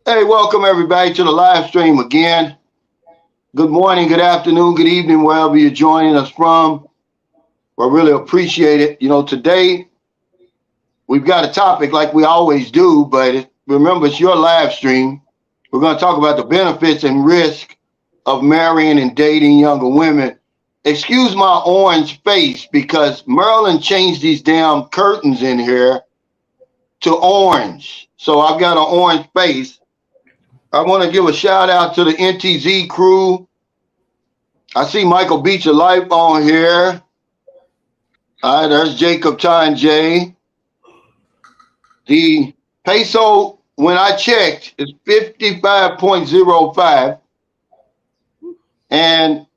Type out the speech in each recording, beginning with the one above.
Hey, welcome everybody to the live stream again. Good morning, good afternoon, good evening, wherever you're joining us from. I really appreciate it. Today we've got a topic like we always do, but remember, it's your live stream. We're going to talk about the benefits and risk of marrying and dating younger women. Excuse my orange face because Maryland changed these damn curtains in here to orange. So I've got an orange face. I want to give a shout out to the NTZ crew. I see Michael Beecher Life on here. All right, there's Jacob Ty J. The peso, when I checked, is 55.05. And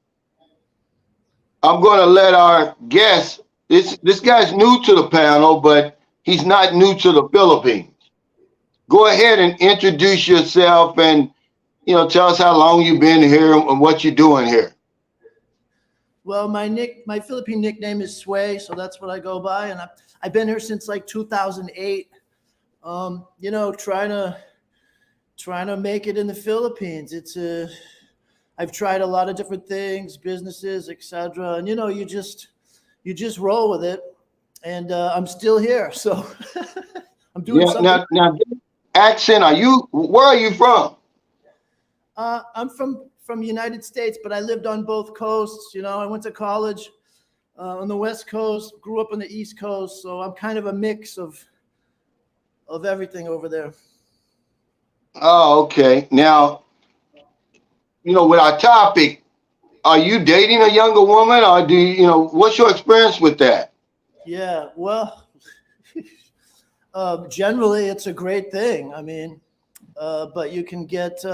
I'm going to let our guest, this guy's new to the panel, but he's not new to the Philippines. Go ahead and introduce yourself and, tell us how long you've been here and what you're doing here. Well, my Philippine nickname is Sway, so that's what I go by, and I've been here since like 2008. Trying to make it in the Philippines. I've tried a lot of different things, businesses, etc. And you just roll with it. And I'm still here, so I'm doing something. Now, accent. Where are you from? I'm from the United States, but I lived on both coasts. I went to college on the West Coast, grew up on the East Coast, so I'm kind of a mix of everything over there. Oh, okay. Now, with our topic, are you dating a younger woman, or what's your experience with that? Yeah, well, generally it's a great thing. I mean, but you can get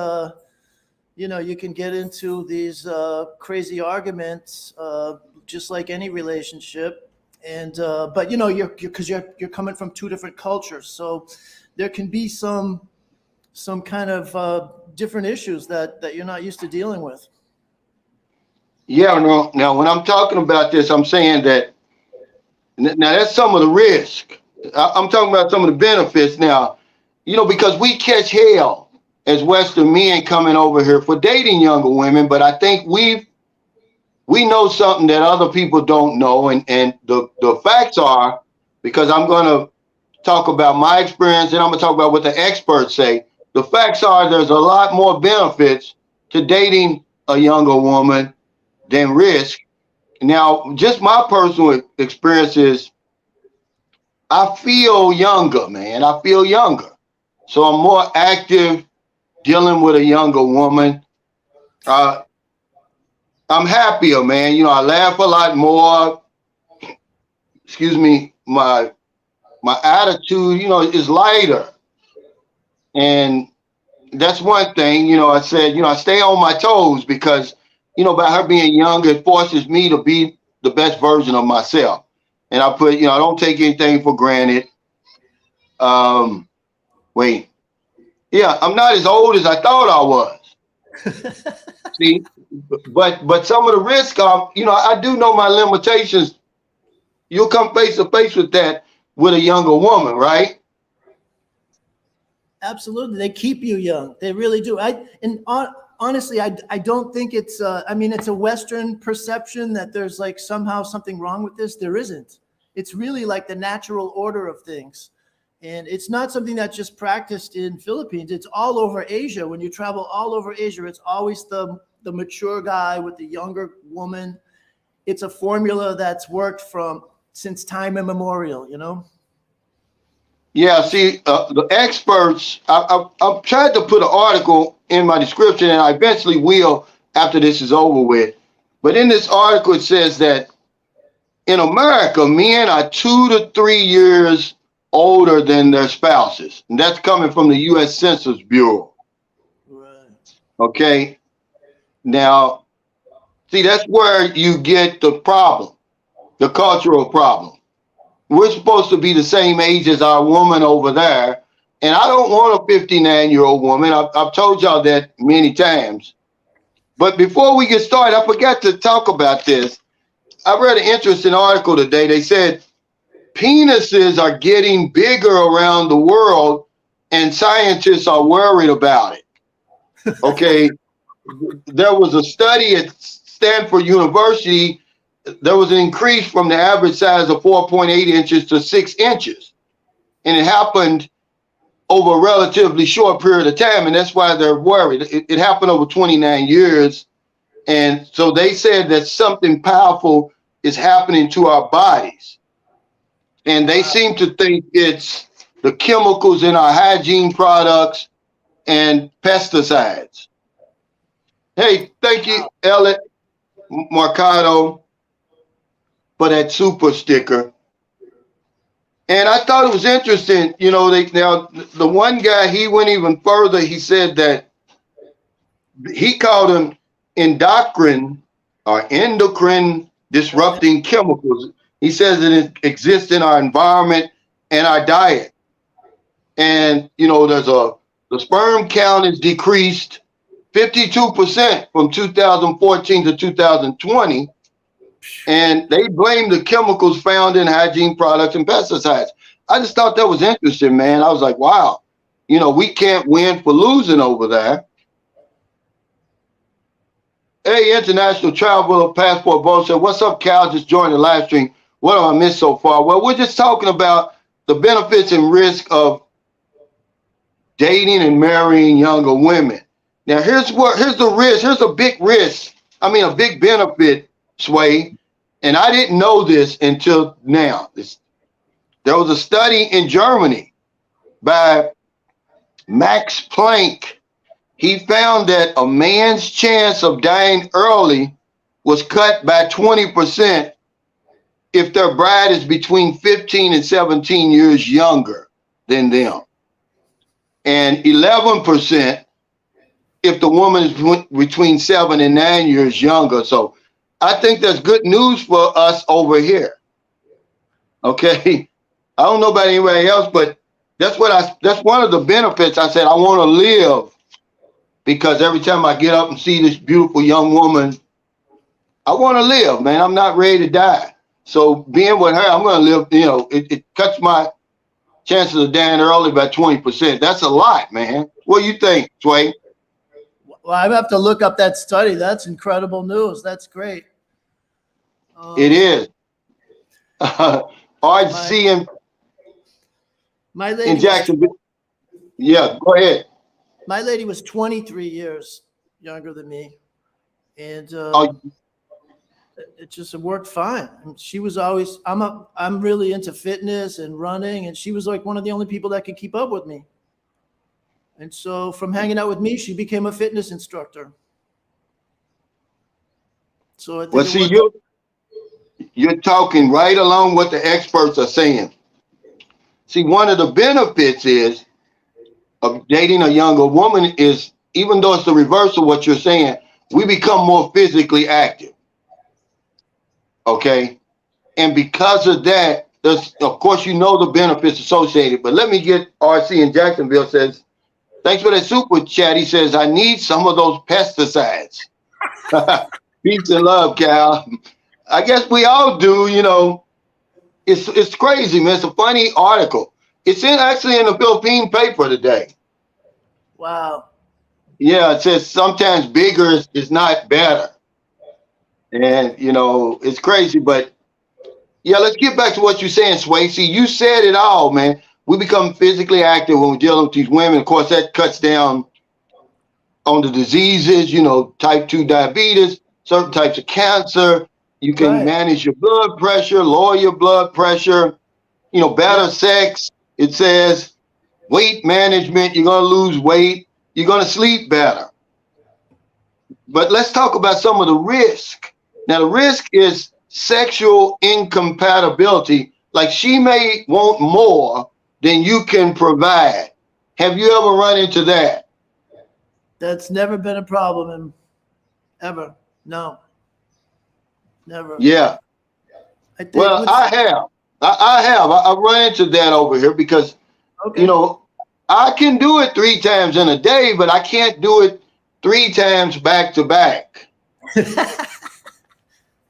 into these crazy arguments, just like any relationship. And but you're coming from two different cultures, so there can be some kind of different issues that you're not used to dealing with. Yeah, no. Now, when I'm talking about this, I'm saying that now that's some of the risk. I'm talking about some of the benefits now, because we catch hell as Western men coming over here for dating younger women, but I think we know something that other people don't know, and the facts are, because I'm going to talk about my experience and I'm going to talk about what the experts say. The facts are there's a lot more benefits to dating a younger woman than risk. Now, just my personal experience is I feel younger, man. I feel younger. So I'm more active dealing with a younger woman. I'm happier, man. I laugh a lot more. Excuse me, my attitude, is lighter. And that's one thing, I said, I stay on my toes because, by her being young, it forces me to be the best version of myself. And I put, I don't take anything for granted. Yeah, I'm not as old as I thought I was. See, but some of the risk of, I do know my limitations. You'll come face to face with that with a younger woman, right? Absolutely. They keep you young. They really do. Honestly, I don't think it's it's a Western perception that there's like somehow something wrong with this. There isn't. It's really like the natural order of things. And it's not something that's just practiced in Philippines. It's all over Asia. When you travel all over Asia, it's always the mature guy with the younger woman. It's a formula that's worked since time immemorial, Yeah, see, the experts, I've tried to put an article in my description, and I eventually will after this is over with. But in this article, it says that in America, men are 2 to 3 years older than their spouses. And that's coming from the U.S. Census Bureau. Right. Okay. Now, see, that's where you get the problem, the cultural problem. We're supposed to be the same age as our woman over there. And I don't want a 59-year-old woman. I've told y'all that many times. But before we get started, I forgot to talk about this. I read an interesting article today. They said penises are getting bigger around the world and scientists are worried about it. Okay, there was a study at Stanford University. There was an increase from the average size of 4.8 inches to 6 inches. And it happened over a relatively short period of time. And that's why they're worried. It happened over 29 years. And so they said that something powerful is happening to our bodies. And they seem to think it's the chemicals in our hygiene products and pesticides. Hey, thank you, Elliot Mercado, for that super sticker. And I thought it was interesting, you know, now the one guy, he went even further. He said that he called them endocrine disrupting chemicals. He says that it exists in our environment and our diet. And, you know, the sperm count is decreased 52% from 2014 to 2020. And they blame the chemicals found in hygiene products and pesticides. I just thought that was interesting, man. I was like, wow, you know, we can't win for losing over there. Hey, International Travel Passport Bo said, what's up, Cal? Just joined the live stream. What have I missed so far? Well, we're just talking about the benefits and risk of dating and marrying younger women. Now, here's the risk. Here's a big risk. I mean, a big benefit, Sway. And I didn't know this until now. There was a study in Germany by Max Planck. He found that a man's chance of dying early was cut by 20% if their bride is between 15 and 17 years younger than them, and 11% if the woman is between 7 and 9 years younger. So I think that's good news for us over here. Okay, I don't know about anybody else, but that's one of the benefits. I said I want to live, because every time I get up and see this beautiful young woman, I want to live, man. I'm not ready to die. So being with her, I'm going to live. You know, it cuts my chances of dying early by 20%. That's a lot, man. What do you think, Sway? Well, I have to look up that study. That's incredible news. That's great. It is. RC my lady in Jacksonville. Yeah, go ahead. My lady was 23 years younger than me, and it just worked fine. And she was always, I'm really into fitness and running, and she was like one of the only people that could keep up with me. And so from hanging out with me, she became a fitness instructor. So I think, well, see, you're talking right along what the experts are saying. See, one of the benefits of dating a younger woman is, even though it's the reverse of what you're saying, we become more physically active. Okay. And because of that, there's, of course, you know, the benefits associated. But let me get RC in Jacksonville says, thanks for that super chat. He says, I need some of those pesticides. Peace and love, Cal. I guess we all do, you know. It's crazy, man. It's a funny article. It's actually in the Philippine paper today. wow. Yeah, it says sometimes bigger is not better. And, you know, it's crazy. But, yeah, let's get back to what you're saying, Sway. See, you said it all, man. We become physically active when we're dealing with these women. Of course, that cuts down on the diseases, you know, type 2 diabetes, certain types of cancer. You can manage your blood pressure, lower your blood pressure, you know, better sex. It says weight management. You're going to lose weight. You're going to sleep better. But let's talk about some of the risk. Now, the risk is sexual incompatibility. Like, she may want more than you can provide. Have you ever run into that? That's never been a problem, ever. No. Never. Yeah. I have. I run into that over here because, you know, I can do it 3 times in a day, but I can't do it 3 times back to back.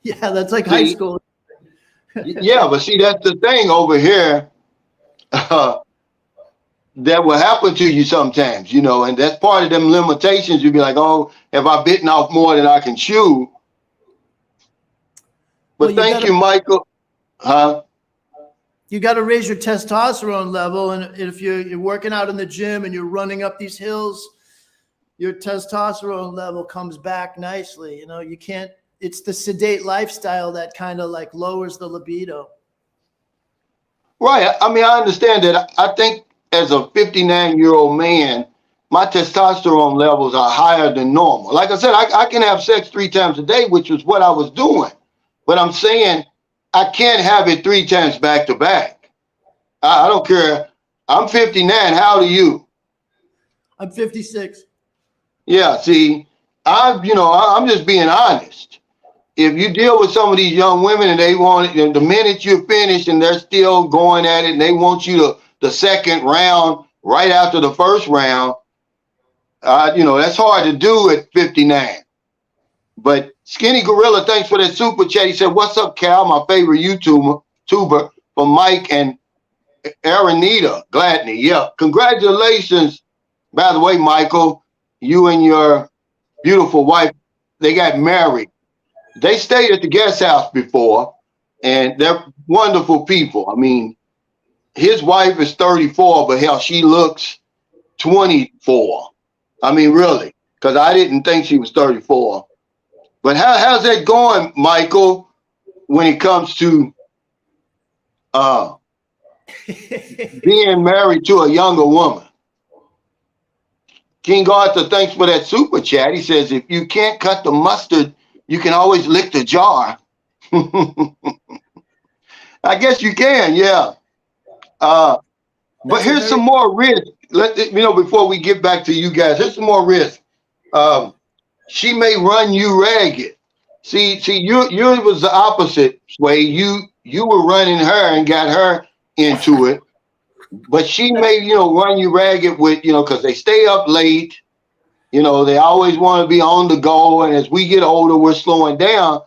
Yeah, that's like high school. Yeah, but see, that's the thing over here. that will happen to you sometimes, you know, and that's part of them limitations. You'd be like, oh, have I bitten off more than I can chew? Well, But thank you, Michael. Huh? You got to raise your testosterone level, and if you're working out in the gym and you're running up these hills, your testosterone level comes back nicely. You know, you can't. It's the sedate lifestyle that kind of like lowers the libido. Right. I mean, I understand that. I think as a 59-year-old man, my testosterone levels are higher than normal. Like I said, I can have sex 3 times a day, which was what I was doing. But I'm saying I can't have it 3 times back to back. I don't care. I'm 59. How old are you? I'm 56. Yeah. See, I'm just being honest. If you deal with some of these young women and they want it, and the minute you're finished and they're still going at it and they want you to the second round right after the first round, that's hard to do at 59. But Skinny Gorilla, thanks for that super chat. He said, "What's up, Cal? My favorite YouTuber from Mike and Aranita Gladney." Yeah, congratulations. By the way, Michael, you and your beautiful wife, they got married. They stayed at the guest house before, and they're wonderful people. I mean, his wife is 34, but hell, she looks 24. I mean, really, because I didn't think she was 34. But how's that going, Michael, when it comes to being married to a younger woman? King Arthur, thanks for that super chat. He says, if you can't cut the mustard, you can always lick the jar. I guess you can, yeah. But here's some more risk. Before we get back to you guys, here's some more risk. She may run you ragged. See, you was the opposite way. You were running her and got her into it. But she may, run you ragged with, because they stay up late. They always want to be on the go. And as we get older, we're slowing down.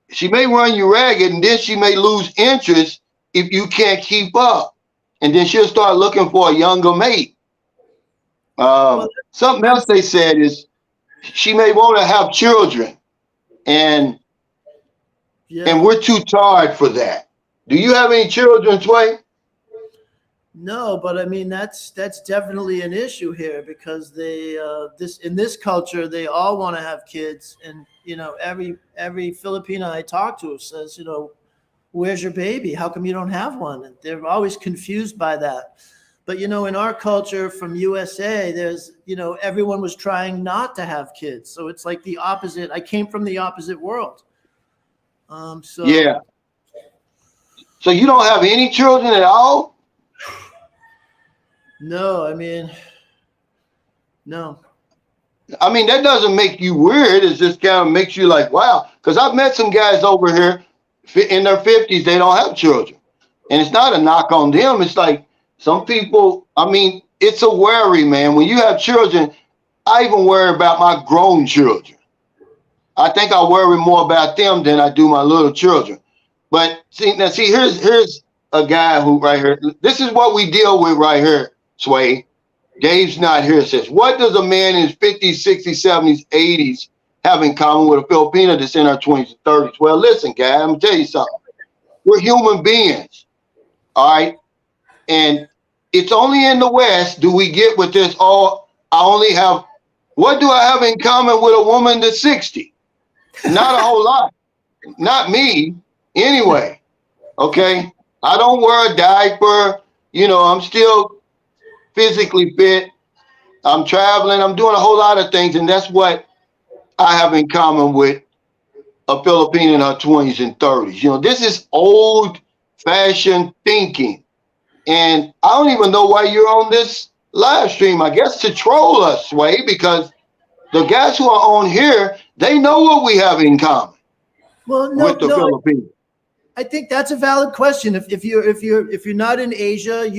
She may run you ragged, and then she may lose interest if you can't keep up. And then she'll start looking for a younger mate. Something else they said is she may want to have children. And we're too tired for that. Do you have any children, Sway? No, but I mean that's definitely an issue here because they in this culture they all want to have kids, and every Filipino I talk to says, where's your baby? How come you don't have one? And they're always confused by that. But in our culture from USA, there's everyone was trying not to have kids, so it's like the opposite. I came from the opposite world. Yeah. So you don't have any children at all? No, I mean, no. I mean, that doesn't make you weird. It just kind of makes you like, wow. Because I've met some guys over here in their 50s, they don't have children. And it's not a knock on them. It's like some people, I mean, it's a worry, man. When you have children, I even worry about my grown children. I think I worry more about them than I do my little children. But here's a guy who right here, this is what we deal with right here, Sway. Dave's not here. Says, what does a man in his 50s, 60s, 70s, 80s have in common with a Filipino that's in her 20s and 30s? Well, listen, guy, I'm going to tell you something. We're human beings, all right? And it's only in the West do we get with this, what do I have in common with a woman that's 60? Not a whole lot. Not me, anyway, okay? I don't wear a diaper. I'm still physically fit. I'm traveling. I'm doing a whole lot of things, and that's what I have in common with a Filipino in her 20s and 30s. This is old-fashioned thinking, and I don't even know why you're on this live stream. I guess to troll us, Sway, because the guys who are on here, they know what we have in common with the Filipinos. I think that's a valid question. If you're not in Asia,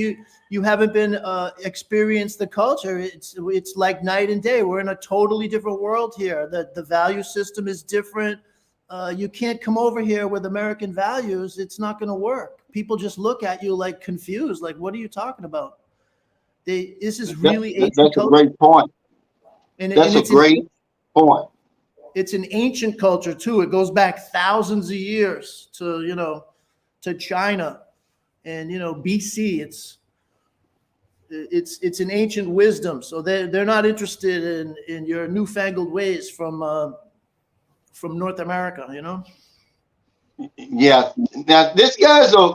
you haven't been experienced the culture. It's like night and day. We're in a totally different world here. The value system is different. You can't come over here with American values. It's not going to work. People just look at you like confused, like, what are you talking about? This is really ancient That's a culture, great point. and That's a great point. it's an ancient culture too. It goes back thousands of years to to China, and BC. It's an ancient wisdom. So they're not interested in your newfangled ways from North America. Yeah. Now, this guy's a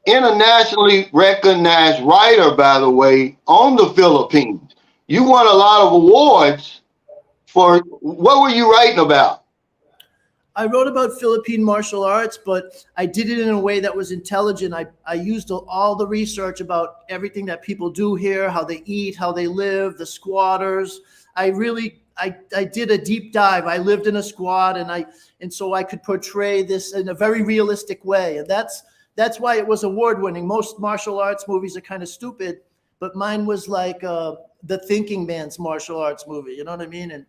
internationally recognized writer, by the way, on the Philippines. You won a lot of awards for what were you writing about? I wrote about Philippine martial arts, but I did it in a way that was intelligent. I used all the research about everything that people do here, how they eat, how they live, the squatters. I did a deep dive. I lived in a squat, and so I could portray this in a very realistic way. And that's why it was award winning. Most martial arts movies are kind of stupid, but mine was like the thinking man's martial arts movie. You know what I mean?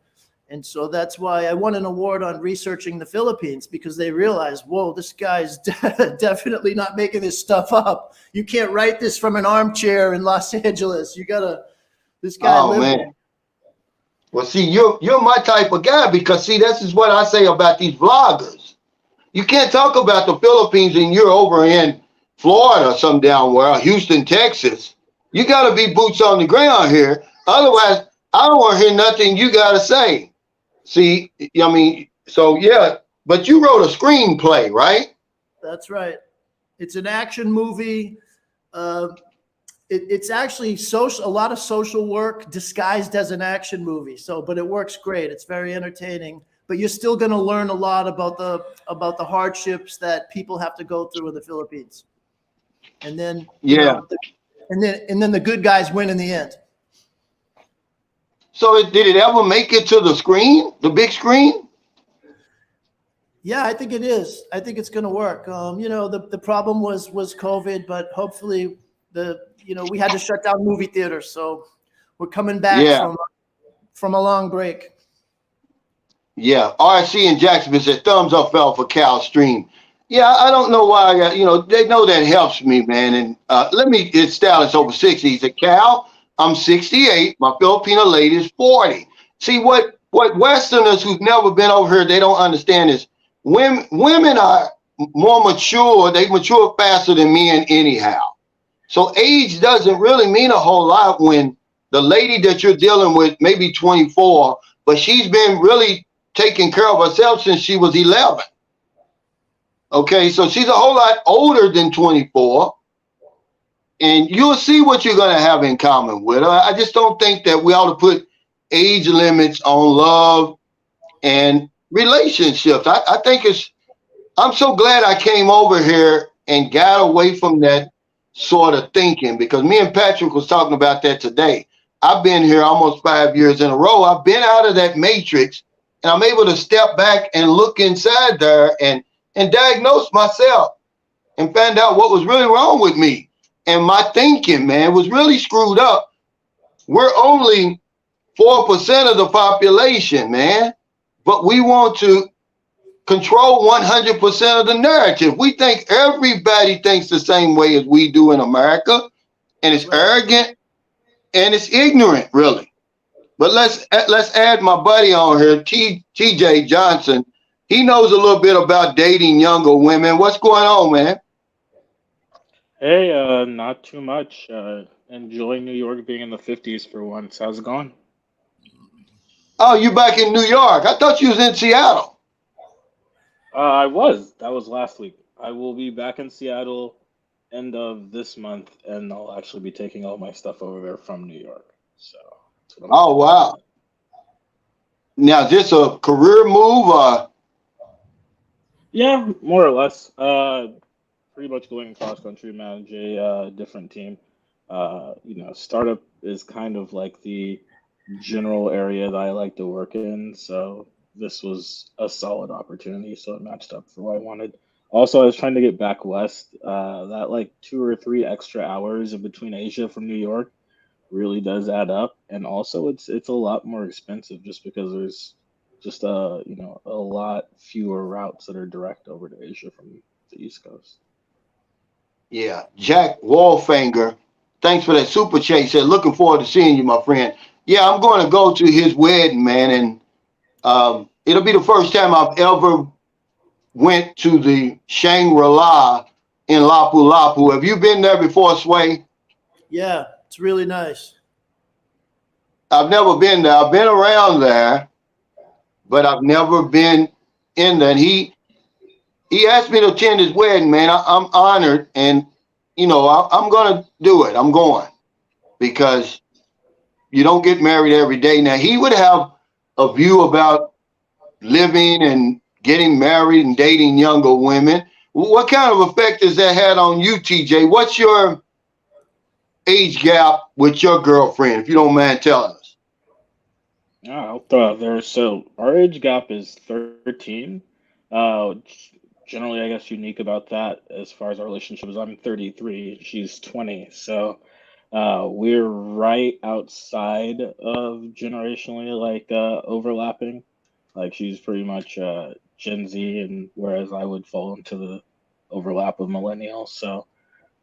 And so that's why I won an award on researching the Philippines, because they realized, whoa, this guy's definitely not making this stuff up. You can't write this from an armchair in Los Angeles. This guy. Oh man. Well, see, you're my type of guy, because see, this is what I say about these vloggers. You can't talk about the Philippines and you're over in Florida, or some down where, Houston, Texas. You got to be boots on the ground here. Otherwise, I don't want to hear nothing you got to say. See, I mean, so yeah, but you wrote a screenplay, right? That's right. It's an action movie. It's actually a lot of social work disguised as an action movie. But it works great. It's very entertaining. But you're still going to learn a lot about the hardships that people have to go through in the Philippines. And then and then the good guys win in the end. So did it ever make it to the screen, the big screen? Yeah, I think it is. I think it's going to work. The problem was COVID, but hopefully we had to shut down movie theaters, so we're coming back from a long break. Yeah, RC in Jacksonville said thumbs up fell for Cal Stream. Yeah, I don't know why I got, they know that helps me, man. And it's Stylus over 60. He said, Cal, I'm 68. My Filipino lady is 40. See, what Westerners who've never been over here, they don't understand is women are more mature. They mature faster than men anyhow. So age doesn't really mean a whole lot when the lady that you're dealing with may be 24, but she's been really taking care of herself since she was 11. Okay, so she's a whole lot older than 24. And you'll see what you're going to have in common with her. I just don't think that we ought to put age limits on love and relationships. I think I'm so glad I came over here and got away from that sort of thinking, because me and Patrick was talking about that today. I've been here almost 5 years in a row. I've been out of that matrix, and I'm able to step back and look inside there and diagnose myself and find out what was really wrong with me. And my thinking, man, was really screwed up. We're only 4% of the population, man, but we want to control 100% of the narrative. We think everybody thinks the same way as we do in America, and it's arrogant and it's ignorant, really. But let's add my buddy on here, TJ Johnson. He knows a little bit about dating younger women. What's going on, man? Hey, not too much. Enjoying New York being in the 50s for once. How's it going? Oh, you back in New York? I thought you was in Seattle. I was. That was last week. I will be back in Seattle end of this month, and I'll actually be taking all my stuff over there from New York. So. That's what I'm Oh, wow. Now, is this a career move or? Yeah, more or less. Pretty much going cross country, manage a different team. Startup is kind of like the general area that I like to work in. So this was a solid opportunity. So it matched up for what I wanted. Also, I was trying to get back west. That like 2 or 3 extra hours in between Asia from New York really does add up. And also it's a lot more expensive just because there's just a lot fewer routes that are direct over to Asia from the East Coast. Yeah, Jack Wolfinger thanks for that super chat. He said, looking forward to seeing you, my friend. Yeah, I'm going to go to his wedding, man, and it'll be the first time I've ever went to the Shangri-La in Lapu Lapu. Have you been there before, Sway? Yeah, it's really nice. I've never been there. I've been around there, but I've never been in there. And he asked me to attend his wedding, man. I'm honored, and I'm gonna do it. I'm going because you don't get married every day. Now he would have a view about living and getting married and dating younger women. What kind of effect has that had on you, TJ? What's your age gap with your girlfriend, if you don't mind telling us? I'll throw out there. So our age gap is 13. Generally, I guess unique about that as far as our relationship is I'm 33, she's 20. So we're right outside of generationally overlapping. Like she's pretty much Gen Z, and whereas I would fall into the overlap of millennials. So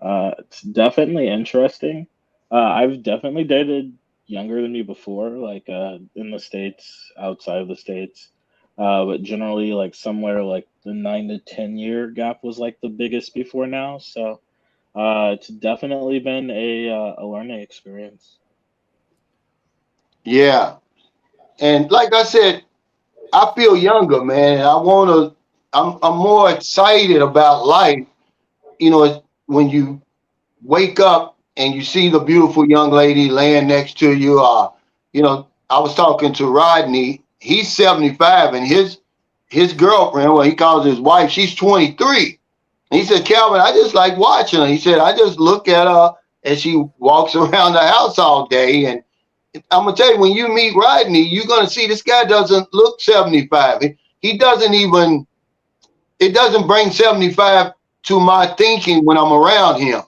it's definitely interesting. I've definitely dated younger than me before, like in the States, outside of the States. But generally, like somewhere like the 9 to 10 year gap was like the biggest before now. So it's definitely been a learning experience. Yeah, and like I said, I feel younger, man. I'm more excited about life. When you wake up and you see the beautiful young lady laying next to you. I was talking to Rodney. He's 75, and his girlfriend, well, he calls his wife, she's 23. And he said, Calvin, I just like watching her. He said, I just look at her as she walks around the house all day. And I'm gonna tell you, when you meet Rodney, you're gonna see this guy doesn't look 75. He doesn't even. It doesn't bring 75 to my thinking when I'm around him.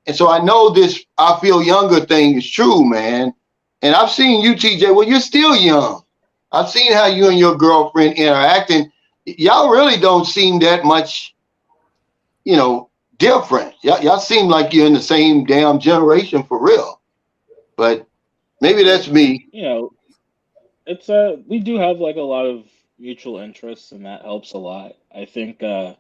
And so I know this I feel younger thing is true, man. And I've seen you, TJ, well, you're still young. I've seen how you and your girlfriend interact, and y'all really don't seem that much, different. Y'all seem like you're in the same damn generation for real. But maybe that's me. It's we do have like a lot of mutual interests, and that helps a lot. I think a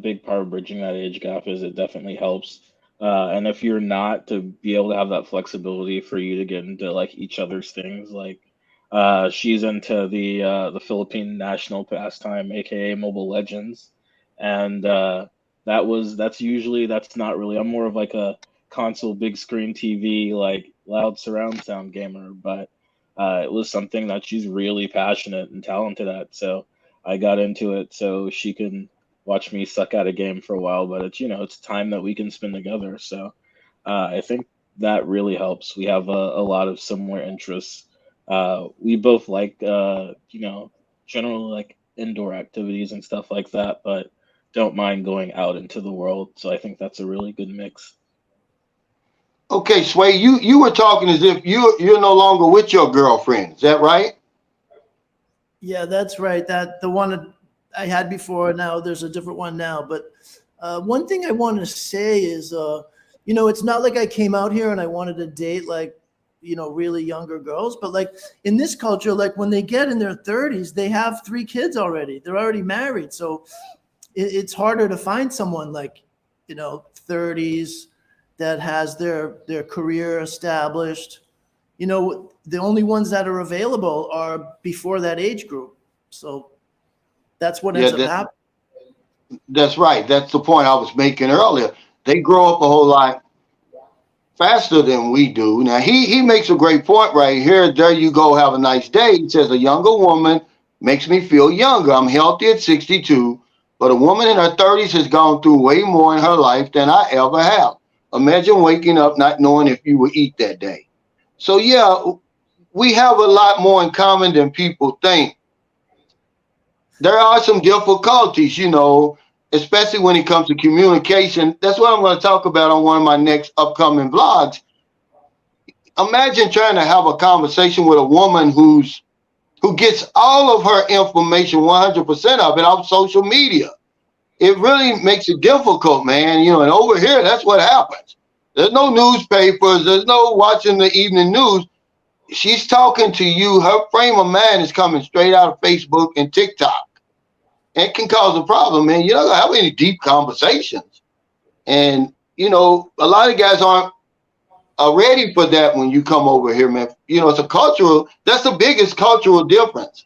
big part of bridging that age gap is it definitely helps. And if you're not, to be able to have that flexibility for you to get into like each other's things, like she's into the Philippine national pastime, aka Mobile Legends, and that's not really. I'm more of like a console, big screen TV, like loud surround sound gamer, but it was something that she's really passionate and talented at. So I got into it so she can watch me suck at a game for a while, but it's time that we can spend together. So I think that really helps. We have a lot of similar interests. We both like generally like indoor activities and stuff like that, but don't mind going out into the world. So I think that's a really good mix. Okay, Sway, you were talking as if you're no longer with your girlfriend. Is that right? Yeah, that's right. That the one I had before, now there's a different one now. But one thing I wanted to say is, it's not like I came out here and I wanted to date like, really younger girls. But like in this culture, like when they get in their 30s, they have 3 kids already. They're already married. So it's harder to find someone like, 30s that has their career established. The only ones that are available are before that age group. So that's what ends up happening. That's right. That's the point I was making earlier. They grow up a whole lot faster than we do. Now, he makes a great point right here. There you go. Have a nice day. He says, a younger woman makes me feel younger. I'm healthy at 62, but a woman in her 30s has gone through way more in her life than I ever have. Imagine waking up not knowing if you will eat that day. So, yeah, we have a lot more in common than people think. There are some difficulties, especially when it comes to communication. That's what I'm going to talk about on one of my next upcoming vlogs. Imagine trying to have a conversation with a woman who gets all of her information, 100% of it, off social media. It really makes it difficult, man. And over here, that's what happens. There's no newspapers. There's no watching the evening news. She's talking to you. Her frame of mind is coming straight out of Facebook and TikTok. And it can cause a problem, man. You're not going to have any deep conversations. And, you know, a lot of guys aren't ready for that when you come over here, man. You know, that's the biggest cultural difference.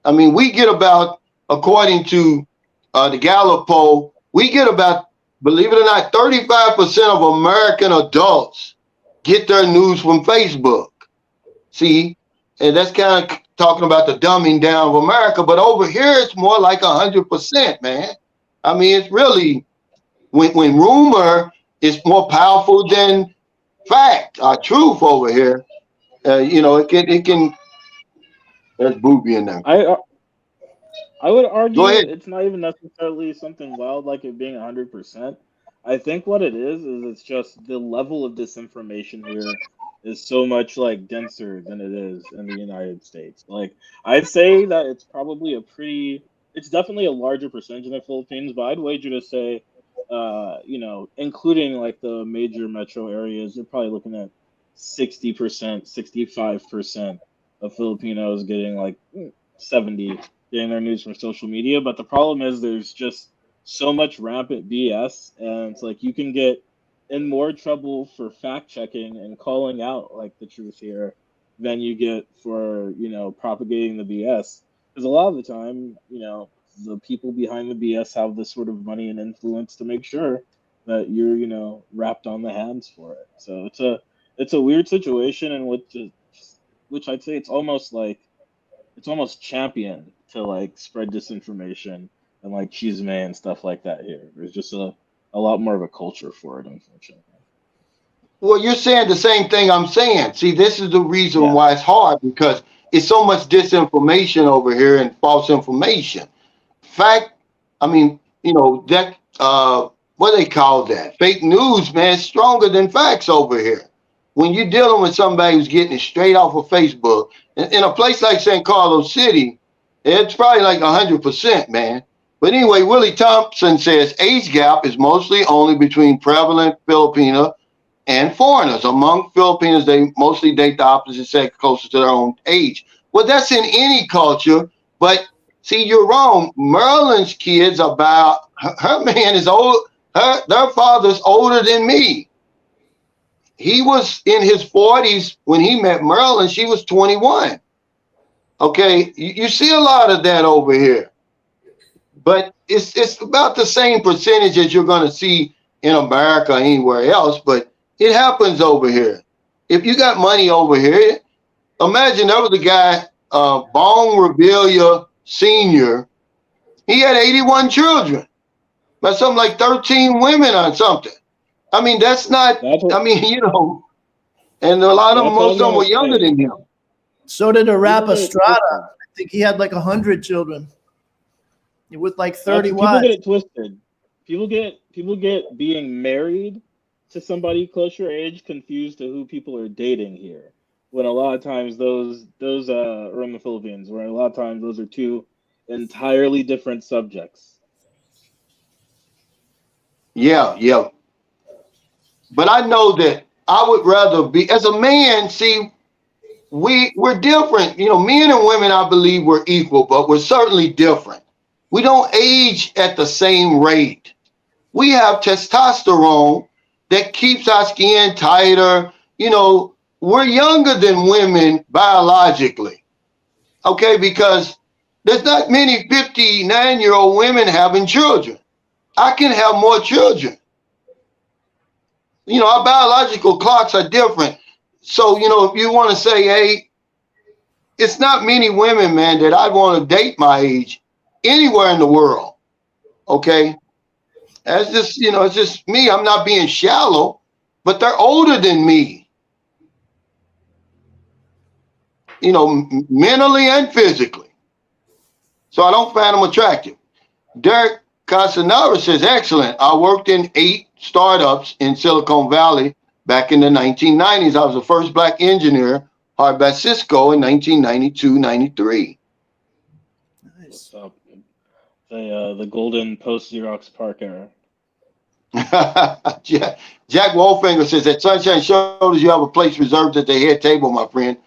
I mean, we get about, according to the Gallup poll, we get about, believe it or not, 35% of American adults get their news from Facebook. See, and that's kind of talking about the dumbing down of America. But over here, it's more like 100%, man. I mean, it's really, when rumor is more powerful than fact or truth over here, you know, it can. There's Booby in there. I would argue it's not even necessarily something wild like it being 100%. I think what it is it's just the level of disinformation here is so much like denser than it is in the United States. Like I'd say that it's probably it's definitely a larger percentage in the Philippines, but I'd wager to say, you know, including like the major metro areas, you're probably looking at 60%, 65% of Filipinos getting like 70 getting their news from social media. But the problem is there's just so much rampant BS, and it's like you can get in more trouble for fact checking and calling out like the truth here than you get for, you know, propagating the BS. Because a lot of the time, you know, the people behind the BS have this sort of money and influence to make sure that you're, you know, wrapped on the hands for it. So it's a weird situation, and which I'd say it's almost championed to like spread disinformation and like chisme and stuff like that here. There's just a lot more of a culture for it, unfortunately. Well, you're saying the same thing I'm saying. See, this is the reason why it's hard, because it's so much disinformation over here and false information. Fact, I mean, you know, that what they call that? Fake news, man, is stronger than facts over here. When you're dealing with somebody who's getting it straight off of Facebook, in a place like St. Carlos City, it's probably like 100%, man. But anyway, Willie Thompson says age gap is mostly only between prevalent Filipino and foreigners. Among Filipinos, they mostly date the opposite sex closest to their own age. Well, that's in any culture, but see, you're wrong. Merlin's kids about her man is old. Their father's older than me. He was in his 40s when he met Merlin. She was 21. Okay, you see a lot of that over here. But it's about the same percentage as you're going to see in America or anywhere else, but it happens over here. If you got money over here, imagine there was a guy, Bong Revilla Sr., he had 81 children, but something like 13 women or something. I mean, that's not, I mean, you know, and a lot of them, most of them were younger than him. So did a rapper Estrada. I think he had like 100 children with like 30 wives. People get it twisted. People get being married to somebody close your age confused to who people are dating here. When a lot of times those are in the Philippines, where a lot of times those are two entirely different subjects. Yeah. But I know that I would rather be, as a man, see, we're different. You know, men and women, I believe we're equal, but we're certainly different. We don't age at the same rate. We have testosterone that keeps our skin tighter. You know, we're younger than women biologically. Okay, because there's not many 59-year-old women having children. I can have more children. You know, our biological clocks are different. So, you know, if you want to say, hey, it's not many women, man, that I'd want to date my age anywhere in the world. Okay. That's just, you know, it's just me. I'm not being shallow, but they're older than me. You know, mentally and physically. So I don't find them attractive. Derek Casanara says, excellent. I worked in 8 startups in Silicon Valley back in the 1990s. I was the first black engineer hired by Cisco in 1992-93. Nice. The golden post Xerox PARC era. Jack Wolfinger says that Sunshine Shoulders, you have a place reserved at the head table, my friend.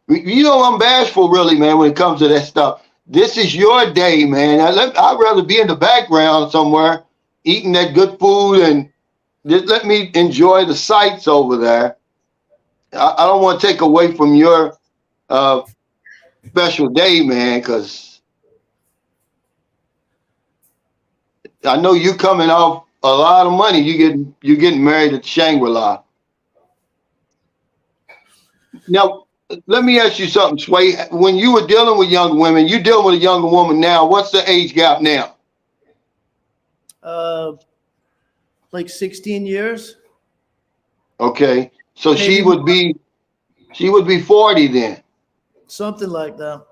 You know, I'm bashful, really, man, when it comes to that stuff. This is your day, man. I'd rather be in the background somewhere eating that good food and just let me enjoy the sights over there. I don't want to take away from your special day, man, because I know you coming off a lot of money. You getting married at Shangri-La. Now, let me ask you something, Sway. When you were dealing with young women, you dealing with a younger woman now. What's the age gap now? Like 16 years. Okay, so Maybe she would be 40 then. something like that.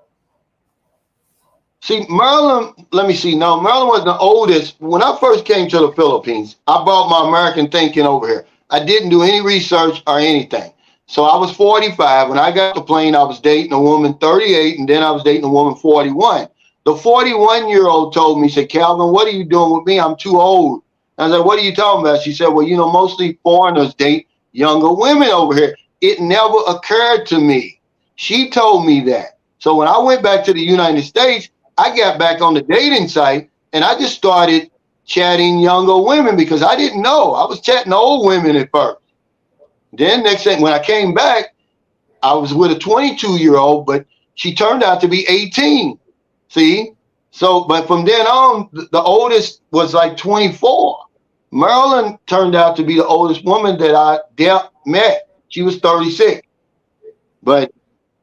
See, Marilyn, let me see. No, Marilyn was the oldest. When I first came to the Philippines, I brought my American thinking over here. I didn't do any research or anything. So I was 45. When I got the plane, I was dating a woman 38, and then I was dating a woman 41. The 41-year-old told me, said, Calvin, what are you doing with me? I'm too old. I was like, what are you talking about? She said, well, you know, mostly foreigners date younger women over here. It never occurred to me. She told me that. So when I went back to the United States, I got back on the dating site and I just started chatting younger women because I didn't know. I was chatting old women at first. Then next thing, when I came back, I was with a 22-year-old, but she turned out to be 18. See? So, but from then on, the oldest was like 24. Marilyn turned out to be the oldest woman that I met. She was 36. But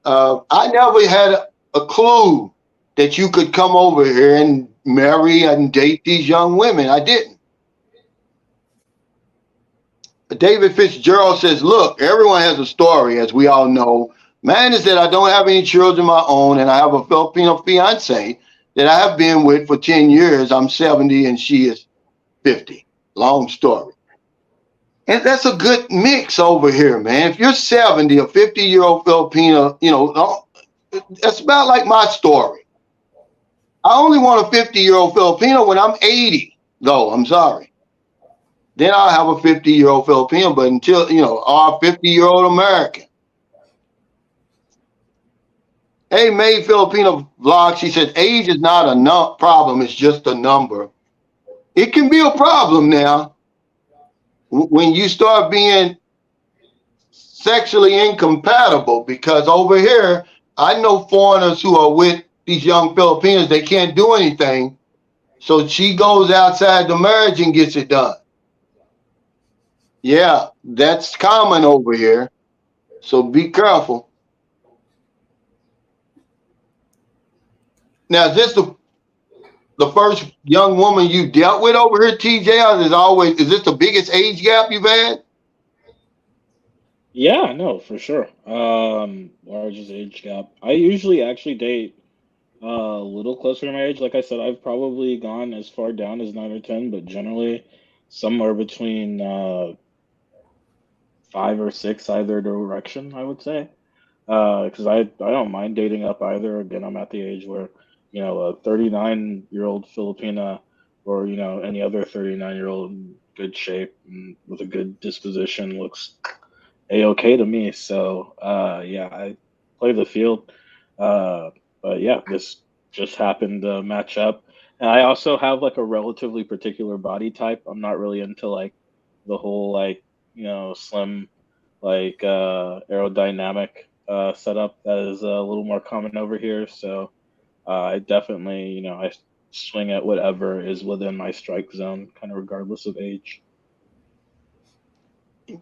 I never had a clue that you could come over here and marry and date these young women. I didn't. David Fitzgerald says, look, everyone has a story, as we all know. Mine is that I don't have any children of my own, and I have a Filipino fiance that I have been with for 10 years. I'm 70 and she is 50. Long story. And that's a good mix over here, man. If you're 70, a 50-year-old Filipino, you know, that's about like my story. I only want a 50-year-old Filipino when I'm 80, though. I'm sorry. Then I'll have a 50-year-old Filipino, but until, you know, or a 50-year-old American. Hey, May Filipino vlog, she says, age is not a problem, it's just a number. It can be a problem now. When you start being sexually incompatible, because over here, I know foreigners who are with these young Filipinos, they can't do anything. So she goes outside the marriage and gets it done. Yeah, that's common over here. So be careful. Now, is this the first young woman you dealt with over here, TJ? Is this the biggest age gap you've had? Yeah, no, for sure. Largest age gap. I usually actually date a little closer to my age. Like I said, I've probably gone as far down as 9 or 10, but generally somewhere between 5 or 6 either direction, I would say. Because I don't mind dating up either. Again, I'm at the age where, you know, a 39-year-old Filipina or, you know, any other 39-year-old in good shape and with a good disposition looks a-okay to me. So, yeah, I play the field. But yeah, this just happened to match up. And I also have like a relatively particular body type. I'm not really into like the whole like, you know, slim, like aerodynamic setup that is a little more common over here. So I definitely, you know, I swing at whatever is within my strike zone, kind of regardless of age.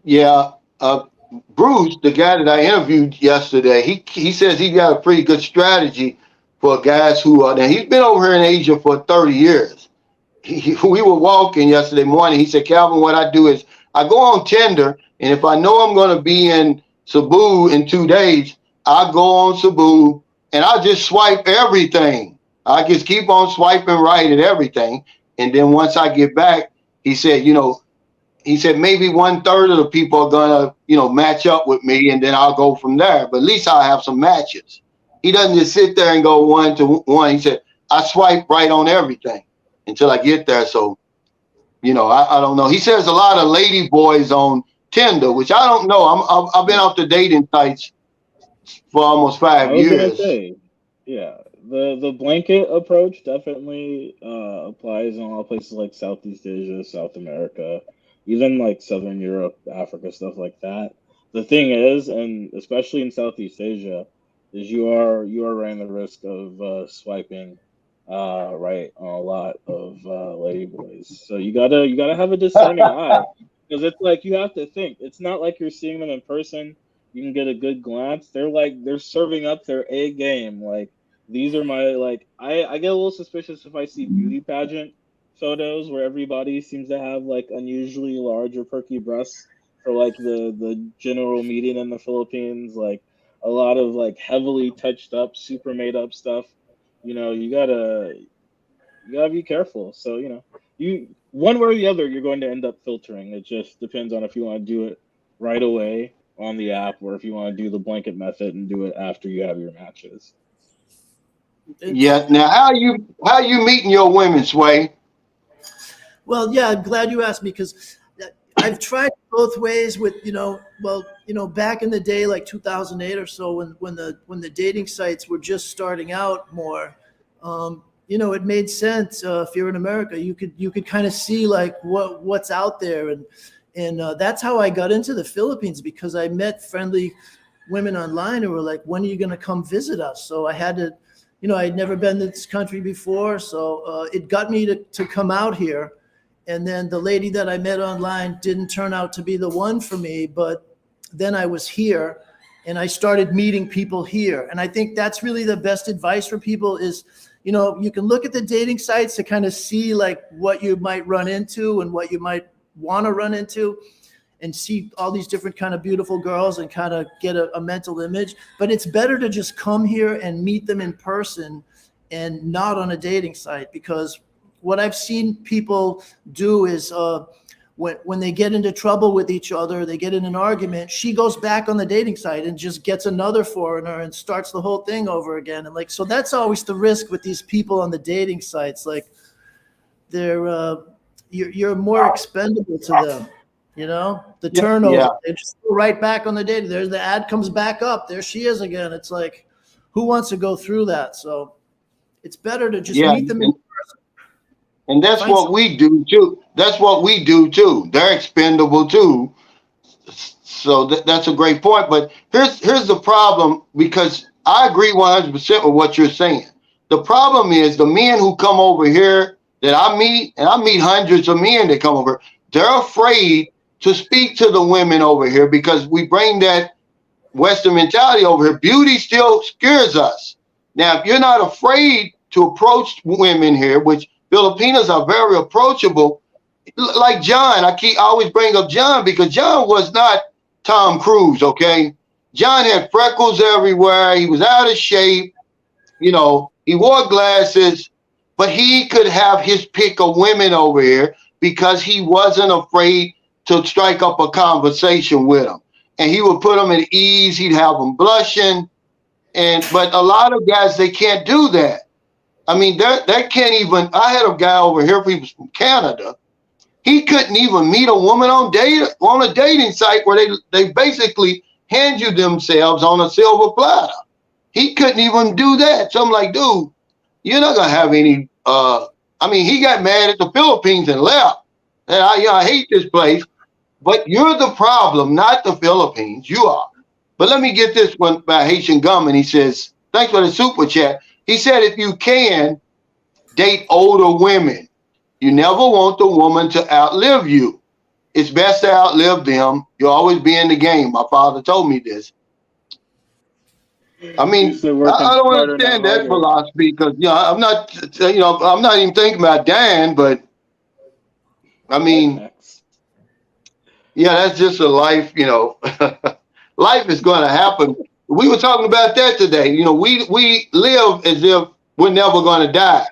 Yeah. Bruce, the guy that I interviewed yesterday, he says he got a pretty good strategy for guys who are, now he's been over here in Asia for 30 years. We were walking yesterday morning. He said, Calvin, what I do is I go on Tinder, and if I know I'm going to be in Cebu in 2 days, I go on Cebu and I just swipe everything. I just keep on swiping right at everything. And then once I get back, he said, you know, maybe 1/3 of the people are going to, you know, match up with me, and then I'll go from there. But at least I'll have some matches. He doesn't just sit there and go 1 to 1. He said, I swipe right on everything until I get there. So, I don't know. He says a lot of lady boys on Tinder, which I don't know. I've been off the dating sites for almost 5 I was gonna years. say, yeah, the blanket approach definitely applies in a lot of places like Southeast Asia, South America, even like Southern Europe, Africa, stuff like that. The thing is, and especially in Southeast Asia, is you are running the risk of swiping right on a lot of lady boys. So you gotta have a discerning eye because it's like you have to think. It's not like you're seeing them in person. You can get a good glance. They're serving up their A game. Like these are my like I get a little suspicious if I see beauty pageant photos where everybody seems to have like unusually large or perky breasts for like the general meeting in the Philippines. Like a lot of like heavily touched up, super made up stuff. You gotta be careful. So you one way or the other, you're going to end up filtering. It just depends on if you want to do it right away on the app or if you want to do the blanket method and do it after you have your matches. Yeah. Now, how you meeting your women, Sway? Well, yeah, I'm glad you asked me because I've tried both ways with, back in the day, like 2008 or so, when the dating sites were just starting out more, it made sense. If you're in America, you could kind of see like what's out there. And that's how I got into the Philippines, because I met friendly women online who were like, when are you going to come visit us? So I had to, I'd never been to this country before. So it got me to come out here. And then the lady that I met online didn't turn out to be the one for me. But then I was here and I started meeting people here. And I think that's really the best advice for people is, you can look at the dating sites to kind of see like what you might run into and what you might want to run into, and see all these different kind of beautiful girls and kind of get a mental image. But it's better to just come here and meet them in person and not on a dating site, because what I've seen people do is when they get into trouble with each other, they get in an argument, she goes back on the dating site and just gets another foreigner and starts the whole thing over again. And like, so that's always the risk with these people on the dating sites. Like you're more expendable to them, the turnover. Yeah. They just go right back on the dating. There's the ad comes back up. There she is again. It's like, who wants to go through that? So it's better to just meet them in person. And that's what we do too. That's what we do too. They're expendable too. So that's a great point. But here's the problem, because I agree 100% with what you're saying. The problem is the men who come over here that I meet, and I meet hundreds of men that come over, they're afraid to speak to the women over here because we bring that Western mentality over here. Beauty still scares us. Now, if you're not afraid to approach women here, which Filipinos are very approachable, like John. I always bring up John because John was not Tom Cruise, okay? John had freckles everywhere. He was out of shape. He wore glasses, but he could have his pick of women over here because he wasn't afraid to strike up a conversation with them. And he would put them at ease. He'd have them blushing. But a lot of guys, they can't do that. I mean, that can't even. I had a guy over here, he was from Canada. He couldn't even meet a woman on a dating site where they basically hand you themselves on a silver platter. He couldn't even do that. So I'm like, dude, you're not gonna have any. He got mad at the Philippines and left. And I hate this place. But you're the problem, not the Philippines. You are. But let me get this one by Haitian Gum, and he says, thanks for the super chat. He said, if you can, date older women. You never want the woman to outlive you. It's best to outlive them. You'll always be in the game. My father told me this. I mean, I don't understand that philosophy because, I'm not even thinking about Dan, but I mean, yeah, that's just a life, life is going to happen. We were talking about that today. We live as if we're never going to die.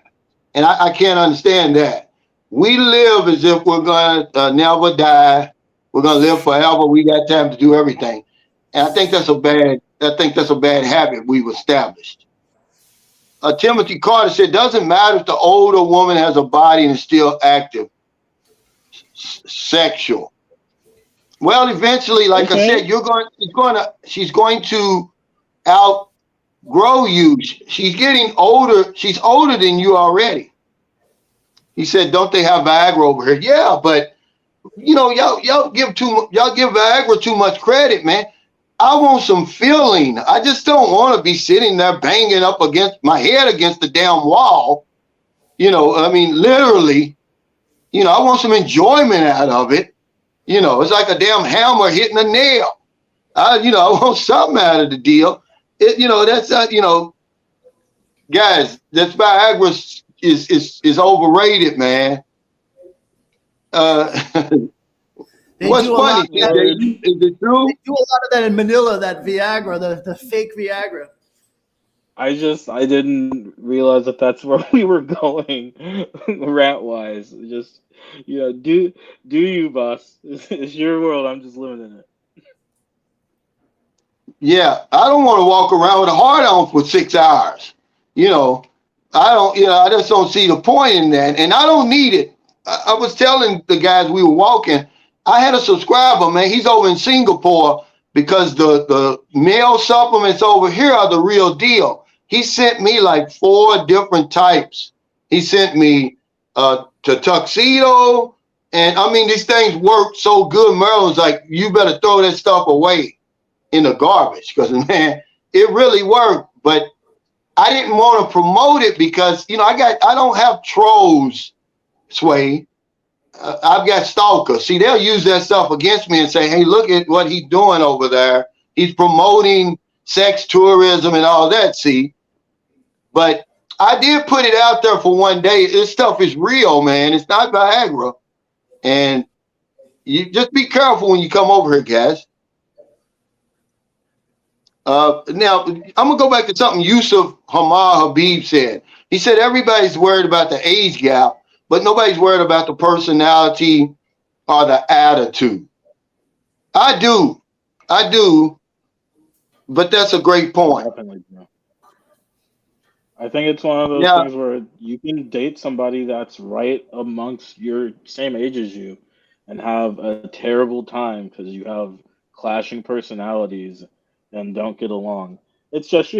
And I can't understand that. We live as if we're going to never die. We're going to live forever. We got time to do everything. And I think that's a bad habit we've established. Timothy Carter said, doesn't matter if the older woman has a body and is still active. sexual. Well, eventually, like I said, she's going to outgrow you. She's getting older. She's older than you already. He said, "Don't they have Viagra over here?" Yeah, but y'all give Viagra too much credit, man. I want some feeling. I just don't want to be sitting there banging up against my head against the damn wall. I mean, literally. I want some enjoyment out of it. It's like a damn hammer hitting a nail. I want something out of the deal. That's guys. That Viagra is overrated, man. What's funny? Is it true? They do a lot of that in Manila. That Viagra, the fake Viagra. I didn't realize that that's where we were going, rant wise. Just do you, boss? It's your world. I'm just living in it. Yeah, I don't want to walk around with a heart on for 6 hours. I just don't see the point in that, and I don't need it. I was telling the guys we were walking, I had a subscriber, man. He's over in Singapore because the male supplements over here are the real deal. He sent me like 4 different types. He sent me to tuxedo, and I mean these things work so good. Merlin's like, you better throw that stuff away in the garbage because man, it really worked. But I didn't want to promote it because I don't have trolls, Sway. I've got stalkers. See, they'll use that stuff against me and say, hey, look at what he's doing over there. He's promoting sex tourism and all that, see. But I did put it out there for one day. This stuff is real, man. It's not Viagra. And you just be careful when you come over here, guys. Now, I'm going to go back to something Yusuf Hamar Habib said. He said everybody's worried about the age gap, but nobody's worried about the personality or the attitude. I do. But that's a great point. Definitely. I think it's one of those things where you can date somebody that's right amongst your same age as you and have a terrible time because you have clashing personalities and don't get along. It's just,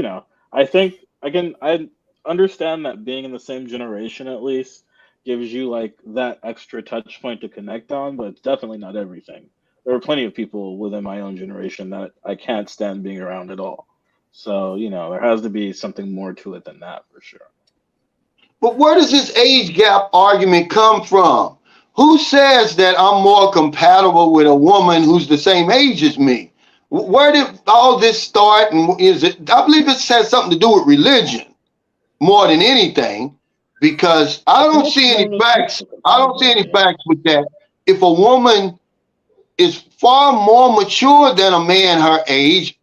I think I understand that being in the same generation at least gives you like that extra touch point to connect on, but it's definitely not everything. There are plenty of people within my own generation that I can't stand being around at all. So, there has to be something more to it than that for sure. But where does this age gap argument come from? Who says that I'm more compatible with a woman who's the same age as me? Where did all this start? And I believe it has something to do with religion more than anything, because I don't see any facts. I don't see any facts with that. If a woman is far more mature than a man her age,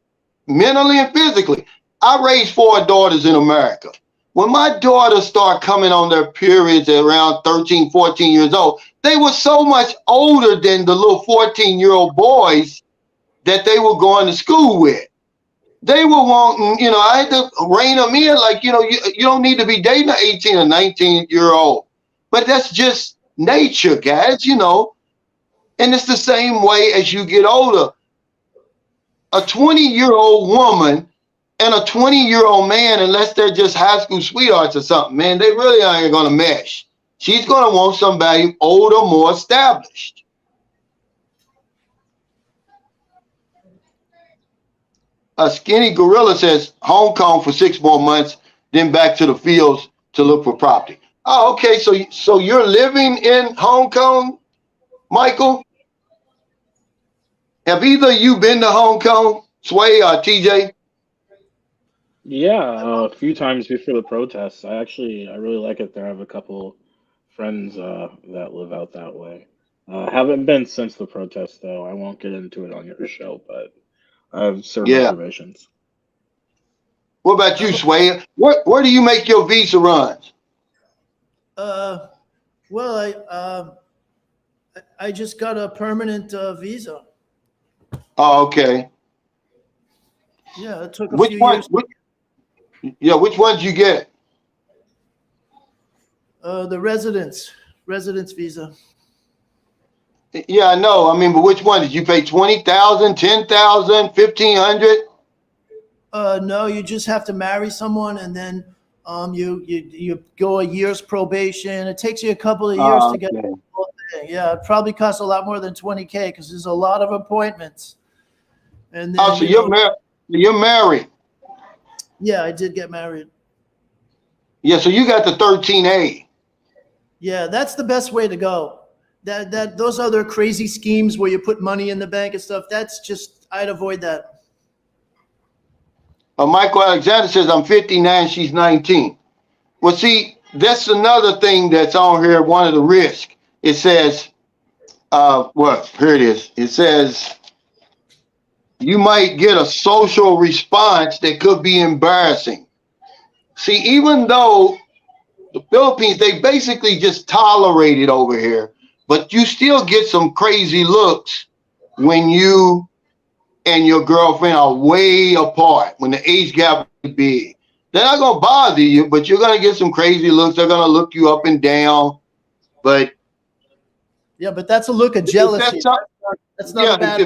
mentally and physically. I raised 4 daughters in America. When my daughters start coming on their periods at around 13, 14 years old, they were so much older than the little 14-year-old boys that they were going to school with. They were wanting, I had to rein them in like, you don't need to be dating an 18 or 19-year-old. But that's just nature, guys, And it's the same way as you get older. A 20-year-old woman and a 20-year-old man, unless they're just high school sweethearts or something, man, they really aren't going to mesh. She's going to want somebody older, more established. A skinny gorilla says Hong Kong for 6 more months, then back to the fields to look for property. Oh, okay. So you're living in Hong Kong, Michael? Have either of you been to Hong Kong, Sway or TJ? Yeah, a few times before the protests. I really like it there. I have a couple friends that live out that way. Haven't been since the protests, though. I won't get into it on your show, but I have certain reservations. What about you, Sway? Where do you make your visa runs? Well, I just got a permanent visa. Oh, okay. Yeah, it took a few years. Which ones did you get? The residence visa. Yeah, I know. I mean, but which one did you pay? 20,000, 10,000, 1,500? No, you just have to marry someone, and then you go a year's probation. It takes you a couple of years to get Okay. the whole thing. Yeah, it probably costs a lot more than 20K because there's a lot of appointments. And Oh, then so you're married. You're married. yeah, I did get married. Yeah, so you got the 13A. Yeah, that's the best way to go. That those other crazy schemes where you put money in the bank and stuff, that's just I'd avoid that. Michael Alexander says I'm 59, she's 19. Well, see, that's another thing that's on here. One of the risks. It says, well, here it is. It says you might get a social response that could be embarrassing. See, even though the Philippines, they basically just tolerate it over here, but you still get some crazy looks when you and your girlfriend are way apart, when the age gap is big. They're not going to bother you, but you're going to get some crazy looks. They're going to look you up and down. But yeah, but that's a look of jealousy. That's not yeah, a bad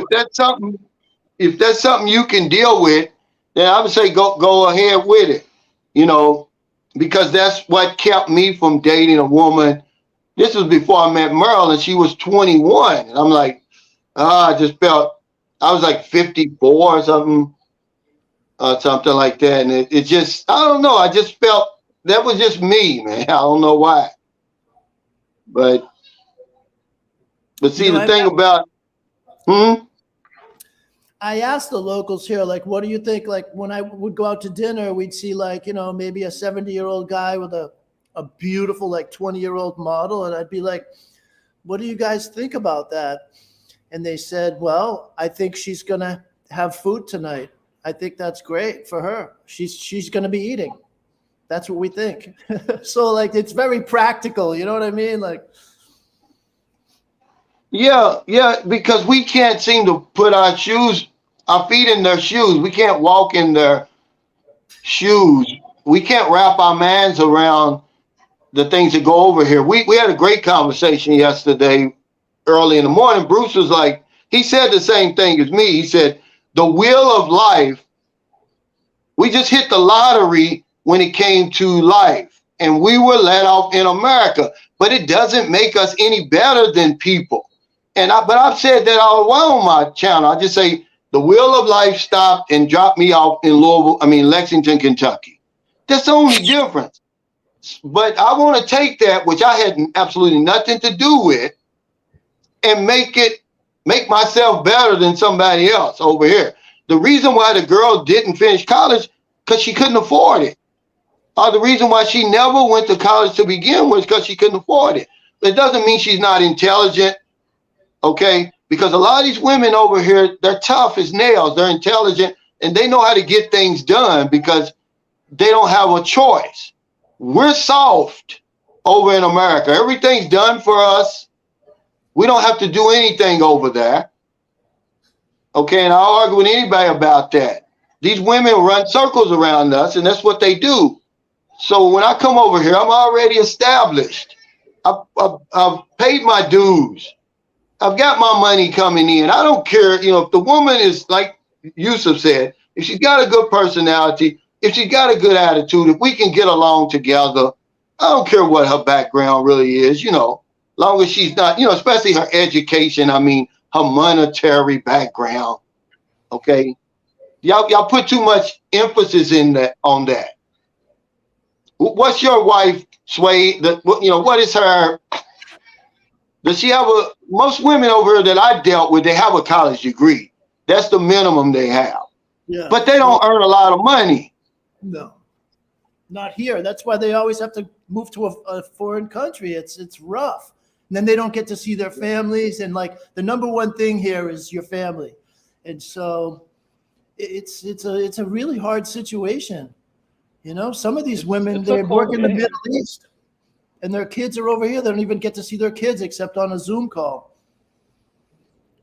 if that's something you can deal with, then I would say go ahead with it. You know, because that's what kept me from dating a woman. This was before I met Merle, and she was 21. And I'm like, I just felt I was like 54 or something like that. And it just, I don't know. I just felt that was just me, man. I don't know why. But see, the thing about, I asked the locals here, like, what do you think? Like, when I would go out to dinner, we'd see, like, maybe a 70-year-old guy with a beautiful, like, 20-year-old model. And I'd be like, what do you guys think about that? And they said, well, I think she's going to have food tonight. I think that's great for her. She's going to be eating. That's what we think. So, like, it's very practical. You know what I mean? Like, yeah, because we can't seem to put our feet in their shoes. We can't walk in their shoes. We can't wrap our minds around the things that go over here. We had a great conversation yesterday early in the morning. Bruce was like, he said the same thing as me. He said, the wheel of life, we just hit the lottery when it came to life. And we were let off in America. But it doesn't make us any better than people. But I've said that all along on my channel. I just say the wheel of life stopped and dropped me off in Lexington, Kentucky. That's the only difference. But I want to take that, which I had absolutely nothing to do with, and make myself better than somebody else over here. The reason why the girl didn't finish college, because she couldn't afford it. Or the reason why she never went to college to begin with, because she couldn't afford it. But it doesn't mean she's not intelligent. Okay, because a lot of these women over here, they're tough as nails. They're intelligent, and they know how to get things done because they don't have a choice. We're soft over in America. Everything's done for us. We don't have to do anything over there. Okay, and I'll argue with anybody about that. These women run circles around us, and that's what they do. So when I come over here, I'm already established. I've paid my dues. I've got my money coming in. I don't care, if the woman is, like Yusuf said, if she's got a good personality, if she's got a good attitude, if we can get along together, I don't care what her background really is, long as she's not, especially her education, her monetary background. Okay. Y'all put too much emphasis on that. What's your wife, Sway? What is her? Does she have most women over here that I dealt with, they have a college degree. That's the minimum they have. yeah. But they don't earn a lot of money. No, not here. That's why they always have to move to a foreign country. It's rough. And then they don't get to see their families. And like the number one thing here is your family. And so it's a really hard situation. Some of these women, they work in the Middle East and their kids are over here. They don't even get to see their kids except on a Zoom call.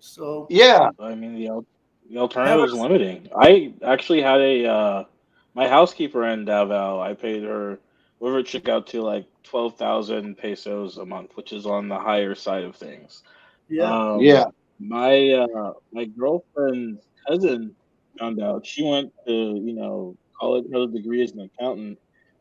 So yeah, I mean, the alternative is limiting. I actually had my housekeeper in Davao. I paid her, whatever it out to, like 12,000 pesos a month, which is on the higher side of things. Yeah. Yeah. My girlfriend's cousin found out. She went to, college, had a degree as an accountant,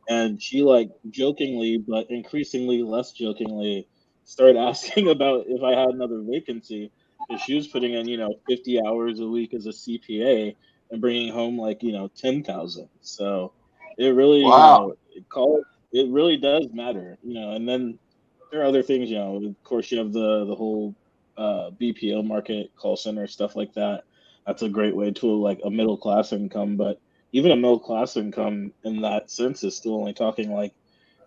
and she like jokingly, but increasingly less jokingly, started asking about if I had another vacancy because she was putting in, 50 hours a week as a CPA and bringing home like, 10,000. So it really, Wow. college, it really does matter, and then there are other things, of course you have the whole BPO market, call center, stuff like that. That's a great way to like a middle class income, but even a middle class income in that sense is still only talking like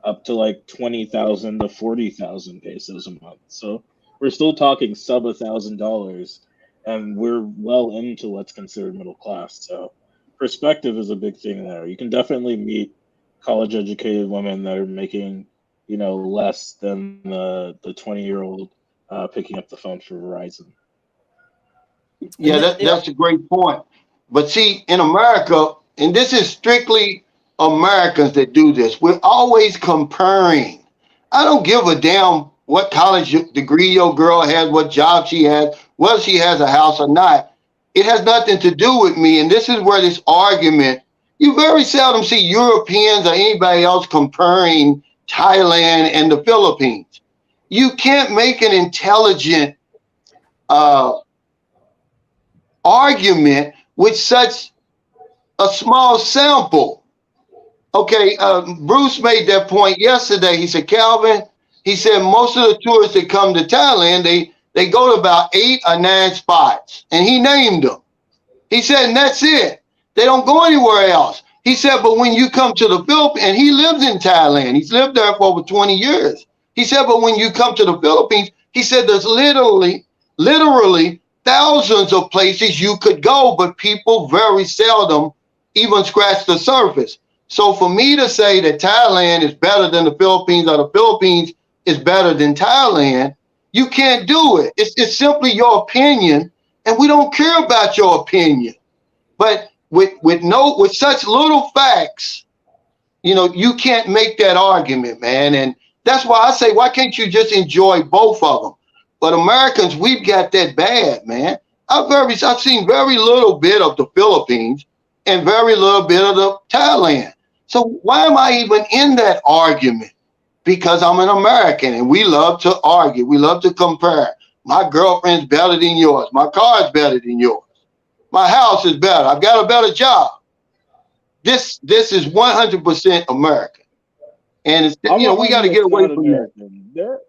up to like 20,000 to 40,000 pesos a month. So we're still talking sub $1,000, and we're well into what's considered middle class. So perspective is a big thing there. You can definitely meet college educated women that are making, less than the 20-year-old picking up the phone for Verizon. Yeah, that's a great point. But see, in America, and this is strictly Americans that do this, we're always comparing. I don't give a damn what college degree your girl has, what job she has, whether she has a house or not. It has nothing to do with me. And this is where this argument, you very seldom see Europeans or anybody else comparing Thailand and the Philippines. You can't make an intelligent argument with such a small sample. Okay, Bruce made that point yesterday. He said, Calvin, he said most of the tourists that come to Thailand, they go to about 8 or 9 spots, and he named them. He said, and that's it. They don't go anywhere else. He said, but when you come to the Philippines, and he lives in Thailand, he's lived there for over 20 years. He said, but when you come to the Philippines, he said, there's literally thousands of places you could go, but people very seldom even scratch the surface. So for me to say that Thailand is better than the Philippines or the Philippines is better than Thailand, you can't do it. It's simply your opinion, and we don't care about your opinion. But with such little facts, you can't make that argument, man. And that's why I say, why can't you just enjoy both of them? But Americans, we've got that bad, man. I've seen very little bit of the Philippines and very little bit of the Thailand. So why am I even in that argument? Because I'm an American and we love to argue. We love to compare. My girlfriend's better than yours. My car's better than yours. My house is better. I've got a better job. This is 100% American. And it's, we got to get away from that.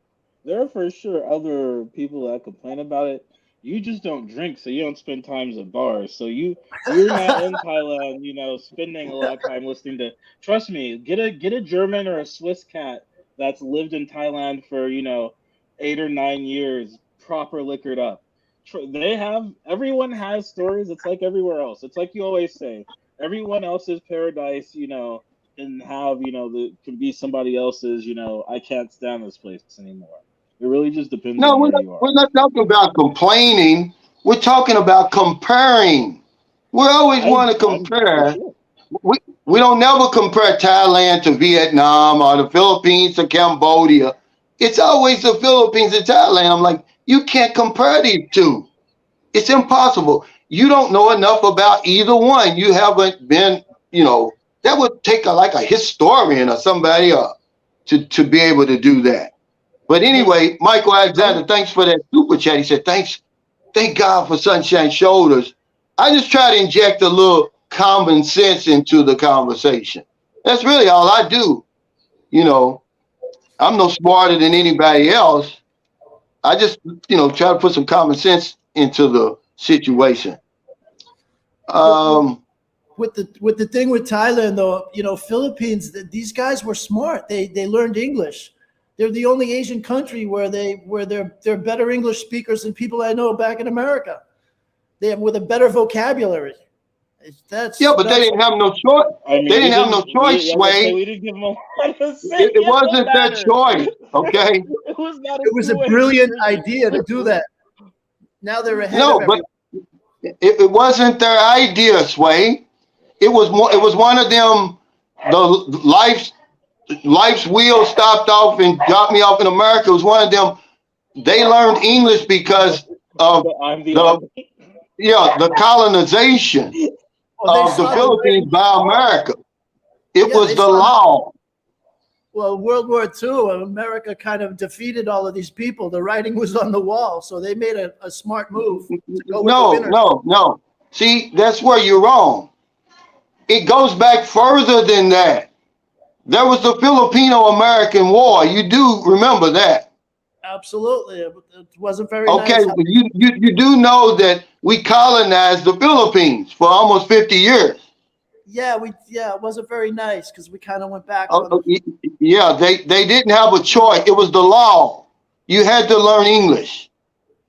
There are for sure other people that complain about it. You just don't drink, so you don't spend times at bars. So you're not in Thailand, spending a lot of time listening to. Trust me, get a German or a Swiss cat that's lived in Thailand for 8 or 9 years, proper liquored up. Everyone has stories. It's like everywhere else. It's like you always say, everyone else's paradise, can have can be somebody else's. I can't stand this place anymore. It really just depends on where you are. We're not talking about complaining. We're talking about comparing. We always want to compare. Sure. We don't never compare Thailand to Vietnam or the Philippines to Cambodia. It's always the Philippines and Thailand. I'm like, you can't compare these two. It's impossible. You don't know enough about either one. You haven't been, that would take a historian or somebody to be able to do that. But anyway, Michael Alexander, thanks for that super chat. He said, thank God for Sunshine Shoulders. I just try to inject a little common sense into the conversation. That's really all I do. I'm no smarter than anybody else. I just, try to put some common sense into the situation. With the thing with Thailand, though, Philippines, these guys were smart. They learned English. They're the only Asian country where they're better English speakers than people I know back in America. They have with a better vocabulary. But they didn't have no choice. They didn't have no choice, Sway. We didn't give them a lot to say. It wasn't their choice, okay? It was a brilliant idea to do that. Now they're ahead of everyone. But it wasn't their idea, Sway. It was one of them. The life's wheel stopped off and dropped me off in America. It was one of them. they learned English because of I'm the the colonization Well, they of the saw the Philippines writing. by America. It Yeah, was they the saw law. Well, World War II, America kind of defeated all of these people. The writing was on the wall, so they made a smart move to go with the No, winners. no, no. See, that's where you're wrong. It goes back further than that. There was the Filipino-American War. You do remember that. Absolutely, it wasn't very Okay, nice. you do know that we colonized the Philippines for almost 50 years. Yeah, it wasn't very nice because we kind of went back Oh, on. yeah, they didn't have a choice. It was the law. You had to learn English.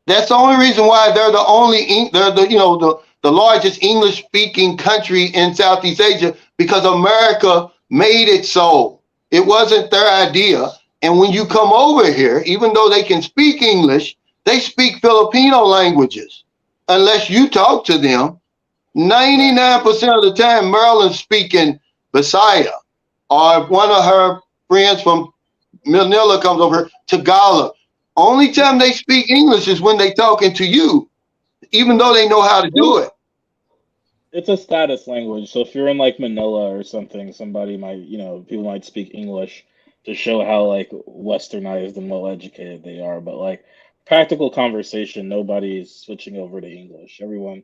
That's the only reason why they're the largest English speaking country in Southeast Asia, because America made it so. It wasn't their idea. And when you come over here, even though they can speak English, they speak Filipino languages. Unless you talk to them, 99% of the time, Maryland's speaking Bisaya, or if one of her friends from Manila comes over, Tagalog. Only time they speak English is when they talking to you, even though they know how to do it. It's a status language. So if you're in like Manila or something, somebody might, people might speak English to show how like westernized and well educated they are. But like practical conversation, nobody's switching over to English. Everyone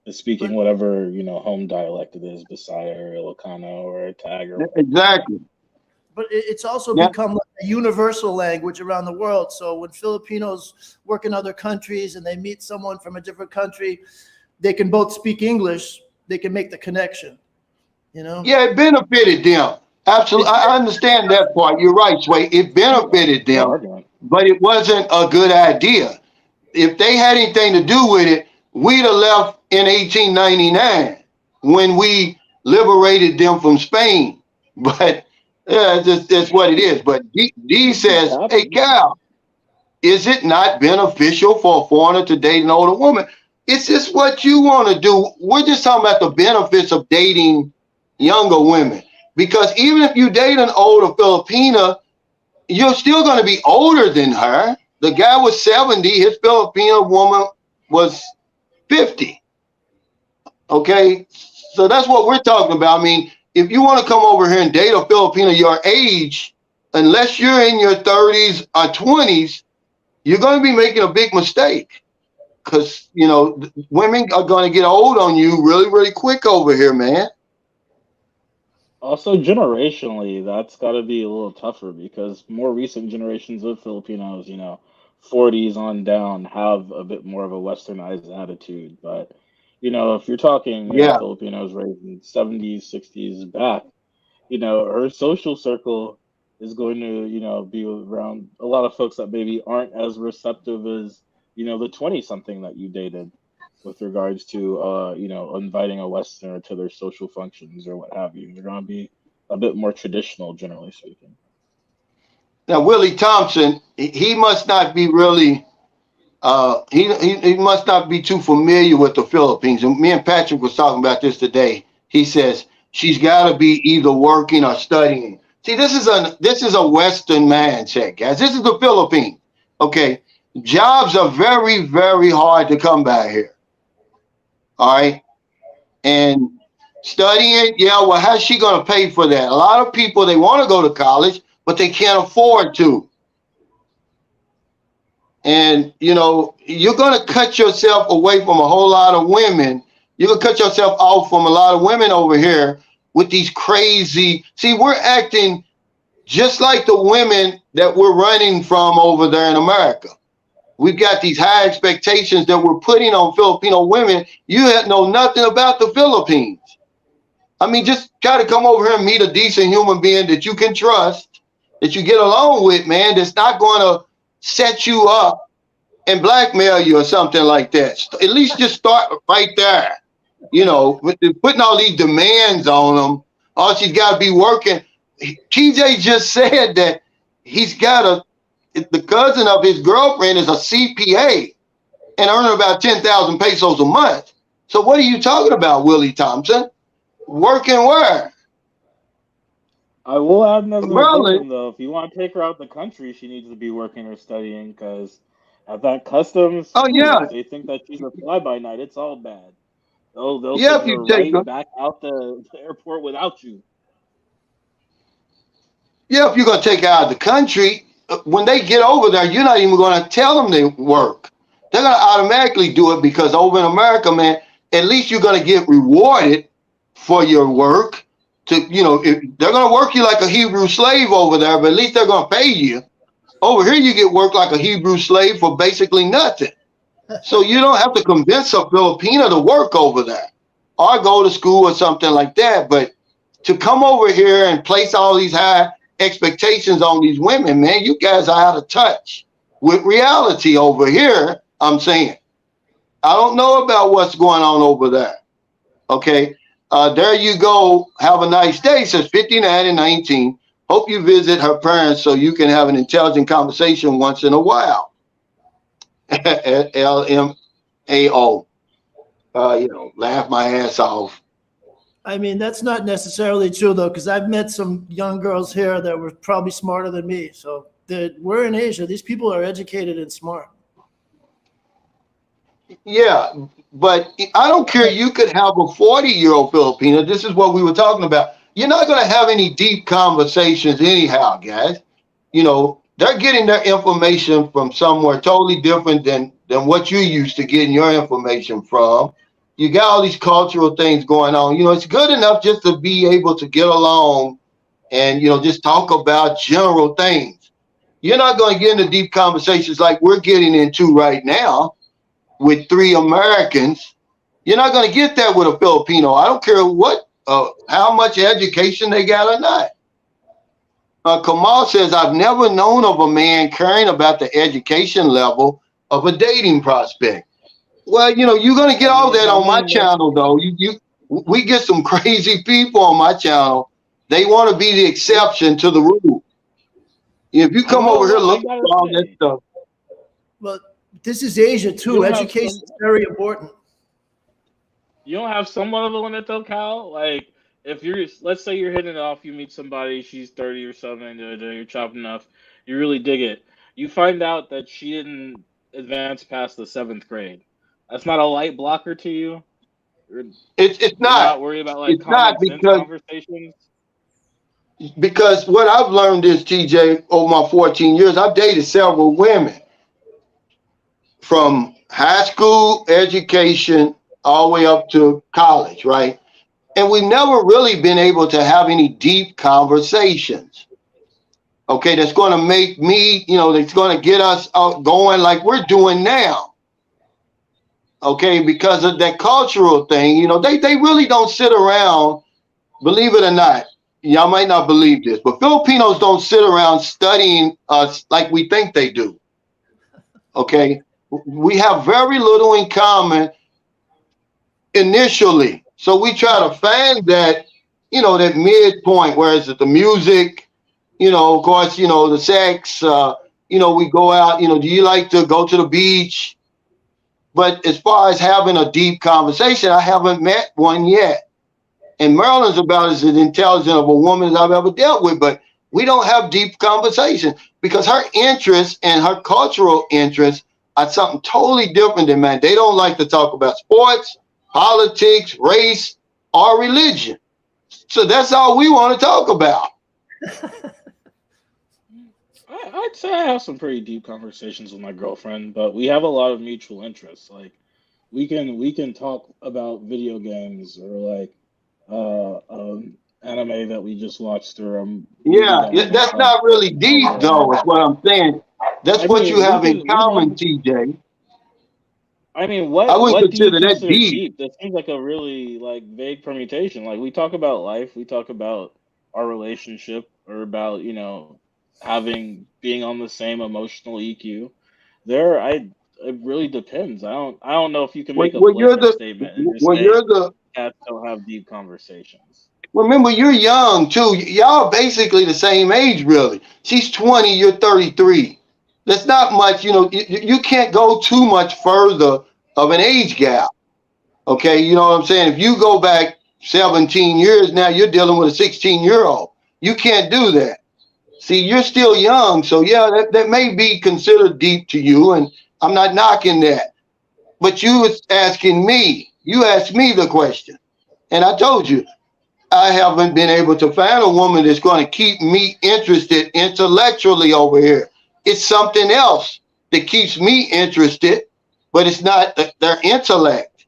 is speaking But whatever, home dialect it is, Bisaya or Ilocano or Tag or whatever. Exactly. but it's also Yeah. become like a universal language around the world. So when Filipinos work in other countries and they meet someone from a different country, they can both speak English. They can make the connection. Yeah, it benefited them. Absolutely. I understand that part. You're right, Sway. It benefited No them, argument. but it wasn't a good idea. If they had anything to do with it, we'd have left in 1899 when we liberated them from Spain. But yeah, it's what it is. But D says, hey, Cal, is it not beneficial for a foreigner to date an older woman? It's just what you want to do. We're just talking about the benefits of dating younger women. Because even if you date an older Filipina, you're still going to be older than her. The guy was 70, his Filipino woman was 50. Okay, so that's what we're talking about. I mean, if you want to come over here and date a Filipino your age, unless you're in your 30s or 20s, you're going to be making a big mistake, because women are going to get old on you really, really quick over here, man. Also, generationally, that's got to be a little tougher because more recent generations of Filipinos, 40s on down, have a bit more of a westernized attitude. But, if you're talking, Yeah, Filipinos raised in 70s, 60s back, her social circle is going to, be around a lot of folks that maybe aren't as receptive as, the 20 something that you dated with regards to, inviting a Westerner to their social functions or what have you. They're going to be a bit more traditional, generally speaking. now Willie Thompson, he must not be really he must not be too familiar with the Philippines. And me and Patrick was talking about this today. He says she's got to be either working or studying. See, this is a Western mindset, guys. This is the Philippines. Okay, jobs are very, very hard to come by here. All right, and studying, yeah. Well, how's she going to pay for that? A lot of people, they want to go to college, but they can't afford to. And you're going to cut yourself away from a whole lot of women. You're going to cut yourself off from a lot of women over here with these crazy. See, we're acting just like the women that we're running from over there in America. We've got these high expectations that we're putting on Filipino women. You know nothing about the Philippines. I mean, just try to come over here and meet a decent human being that you can trust, that you get along with, man, that's not going to set you up and blackmail you or something like that. At least just start right there. With putting all these demands on them, all she's got to be working. TJ just said that the cousin of his girlfriend is a CPA and earning about 10,000 pesos a month. So what are you talking about, Willie Thompson? Working where? I will add another Merlin. addition, though. If you want to take her out the country, she needs to be working or studying because At that customs, Oh yeah, if they think that she's a fly by night, it's all bad. They'll yeah. send If you her take right her, back out the airport without you. yeah, if you're gonna take her out of the country, when they get over there, you're not even gonna tell them they work. They're gonna automatically do it because over in America, man, at least you're gonna get rewarded for your work. If they're gonna work you like a Hebrew slave over there, but at least they're gonna pay you. Over here, you get worked like a Hebrew slave for basically nothing. So you don't have to convince a Filipino to work over there or go to school or something like that. But to come over here and place all these high expectations on these women, man, you guys are out of touch with reality over here. I'm saying, I don't know about what's going on over there. Okay. There you go. Have a nice day. Says 59 and 19. Hope you visit her parents so you can have an intelligent conversation once in a while. LMAO. Laugh my ass off. I mean, that's not necessarily true though, because I've met some young girls here that were probably smarter than me. So we're in Asia. These people are educated and smart. Yeah, but I don't care. You could have a 40-year-old Filipino. This is what we were talking about. You're not going to have any deep conversations anyhow, guys. They're getting their information from somewhere totally different than what you're used to getting your information from. You got all these cultural things going on. It's good enough just to be able to get along and, just talk about general things. You're not going to get into deep conversations like we're getting into right now with three Americans. You're not going to get that with a Filipino. I don't care how much education they got or not. Kamal says, I've never known of a man caring about the education level of a dating prospect. Well, you're going to get all that on my channel, though. We get some crazy people on my channel. They want to be the exception to the rule. If you come over here looking for all that stuff. Well, this is Asia too. Education is very important. You don't have somewhat of a limit though, Cal. Like let's say you're hitting it off, you meet somebody, she's 30 or something, you're chopping enough, you really dig it. You find out that she didn't advance past the 7th grade. That's not a light blocker to you. It's not. Not worried about like it's not sense conversations. Because what I've learned is, TJ, over my 14 years, I've dated several women from high school education all the way up to college, right? And we've never really been able to have any deep conversations. Okay, that's going to make me, that's going to get us out going like we're doing now. Okay, because of that cultural thing, they really don't sit around, believe it or not. Y'all might not believe this, but Filipinos don't sit around studying us like we think they do. Okay, we have very little in common initially. So we try to find that, that midpoint, where is it the music, of course, the sex, we go out, do you like to go to the beach? But as far as having a deep conversation, I haven't met one yet. And Marilyn's about as intelligent of a woman as I've ever dealt with, but we don't have deep conversation because her interests and her cultural interests are something totally different than mine. They don't like to talk about sports, politics, race, or religion. So that's all we want to talk about. I'd say I have some pretty deep conversations with my girlfriend, but we have a lot of mutual interests. Like we can talk about video games or like anime that we just watched or that's not really deep though, is what I'm saying. That's what you have in common, TJ. I mean, what I wouldn't what do you consider that consider deep. That seems like a really like vague permutation. Like we talk about life, we talk about our relationship, or about being on the same emotional EQ. It really depends. I don't know if you can make a blanket statement and just say cats don't have deep conversations. Remember, you're young too. Y'all basically the same age, really. She's 20, you're 33. That's not much, you can't go too much further of an age gap. Okay, you know what I'm saying? If you go back 17 years now, you're dealing with a 16-year-old. You can't do that. See, you're still young, so yeah, that may be considered deep to you, and I'm not knocking that. But you was asking me. You asked me the question. And I told you, I haven't been able to find a woman that's going to keep me interested intellectually over here. It's something else that keeps me interested, but it's not their intellect.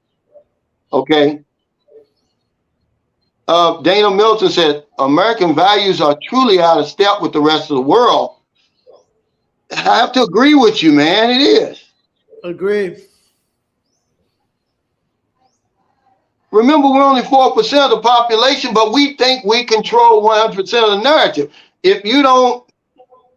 Okay. Dana Milton said, American values are truly out of step with the rest of the world. I have to agree with you, man. It is. Agree. Remember, we're only 4% of the population, but we think we control 100% of the narrative. If you don't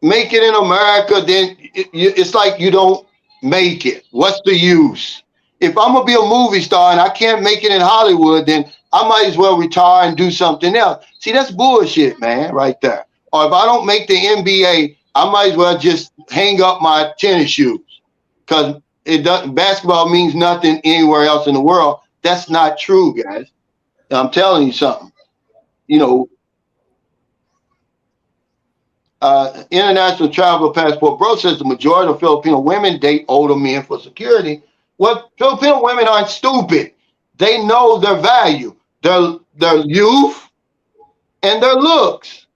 make it in America, then it's like you don't make it. What's the use? If I'm going to be a movie star and I can't make it in Hollywood, then I might as well retire and do something else. See, that's bullshit, man, right there. Or if I don't make the NBA, I might as well just hang up my tennis shoes, because basketball means nothing anywhere else in the world. That's not true, guys. I'm telling you something. You know, International Travel Passport Bro says the majority of Filipino women date older men for security. Well, Filipino women aren't stupid. They know their value, their youth, and their looks.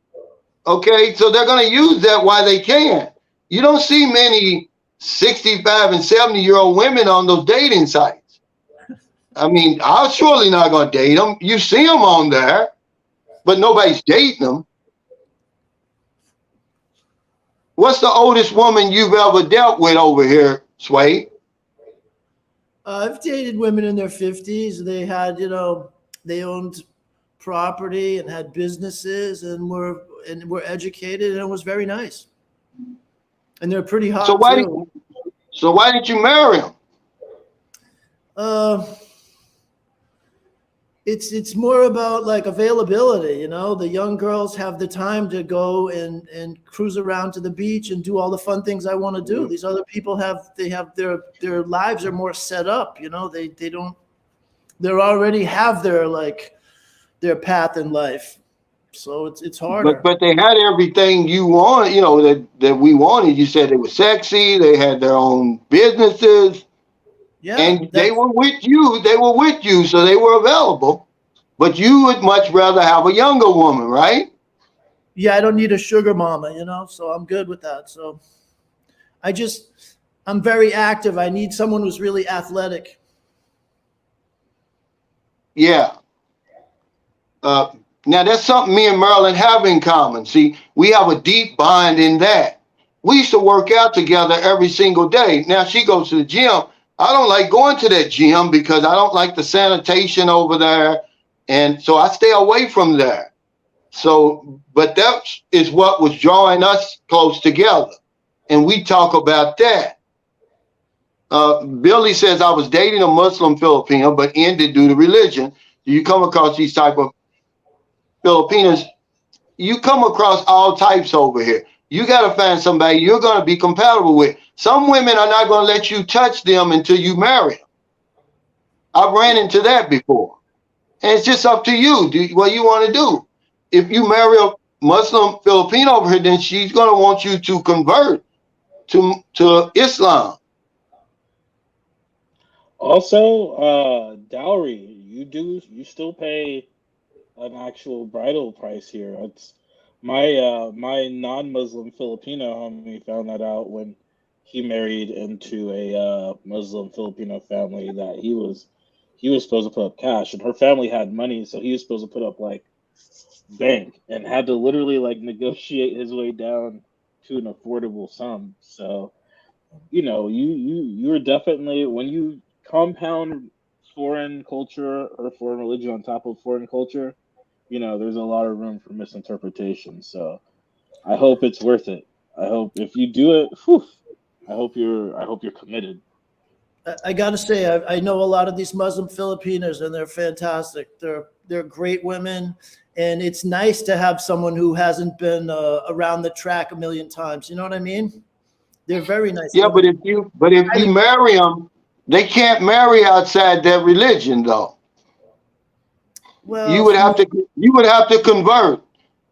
Okay, so they're going to use that while they can. You don't see many 65 and 70-year-old women on those dating sites. I mean, I'm surely not going to date them. You see them on there, but nobody's dating them. What's the oldest woman you've ever dealt with over here, Sway? I've dated women in their 50s. They had, they owned property and had businesses and were educated, and it was very nice. And they're pretty hot. So why did you marry them? It's more about like availability, the young girls have the time to go and cruise around to the beach and do all the fun things I want to do. These other people have their lives are more set up, they already have their path in life. So it's harder. But they had everything you want, that we wanted. You said they were sexy, they had their own businesses. Yeah, and they were with you. They were with you, so they were available. But you would much rather have a younger woman, right? Yeah, I don't need a sugar mama, so I'm good with that. So I'm very active. I need someone who's really athletic. Yeah. Now, that's something me and Marilyn have in common. See, we have a deep bond in that. We used to work out together every single day. Now, she goes to the gym. I don't like going to that gym because I don't like the sanitation over there. And so I stay away from there. So, but that is what was drawing us close together. And we talk about that. Billy says, I was dating a Muslim Filipino, but ended due to religion. Do you come across these type of Filipinos? You come across all types over here. You got to find somebody you're going to be compatible with. Some women are not going to let you touch them until you marry them. I've ran into that before. And it's just up to you. What you want to do. If you marry a Muslim Filipino over here, then she's going to want you to convert to Islam. Also, dowry. You still pay an actual bridal price here. It's my non-Muslim Filipino homie found that out when he married into a Muslim Filipino family, that he was supposed to put up cash, and her family had money, so he was supposed to put up like bank, and had to literally like negotiate his way down to an affordable sum. So, you're definitely, when you compound foreign culture or foreign religion on top of foreign culture, there's a lot of room for misinterpretation. So I hope it's worth it. I hope if you do it, I hope you're committed. I got to say, I know a lot of these Muslim Filipinos, and they're fantastic. They're great women, and it's nice to have someone who hasn't been around the track a million times. You know what I mean? They're very nice. Yeah, but if you marry them, they can't marry outside their religion, though. Well, you would have to convert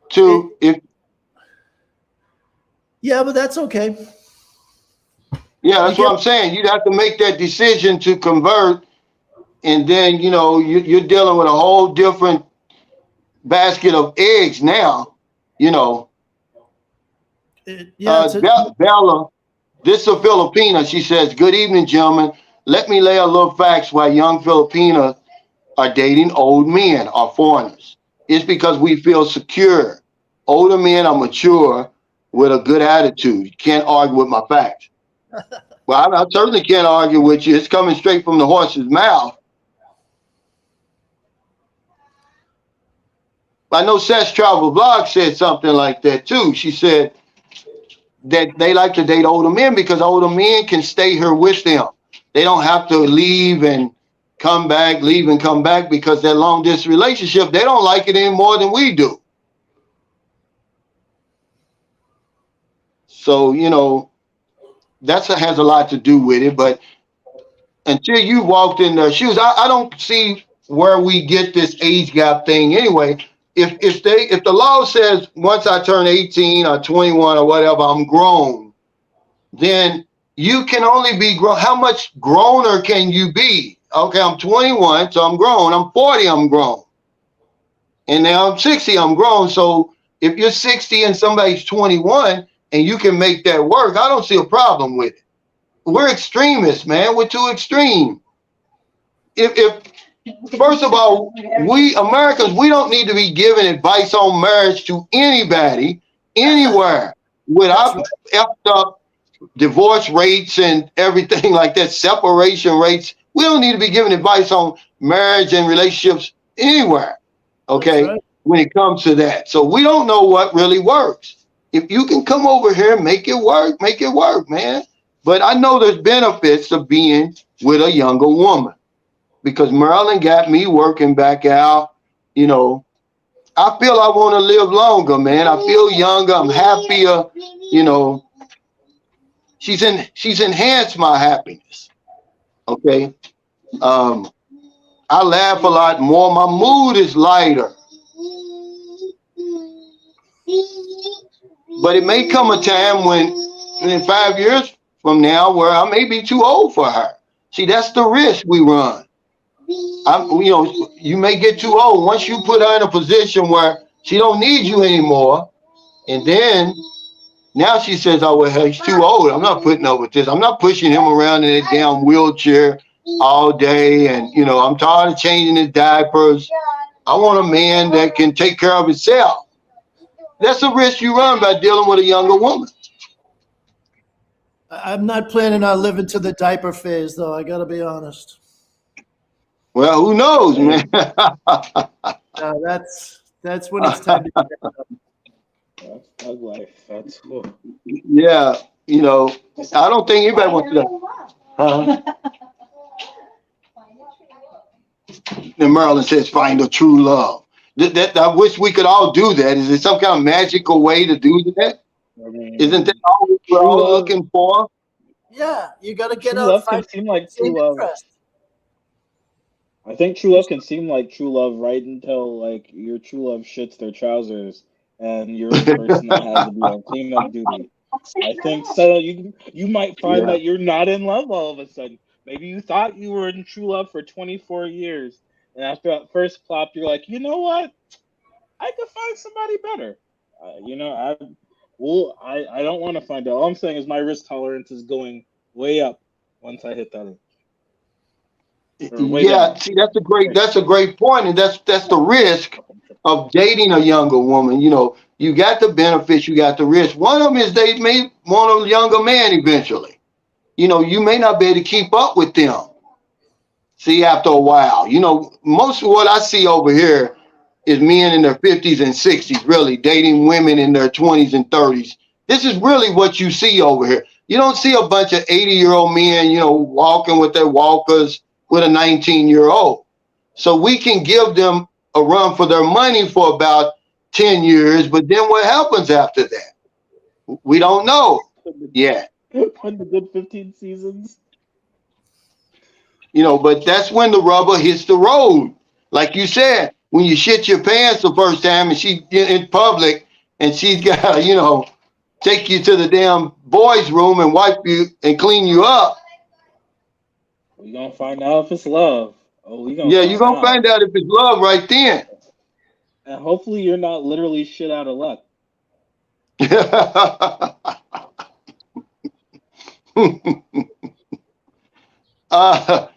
to if. Yeah, but that's okay. Yeah, You that's what get I'm saying. You'd have to make that decision to convert, and then you're dealing with a whole different basket of eggs now. You know, yeah, Bella, this is a Filipina. She says, "Good evening, gentlemen. Let me lay a little facts why young Filipinas are dating old men or foreigners. It's because we feel secure. Older men are mature with a good attitude. You can't argue with my facts." Well, I certainly can't argue with you. It's coming straight from the horse's mouth. I know Seth's Travel Vlog said something like that too. She said that they like to date older men because older men can stay here with them. They don't have to leave and come back, leave and come back because that long distance relationship, they don't like it any more than we do. So, that has a lot to do with it. But until you walked in their shoes, I don't see where we get this age gap thing anyway. If the law says once I turn 18 or 21 or whatever, I'm grown, then you can only be grown. How much growner can you be? Okay, I'm 21, so I'm grown. I'm 40, I'm grown. And now I'm 60, I'm grown. So if you're 60 and somebody's 21 and you can make that work, I don't see a problem with it. We're extremists, man. We're too extreme. If first of all, we Americans, we don't need to be giving advice on marriage to anybody, anywhere, without effed up divorce rates and everything like that, separation rates. We don't need to be giving advice on marriage and relationships anywhere, okay, right. when it comes to that. So we don't know what really works. If you can come over here and make it work, man. But I know there's benefits of being with a younger woman because Maryland got me working back out. I feel I want to live longer, man. I feel younger. I'm happier. She's enhanced my happiness. Okay. I laugh a lot more. My mood is lighter. But it may come a time when in 5 years from now where I may be too old for her. See, that's the risk we run. You may get too old. Once you put her in a position where she don't need you anymore, and then now she says, "Oh, well, he's too old. I'm not putting up with this. I'm not pushing him around in that damn wheelchair all day. And, I'm tired of changing his diapers. I want a man that can take care of himself." That's a risk you run by dealing with a younger woman. I'm not planning on living to the diaper phase, though. I got to be honest. Well, who knows, man? That's when it's time to get done. That's thug life. That's cool. Yeah, I don't think anybody wants to. Huh? And Maryland says, "Find a true love." I wish we could all do that. Is there some kind of magical way to do that? Isn't that all we're all looking for? Yeah, you got to get true out. Love can seem like true love. I think true love can seem like true love right until like your true love shits their trousers and you're the person that has to be on cleanup duty. I think so. You might find that you're not in love all of a sudden. Maybe you thought you were in true love for 24 years, and after that first plop, you're like, you know what? I could find somebody better. I don't want to find out. All I'm saying is my risk tolerance is going way up once I hit that. Yeah, see, that's a great point, and that's the risk of dating a younger woman. You got the benefits, you got the risk. One of them is they may want a younger man eventually. You may not be able to keep up with them. See, after a while, most of what I see over here is men in their 50s and 60s, really dating women in their 20s and 30s. This is really what you see over here. You don't see a bunch of 80-year-old men, walking with their walkers with a 19-year-old. So we can give them a run for their money for about 10 years, but then what happens after that? We don't know yet. When the good 15 seasons. But that's when the rubber hits the road. Like you said, when you shit your pants the first time and she's in public and she's got, take you to the damn boys' room and wipe you and clean you up. We gonna find out if it's love. Oh, we gonna Yeah, you're find gonna out. find out if it's love right then. And hopefully you're not literally shit out of luck. uh,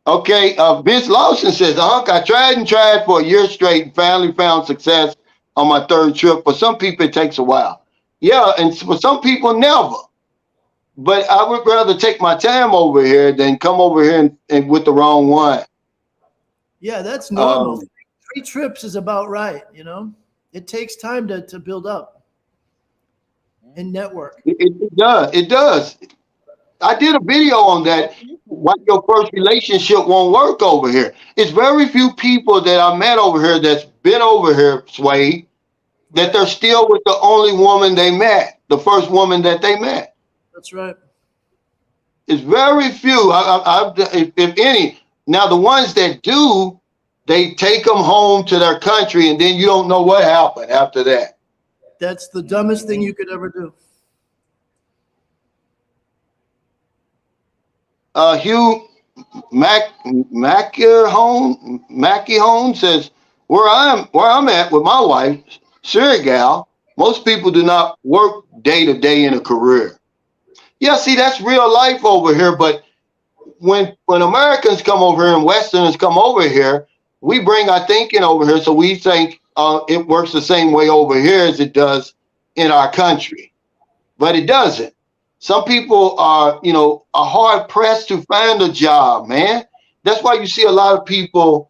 okay, Vince Lawson says, Unc, I tried and tried for a year straight and finally found success on my third trip. For some people, it takes a while. Yeah, and for some people, never. But I would rather take my time over here than come over here and with the wrong one. Yeah, that's normal. 3 trips is about right, you know? It takes time to build up and network. It does. It does. I did a video on that. Why your first relationship won't work over here. It's very few people that I met over here that's been over here, Sway, that they're still with the only woman they met, the first woman that they met. That's right. It's very few, if any. Now, the ones that do, they take them home to their country, and then you don't know what happened after that. That's the dumbest thing you could ever do. Hugh Mackie Home says, where I'm at with my wife, Gal, most people do not work day to day in a career. Yeah, see, that's real life over here. But when Americans come over here and Westerners come over here, we bring our thinking over here. So we think it works the same way over here as it does in our country. But it doesn't. Some people are hard pressed to find a job, man. That's why you see a lot of people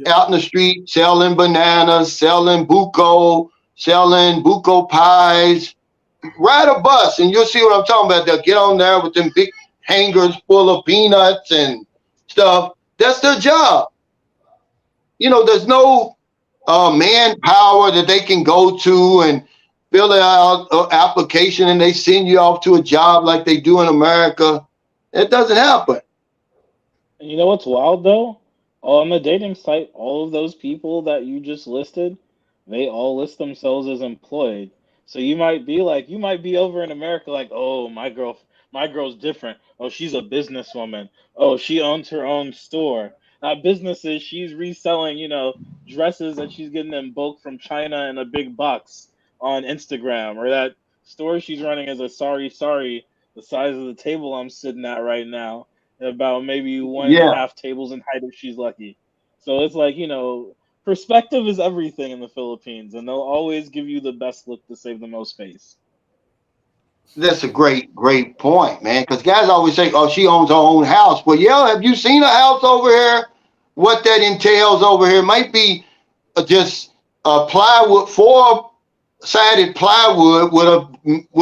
out in the street selling bananas, selling buko pies. Ride a bus and you'll see what I'm talking about. They'll get on there with them big hangers full of peanuts and stuff. That's their job. There's no manpower that they can go to and fill out an application and they send you off to a job like they do in America. It doesn't happen. And you know what's wild though? On the dating site, all of those people that you just listed, they all list themselves as employed. So you might be over in America like, oh, my girl's different. Oh, she's a businesswoman. Oh, she owns her own store. Not businesses, she's reselling, dresses that she's getting in bulk from China in a big box on Instagram. Or that store she's running is a sorry, the size of the table I'm sitting at right now. About maybe 1.5 tables in height if she's lucky. So it's like, perspective is everything in the Philippines, and they'll always give you the best look to save the most face. That's a great point, man. Because guys always say, oh, she owns her own house. Well, yeah, have you seen a house over here? What that entails over here might be just a plywood, 4-sided plywood with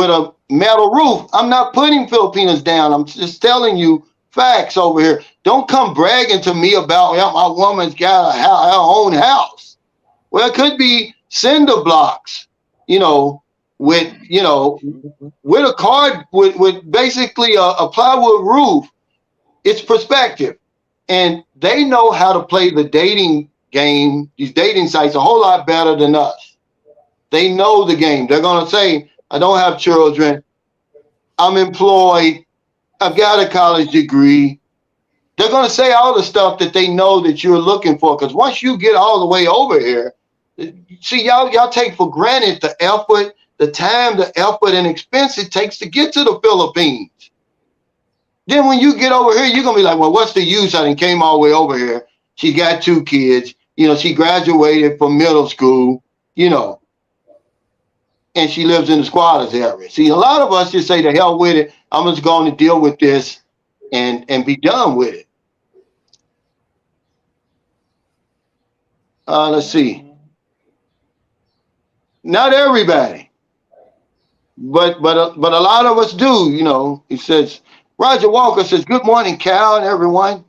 a metal roof. I'm not putting Filipinos down. I'm just telling you facts over here. Don't come bragging to me about my woman's got her own house. Well, it could be cinder blocks, with a card with basically a plywood roof. It's perspective, and they know how to play the dating game. These dating sites a whole lot better than us. They know the game. They're gonna say, "I don't have children. I'm employed. I've got a college degree." They're going to say all the stuff that they know that you're looking for. Because once you get all the way over here, see, y'all take for granted the effort, the time, the effort and expense it takes to get to the Philippines. Then when you get over here, you're going to be like, well, what's the use? I done came all the way over here. She got 2 kids. She graduated from middle school, and she lives in the squatters area. See, a lot of us just say, the hell with it. I'm just going to deal with this and be done with it. Let's see. Not everybody, but a lot of us do. He says, Roger Walker says, good morning, Cal and everyone.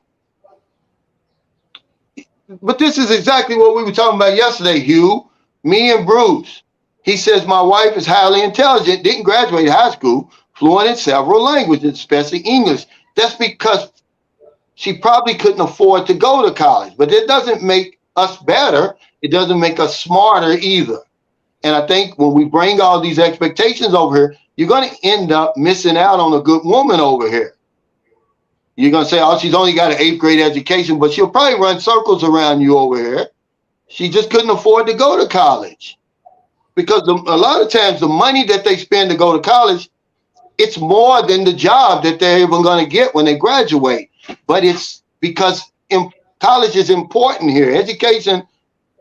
But this is exactly what we were talking about yesterday, Hugh, me and Bruce. He says, my wife is highly intelligent, didn't graduate high school, fluent in several languages, especially English. That's because she probably couldn't afford to go to college, but it doesn't make us better. It doesn't make us smarter either. And I think when we bring all these expectations over here, you're going to end up missing out on a good woman over here. You're going to say, oh, she's only got an 8th grade education, but she'll probably run circles around you over here. She just couldn't afford to go to college. Because a lot of times the money that they spend to go to college, it's more than the job that they're even going to get when they graduate. But it's because college is important here. Education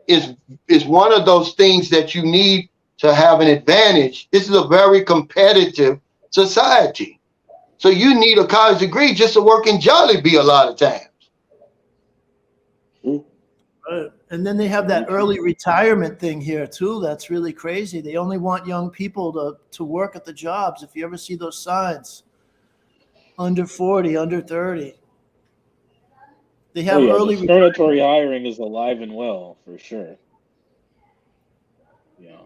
is one of those things that you need to have an advantage. This is a very competitive society. So you need a college degree just to work in Jollibee a lot of times. And then they have that early retirement thing here too. That's really crazy. They only want young people to work at the jobs. If you ever see those signs, under 40, under 30. They have early discriminatory hiring is alive and well for sure. Yeah.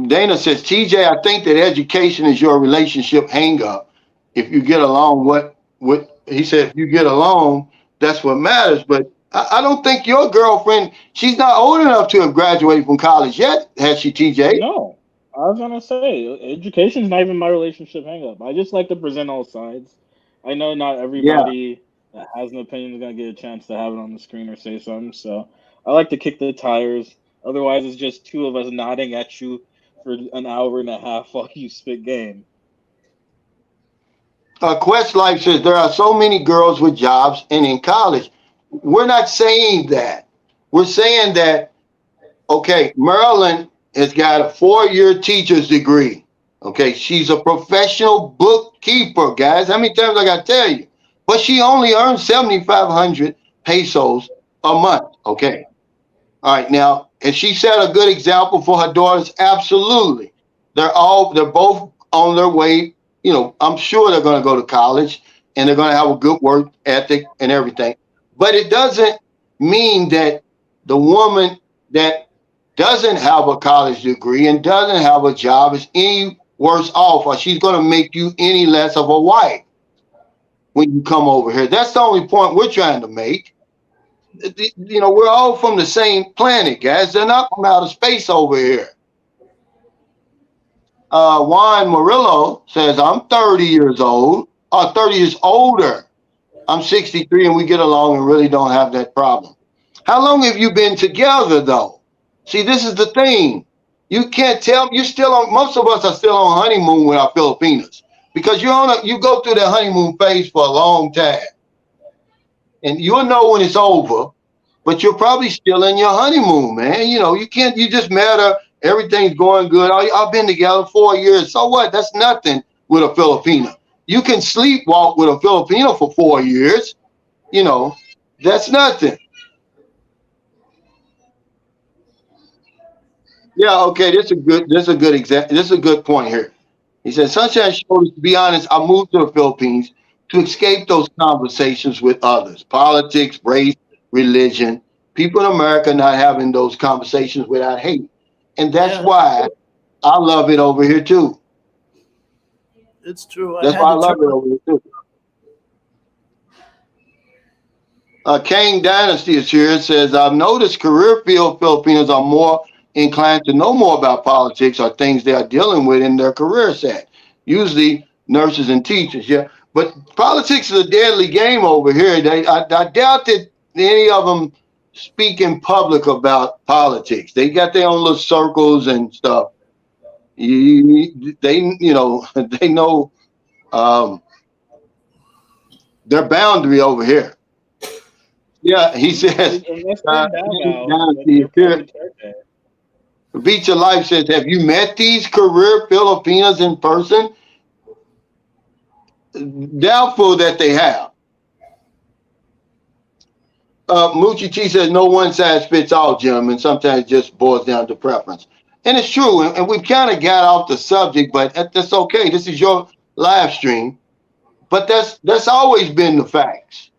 Dana says, TJ, I think that education is your relationship hang up. If you get along, he said, if you get along, that's what matters. But I don't think your girlfriend, she's not old enough to have graduated from college yet, has she, TJ? No, I was going to say, education is not even my relationship hang up. I just like to present all sides. I know not everybody that has an opinion is going to get a chance to have it on the screen or say something. So I like to kick the tires. Otherwise, it's just two of us nodding at you for an hour and a half while you spit game. Quest Life says there are so many girls with jobs and in college. We're not saying that. We're saying that, okay, Maryland has got a 4-year teacher's degree. Okay, she's a professional bookkeeper, guys. How many times I got to tell you? But she only earns 7,500 pesos a month. Okay. All right. Now, has she set a good example for her daughters? Absolutely. They're both on their way. You know, I'm sure they're going to go to college and they're going to have a good work ethic and everything. But it doesn't mean that the woman that doesn't have a college degree and doesn't have a job is any worse off, or she's going to make you any less of a wife when you come over here. That's the only point we're trying to make. You know, we're all from the same planet, guys. They're not from outer space over here. Juan Murillo says, I'm 30 years old, or 30 years older. I'm 63 and we get along and really don't have that problem. How long have you been together, though? See, this is the thing. You can't tell. You're still on. Most of us are still on honeymoon with our Filipinas because you go through the honeymoon phase for a long time, and you'll know when it's over. But you're probably still in your honeymoon, man. You know, you can't. You just met her. Everything's going good. I've been together 4 years. So what? That's nothing with a Filipina. You can sleepwalk with a Filipino for 4 years. You know, that's nothing. Yeah, okay, this is a good example. This is a good point here. He said, Sunshine Shoulders, to be honest, I moved to the Philippines to escape those conversations with others. Politics, race, religion. People in America not having those conversations without hate. And that's why I love it over here too. It's true. That's why I love it over here too. Kang Dynasty is here. It says, I've noticed career field Filipinos are more inclined to know more about politics or things they are dealing with in their career set. Usually nurses and teachers, yeah. But politics is a deadly game over here. I doubt that any of them speak in public about politics. They got their own little circles and stuff. They know their boundary over here. Yeah, he says. Beat Your Life says, have you met these career Filipinas in person? Doubtful that they have. Moochie T says, no one size fits all, gentlemen. Sometimes it just boils down to preference. And it's true. And we've kind of got off the subject, but that's okay. This is your live stream. But that's always been the facts.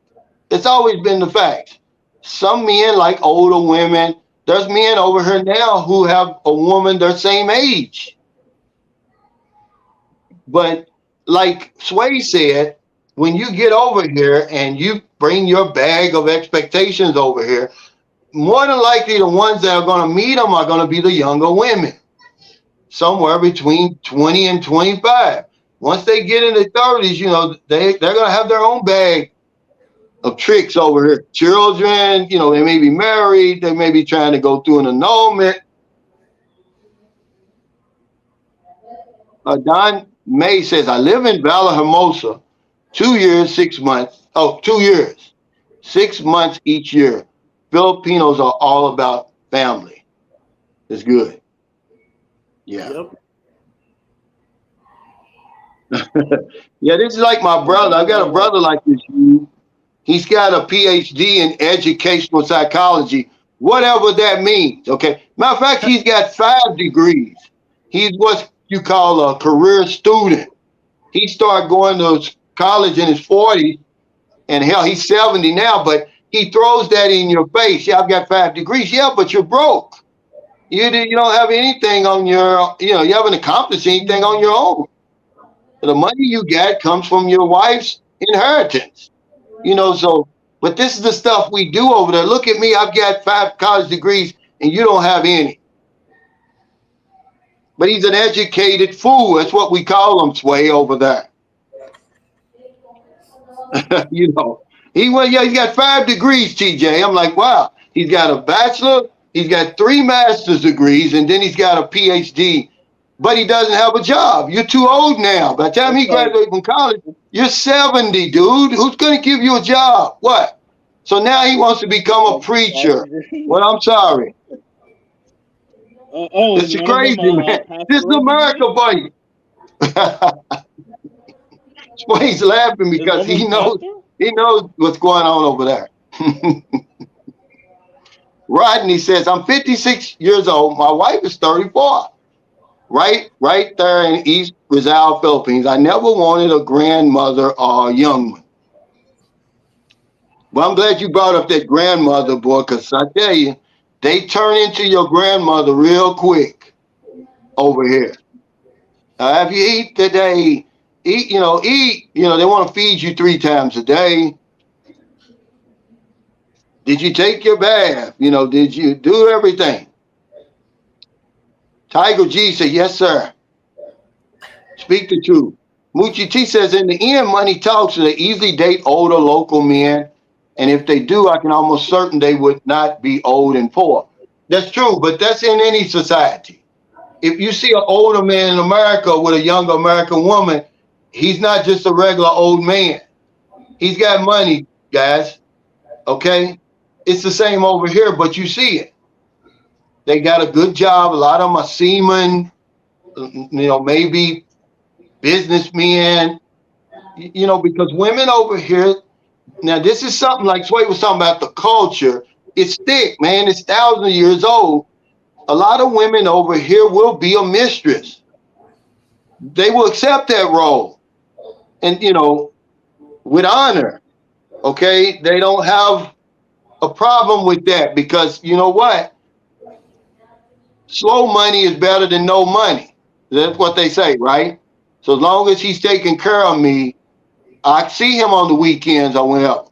It's always been the facts. Some men like older women. There's men over here now who have a woman their same age. But like Sway said, when you get over here and you bring your bag of expectations over here, more than likely the ones that are going to meet them are going to be the younger women, somewhere between 20 and 25. Once they get in their 30s, you know, they're going to have their own bag of tricks over here. Children, you know, they may be married, they may be trying to go through an annulment. Don May says, I live in Valor Hermosa, 2 years, 6 months. Oh, 2 years, 6 months each year. Filipinos are all about family. It's good. Yeah. Yep. Yeah, this is like my brother. I've got a brother like this. He's got a PhD in educational psychology, whatever that means. Okay. Matter of fact, he's got 5 degrees. He's what you call a career student. He started going to college in his 40s, and hell, he's 70 now, but he throws that in your face. Yeah, I've got 5 degrees. Yeah, but you're broke. You don't have anything on your, you know, you haven't accomplished anything on your own. The money you get comes from your wife's inheritance. You know, so, but this is the stuff we do over there. Look at me, I've got 5 college degrees and you don't have any. But he's an educated fool. That's what we call him, Sway, over there. You know, he's got 5 degrees, TJ. I'm like, wow, he's got a bachelor, he's got 3 master's degrees, and then he's got a PhD, but he doesn't have a job. You're too old now. By the time he graduates from college, you're 70, dude. Who's going to give you a job? What? So now he wants to become a preacher. Well, I'm sorry. This is crazy, man. This is America, buddy. Sway's laughing because he knows what's going on over there. Rodney says, I'm 56 years old. My wife is 34. Right there in East Rizal, Philippines. I never wanted a grandmother or a young one. Well, I'm glad you brought up that grandmother, boy, because I tell you, they turn into your grandmother real quick over here. If you eat today, eat, they want to feed you 3 times a day. Did you take your bath? Did you do everything? Tiger G said, yes, sir. Speak the truth. Moochie T says, in the end, money talks, so they easily date older local men. And if they do, I can almost certain they would not be old and poor. That's true, but that's in any society. If you see an older man in America with a younger American woman, he's not just a regular old man. He's got money, guys. Okay? It's the same over here, but you see it. They got a good job. A lot of them are seamen, maybe businessmen, because women over here, now this is something like Sway was talking about, the culture. It's thick, man. It's thousands of years old. A lot of women over here will be a mistress. They will accept that role. And, with honor, okay? They don't have a problem with that because, you know what? Slow money is better than no money. That's what they say, right? So as long as he's taking care of me, I see him on the weekends or whenever.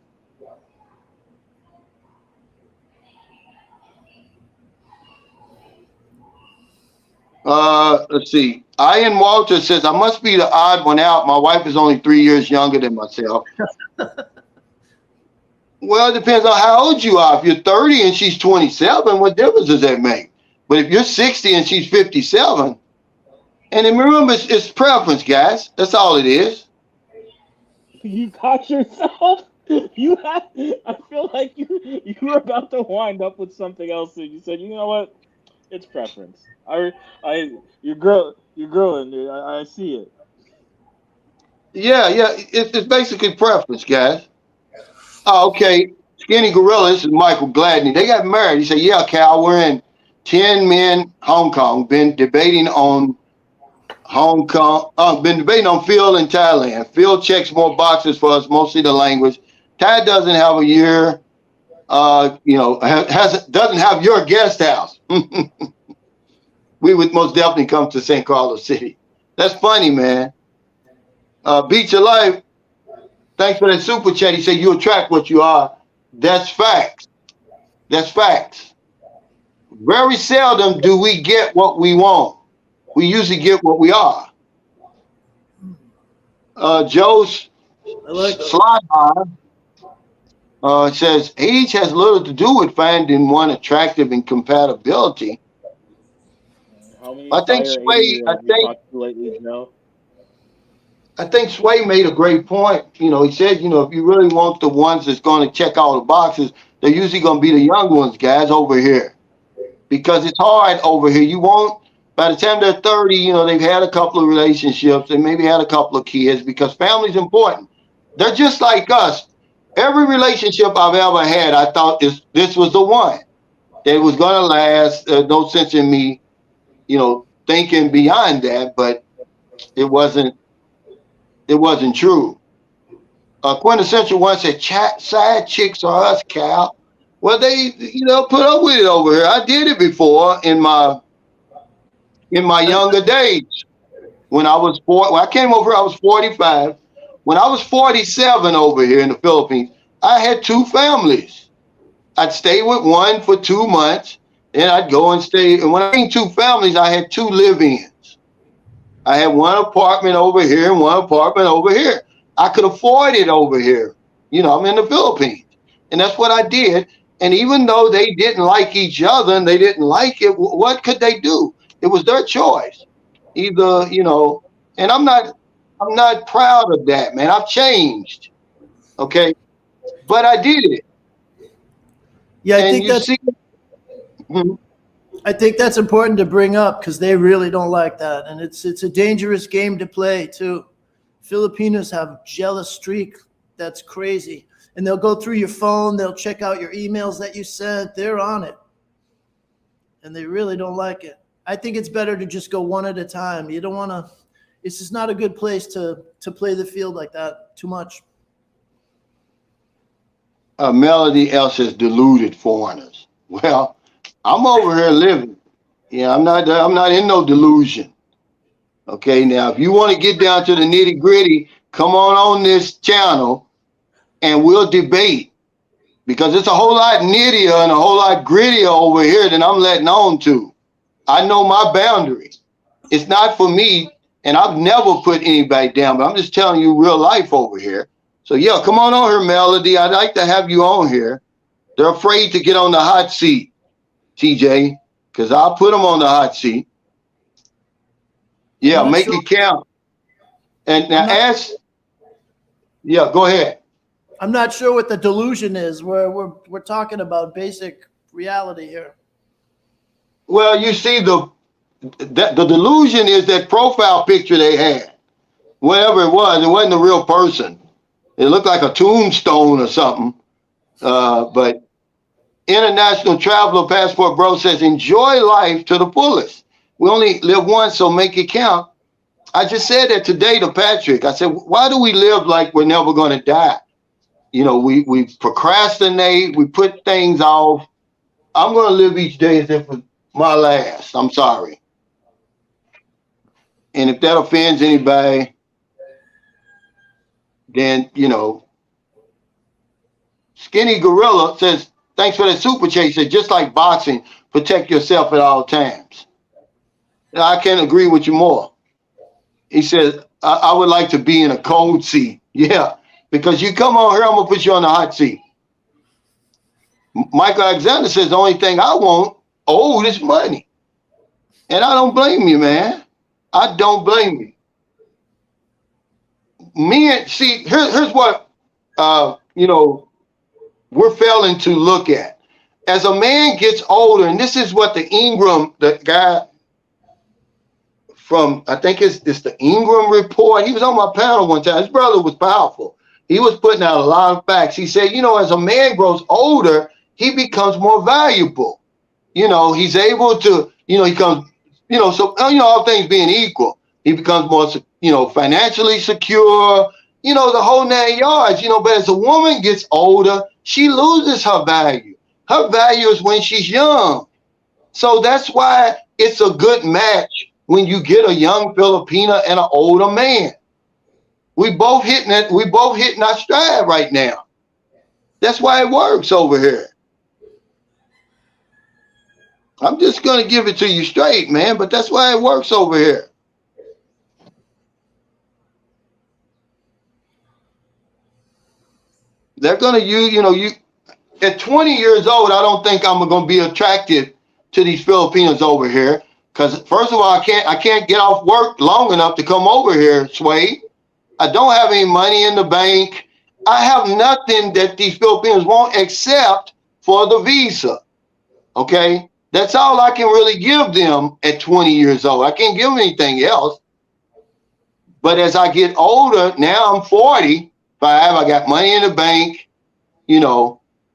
Let's see. Ian Walter says, I must be the odd one out. My wife is only 3 years younger than myself. Well, it depends on how old you are. If you're 30 and she's 27, what difference does that make? But if you're 60 and she's 57, and then remember, it's preference, guys. That's all it is. You got yourself. I feel like you were about to wind up with something else, and you said, you know what? It's preference. You're grilling. I see it. Yeah. It's basically preference, guys. Oh, okay. Skinny Gorilla. This is Michael Gladney. They got married. He said, "Yeah, Cal, we're in 10 men, Hong Kong. Been debating on Hong Kong. Been debating on Phil in Thailand. Phil checks more boxes for us, mostly the language. Thai doesn't have a year. Doesn't have your guest house. We would most definitely come to St. Carlos City. That's funny, man. Beach of Life. Thanks for that super chat. He said, you attract what you are. That's facts. That's facts. Very seldom do we get what we want. We usually get what we are. Joe's I like that. slide says age has little to do with finding one attractive and compatibility. How many I think fire Sway. 80 have you talked to lately, Joe? I think Sway made a great point. You know, he said, you know, if you really want the ones that's going to check all the boxes, they're usually going to be the young ones, guys, over here, because it's hard over here. You won't. By the time they're 30, you know, they've had a couple of relationships, they maybe had a couple of kids, because family's important. They're just like us. Every relationship I've ever had, I thought this was the one that was going to last. No sense in me, you know, thinking beyond that, but it wasn't true. Quintessential one said, side chicks are us, Cal. Well, they, you know, put up with it over here. I did it before in my younger days. When I was when I came over, I was 45. When I was 47 over here in the Philippines, I had two families. I'd stay with one for 2 months, and I'd go and stay. And when I mean two families, I had two live-ins. I had one apartment over here and one apartment over here. I could afford it over here. You know, I'm in the Philippines. And that's what I did. And even though they didn't like each other and they didn't like it, what could they do? It was their choice. Either, you know, and I'm not proud of that, man. I've changed. Okay. But I did it. Yeah, I think that's important to bring up, because they really don't like that. And it's a dangerous game to play too. Filipinos have a jealous streak that's crazy. And they'll go through your phone, they'll check out your emails that you sent, they're on it. And they really don't like it. I think it's better to just go one at a time. You don't want to, it's just not a good place to play the field like that too much. Melody else has deluded foreigners. Well, I'm over here living. Yeah, I'm not in no delusion. Okay, now if you want to get down to the nitty gritty, come on this channel and we'll debate, because it's a whole lot nittier and a whole lot grittier over here than I'm letting on to. I know my boundaries. It's not for me, and I've never put anybody down, but I'm just telling you real life over here. So yeah, come on here, Melody. I'd like to have you on here. They're afraid to get on the hot seat, TJ, because I'll put them on the hot seat. Yeah, make it count. And now go ahead. I'm not sure what the delusion is. We're talking about basic reality here. Well, you see, the delusion is that profile picture they had. Whatever it wasn't a real person. It looked like a tombstone or something. But International Traveler Passport Bro says, enjoy life to the fullest. We only live once, so make it count. I just said that today to Patrick. I said, why do we live like we're never going to die? You know, we procrastinate, we put things off. I'm going to live each day as if it's my last. I'm sorry. And if that offends anybody, then, you know, Skinny Gorilla says, thanks for that super chase. Said, just like boxing, protect yourself at all times. I can't agree with you more. He says, I would like to be in a cold seat. Yeah, because you come on here, I'm going to put you on the hot seat. Michael Alexander says, the only thing I want is money. And I don't blame you, man. I don't blame you. Here's what, you know, we're failing to look at. As a man gets older, and this is what the guy from, I think it's the Ingram report. He was on my panel one time. His brother was powerful. He was putting out a lot of facts. He said, you know, as a man grows older, he becomes more valuable. You know, he's able to, you know, he comes, you know, so, you know, all things being equal, he becomes more, you know, financially secure, you know, the whole 9 yards, you know, but as a woman gets older, she loses her value. Her value is when she's young. So that's why it's a good match when you get a young Filipina and an older man. We both hitting our stride right now. That's why it works over here. I'm just going to give it to you straight, man. But that's why it works over here. They're going to use, you at 20 years old, I don't think I'm going to be attracted to these Filipinos over here. Because first of all, I can't get off work long enough to come over here, Sway. I don't have any money in the bank. I have nothing that these Filipinos want except for the visa. Okay? That's all I can really give them at 20 years old. I can't give them anything else. But as I get older, now I'm 45, I got money in the bank,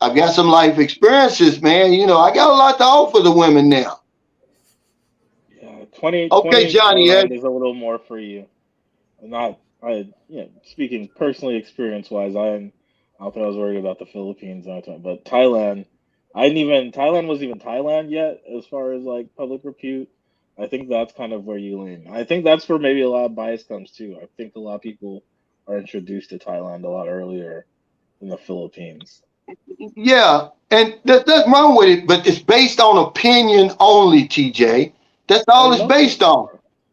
I've got some life experiences, man. I got a lot to offer the women now. Yeah, 20. Okay, Johnny. Is a little more for you. Speaking personally, experience-wise, I don't think I was worried about the Philippines, but Thailand. Thailand wasn't even Thailand yet as far as like public repute. I think that's kind of where you lean. I think that's where maybe a lot of bias comes too. I think a lot of people are introduced to Thailand a lot earlier than the Philippines. Yeah, and there's nothing wrong with it, but it's based on opinion only, TJ. That's all it's based on.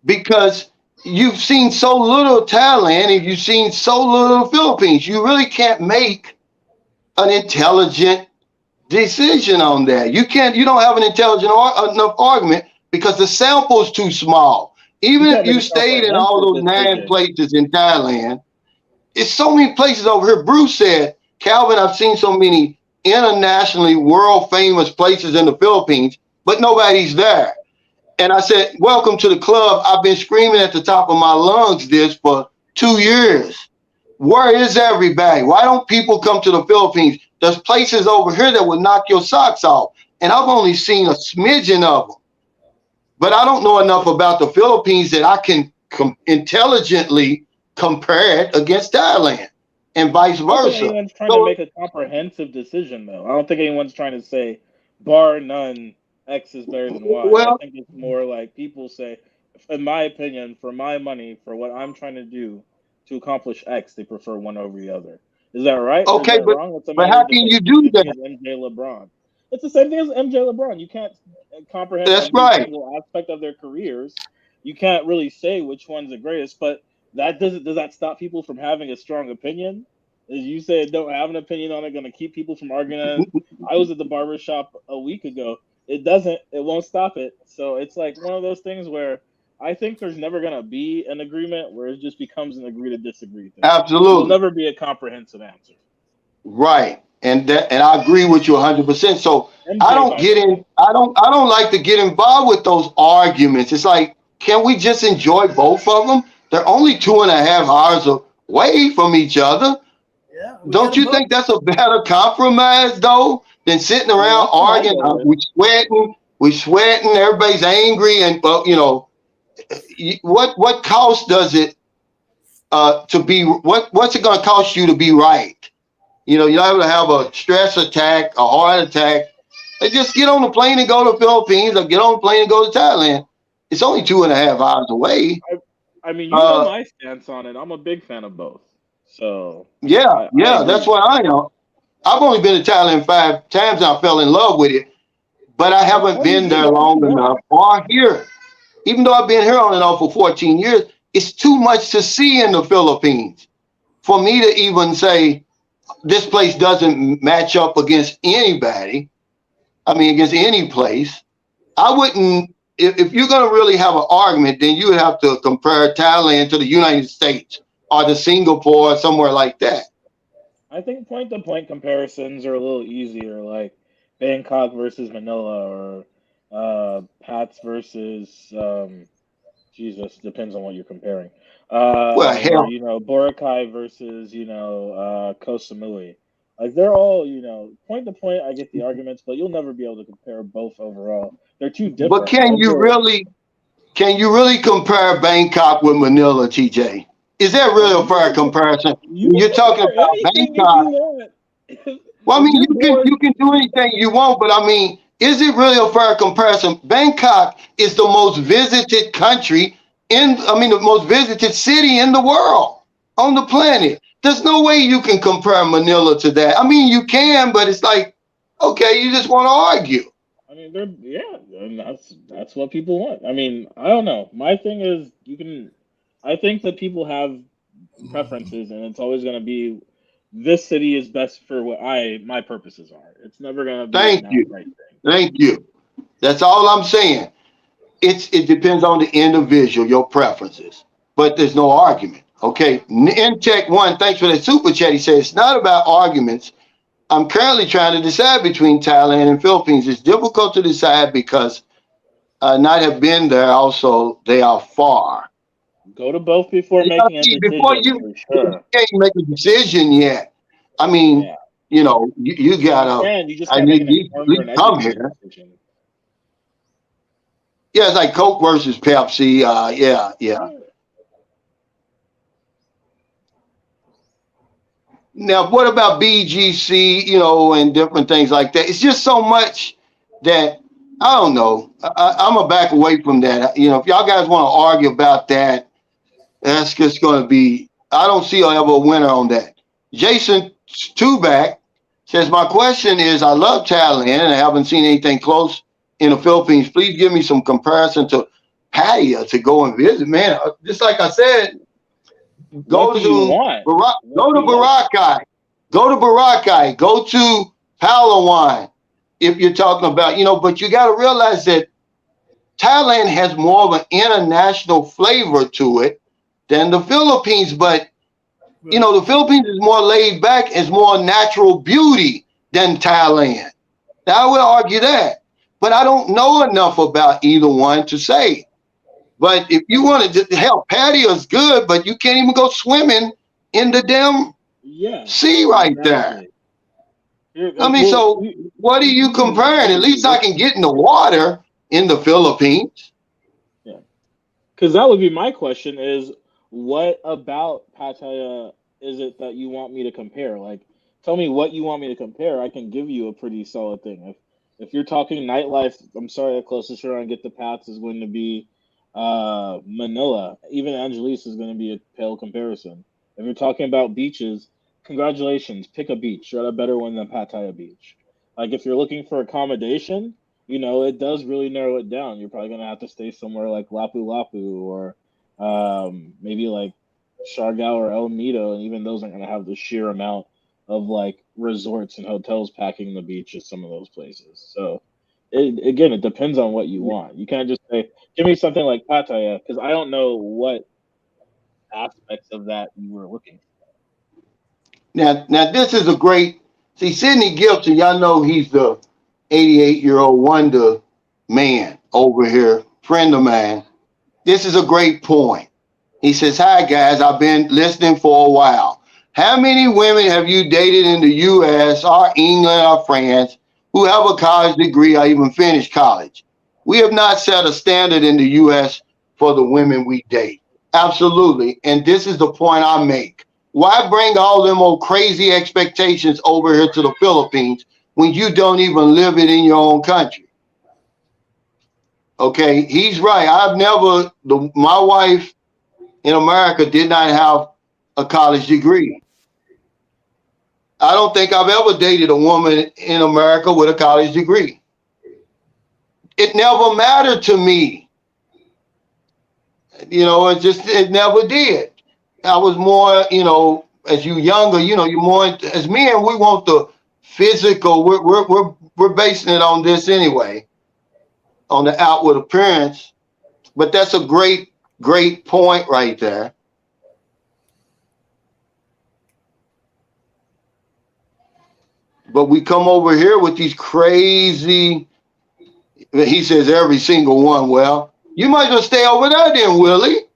Because you've seen so little Thailand and you've seen so little Philippines. You really can't make an intelligent decision on that. You don't have an intelligent enough argument because the sample's too small. Even if you stayed in all those 9 places in Thailand, it's so many places over here. Bruce said, Calvin, I've seen so many internationally world famous places in the Philippines, but nobody's there. And I said, welcome to the club. I've been screaming at the top of my lungs this for 2 years. Where is everybody? Why don't people come to the Philippines? There's places over here that will knock your socks off. And I've only seen a smidgen of them. But I don't know enough about the Philippines that I can intelligently compare it against Thailand and vice versa. I don't think anyone's trying to make a comprehensive decision, though. I don't think anyone's trying to say, bar none, X is better than Y. Well, I think it's more like people say, in my opinion, for my money, for what I'm trying to do to accomplish X, they prefer one over the other. Is that right? Okay, that but, wrong? but how can you do that? MJ LeBron. It's the same thing as MJ LeBron. You can't comprehend every single aspect of their careers. You can't really say which one's the greatest, but does that stop people from having a strong opinion? As you said, don't have an opinion on it, going to keep people from arguing. I was at the barbershop a week ago. It won't stop it. So it's like one of those things where I think there's never going to be an agreement where it just becomes an agree to disagree thing. Absolutely. There'll never be a comprehensive answer. Right. And I agree with you 100%. So I don't like to get involved with those arguments. It's like, can we just enjoy both of them? They're only 2.5 hours away from each other. Yeah, don't you think that's a better compromise though than sitting around arguing? We sweating, everybody's angry, and what cost does it to be? What's it going to cost you to be right? You're able to have a stress attack, a heart attack. And just get on the plane and go to the Philippines, or get on the plane and go to Thailand. It's only 2.5 hours away. I mean, you know my stance on it. I'm a big fan of both. So yeah, that's what I am. I've only been to Thailand 5 times and I fell in love with it, but I haven't been there long enough. Or here, even though I've been here on and off for 14 years, it's too much to see in the Philippines for me to even say this place doesn't match up against anybody. I mean, against any place. I wouldn't. If you're going to really have an argument, then you would have to compare Thailand to the United States or to Singapore or somewhere like that. I think point-to-point comparisons are a little easier, like Bangkok versus Manila, or Pats versus depends on what you're comparing. Boracay versus Koh Samui. Like they're all point-to-point. I get the arguments, but you'll never be able to compare both overall. They're too different. But can you really compare Bangkok with Manila, TJ? Is that really a fair comparison? You're talking about Bangkok. Well, I mean, you can do anything you want, but I mean, is it really a fair comparison? Bangkok is the most visited country the most visited city in the world, on the planet. There's no way you can compare Manila to that. I mean, you can, but it's like, okay, you just want to argue. I mean, and that's what people want. I mean, I don't know. My thing is, I think that people have preferences, and it's always going to be this city is best for what my purposes are. It's never going to be Thank an you. outright thing. Thank you. That's all I'm saying. It depends on the individual, your preferences, but there's no argument. Okay. In Tech One, thanks for that super chat. He said it's not about arguments. I'm currently trying to decide between Thailand and Philippines. It's difficult to decide because not have been there. Also, they are far. Go to both before making a Before decision, for sure. can't make a decision yet. I mean, Yeah. you gotta. You just I gotta make need an you informed or an come educated here. decision. Yeah, it's like Coke versus Pepsi. Yeah. Now, what about BGC, and different things like that? It's just so much that I don't know. I'm going to back away from that. If y'all guys want to argue about that, that's just going to be, I don't see ever a winner on that. Jason Tuback says, my question is, I love Thailand and I haven't seen anything close in the Philippines. Please give me some comparison to Pattaya to go and visit. Man, just like I said, go to Boracay. Go to Boracay. Go to Palawan. If you're talking about, but you got to realize that Thailand has more of an international flavor to it than the Philippines. But, the Philippines is more laid back, is more natural beauty than Thailand. Now, I would argue that. But I don't know enough about either one to say. But if you want to, hell, Pattaya is good, but you can't even go swimming in the damn sea right there. I mean, so what are you comparing? At least I can get in the water in the Philippines. Yeah. Because that would be my question is, what about Pattaya is it that you want me to compare? Like, tell me what you want me to compare. I can give you a pretty solid thing. If you're talking nightlife, I'm sorry, the closest you're going to get to Pats is going to be Manila. Even Angeles is going to be a pale comparison. If you're talking about beaches, congratulations, pick a beach. You're at a better one than Pattaya Beach. Like, if you're looking for accommodation, it does really narrow it down. You're probably going to have to stay somewhere like Lapu-Lapu or maybe like Siargao or El Nido, and even those aren't going to have the sheer amount of like resorts and hotels packing the beach as some of those places. So it depends on what you want. You can't just say, give me something like Pattaya, because I don't know what aspects of that you were looking for. Now this is a great, Sidney Gibson, y'all know he's the 88-year-old wonder man over here, friend of mine. This is a great point. He says, hi guys, I've been listening for a while. How many women have you dated in the US or England or France who have a college degree or even finished college? We have not set a standard in the US for the women we date. Absolutely. And this is the point I make. Why bring all them old crazy expectations over here to the Philippines when you don't even live it in your own country? Okay, he's right. My wife in America did not have a college degree. I don't think I've ever dated a woman in America with a college degree. It never mattered to me. It never did. I was more, as you younger, you're more, as men, we want the physical. We're basing it on this anyway, on the outward appearance. But that's a great point right there. But we come over here with these crazy, he says every single one. Well, you might as well stay over there then, Willie.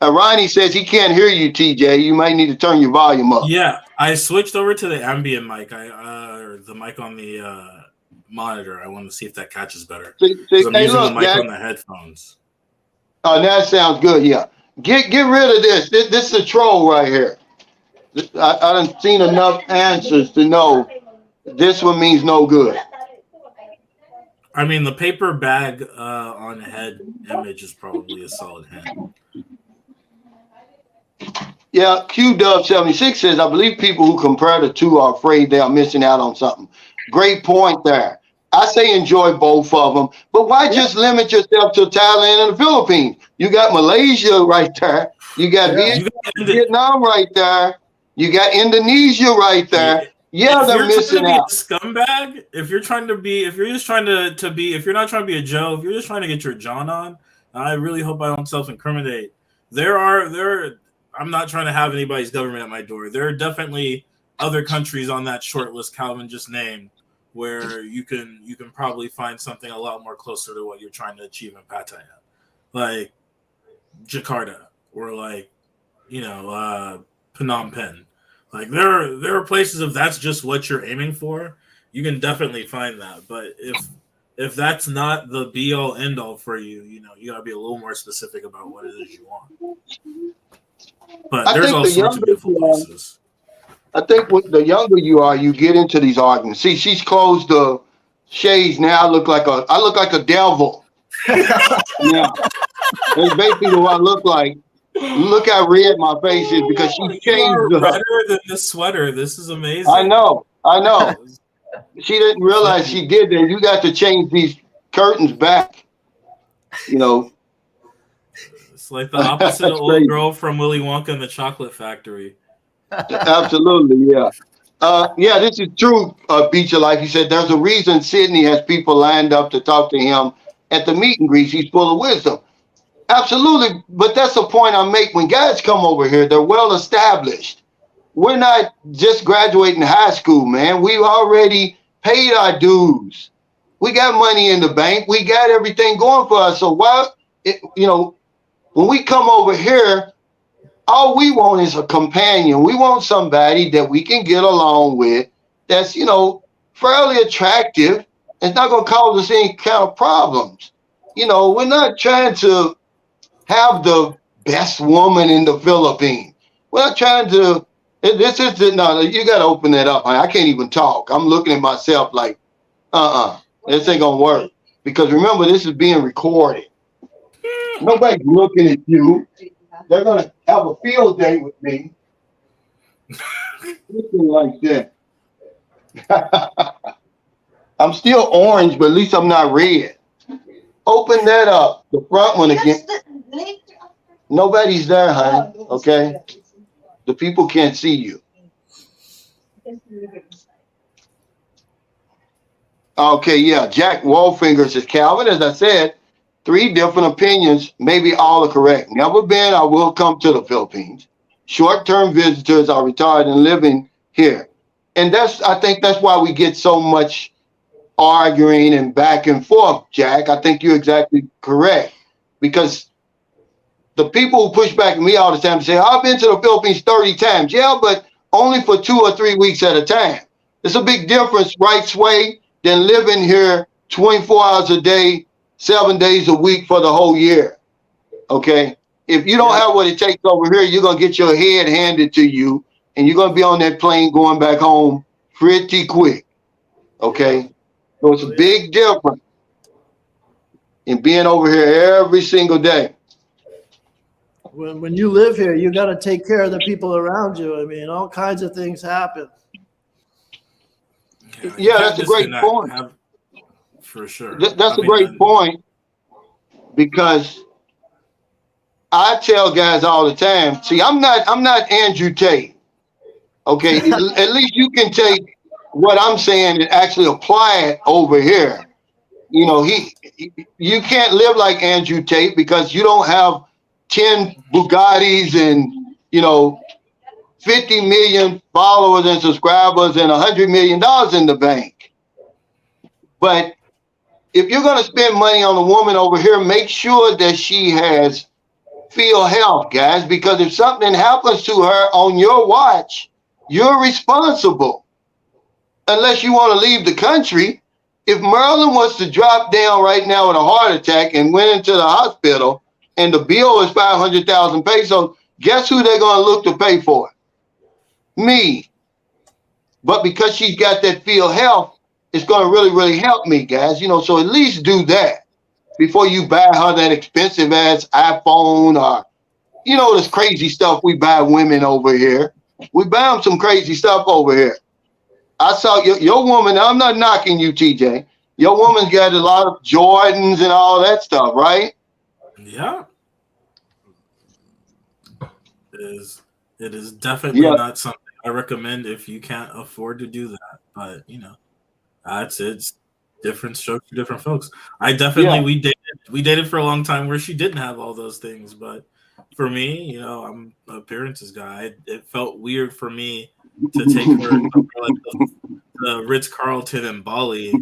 Ronnie says he can't hear you, TJ. You might need to turn your volume up. Yeah, I switched over to the ambient mic. Or the mic on the monitor. I want to see if that catches better. I'm using the mic on the headphones. Oh, that sounds good. Yeah, get rid of this. This is a troll right here. I done seen enough answers to know this one means no good. I mean, the paper bag on head image is probably a solid hint. Yeah, QDub76 says, I believe people who compare the two are afraid they are missing out on something. Great point there. I say enjoy both of them, but why just limit yourself to Thailand and the Philippines? You got Malaysia right there. You got Vietnam right there. You got Indonesia right there. Yeah, they're missing out. If you're trying to be a scumbag, if you're just trying to be, if you're not trying to be a Joe, if you're just trying to get your John on, I really hope I don't self-incriminate. I'm not trying to have anybody's government at my door. There are definitely other countries on that short list Calvin just named where you can probably find something a lot more closer to what you're trying to achieve in Pattaya, like Jakarta or like Phnom Penh. Like there are places, if that's just what you're aiming for, you can definitely find that. But if that's not the be all end all for you, you gotta be a little more specific about what it is you want. But there's all sorts of beautiful places. I think the younger you are, you get into these arguments. See, she's closed the shades now. I look like a devil. Yeah, that's basically what I look like. Look how red my face is because she changed. Redder than the sweater. This is amazing. I know. She didn't realize she did that. You got to change these curtains back. It's like the opposite of old girl from Willy Wonka and the Chocolate Factory. Absolutely, yeah. Yeah, this is true, Beach of Life. He said there's a reason Sydney has people lined up to talk to him at the meet and greets. He's full of wisdom. Absolutely, but that's the point I make. When guys come over here, they're well established. We're not just graduating high school, man. We've already paid our dues. We got money in the bank. We got everything going for us. So when we come over here, all we want is a companion. We want somebody that we can get along with that's, fairly attractive. It's not going to cause us any kind of problems. We're not trying to have the best woman in the Philippines. We're not trying to, you got to open that up. I can't even talk. I'm looking at myself like, this ain't going to work. Because remember, this is being recorded. Nobody's looking at you. They're going to have a field day with me. Looking like that. I'm still orange, but at least I'm not red. Open that up. The front one again. Nobody's there, honey. Okay? The people can't see you. Okay, yeah. Jack Wolfinger says, Calvin, as I said, 3 different opinions, maybe all are correct. Never been, I will come to the Philippines. Short-term visitors are retired and living here. And I think that's why we get so much arguing and back and forth, Jack. I think you're exactly correct. Because the people who push back at me all the time say, I've been to the Philippines 30 times. Yeah, but only for 2 or 3 weeks at a time. It's a big difference, right, Sway, than living here 24 hours a day, 7 days a week for the whole year. Okay? If you don't have what it takes over here, you're going to get your head handed to you, and you're going to be on that plane going back home pretty quick. Okay? So it's a big difference in being over here every single day. When you live here, you got to take care of the people around you. I mean, all kinds of things happen. Yeah, that's a great point. For sure. That's a great point, because I tell guys all the time, see, I'm not Andrew Tate. Okay, at least you can take what I'm saying and actually apply it over here. You can't live like Andrew Tate because you don't have 10 Bugattis and 50 million followers and subscribers and $100 million in the bank. But if you're going to spend money on a woman over here, make sure that she has field health, guys, because if something happens to her on your watch, you're responsible. Unless you want to leave the country. If Marilyn wants to drop down right now with a heart attack and went into the hospital and the bill is 500,000 pesos, guess who they're going to look to pay for it? Me. But because she's got that field health, it's going to really, really help me, guys. So at least do that before you buy her that expensive ass iPhone or, this crazy stuff we buy women over here. We buy them some crazy stuff over here. I saw your woman. I'm not knocking you, TJ. Your woman's got a lot of Jordans and all that stuff, right? Yeah. It is definitely not something I recommend if you can't afford to do that. But it's different strokes for different folks. I definitely we dated for a long time where she didn't have all those things, but for me, I'm an appearances guy. It felt weird for me to take her somewhere like the Ritz-Carlton in Bali,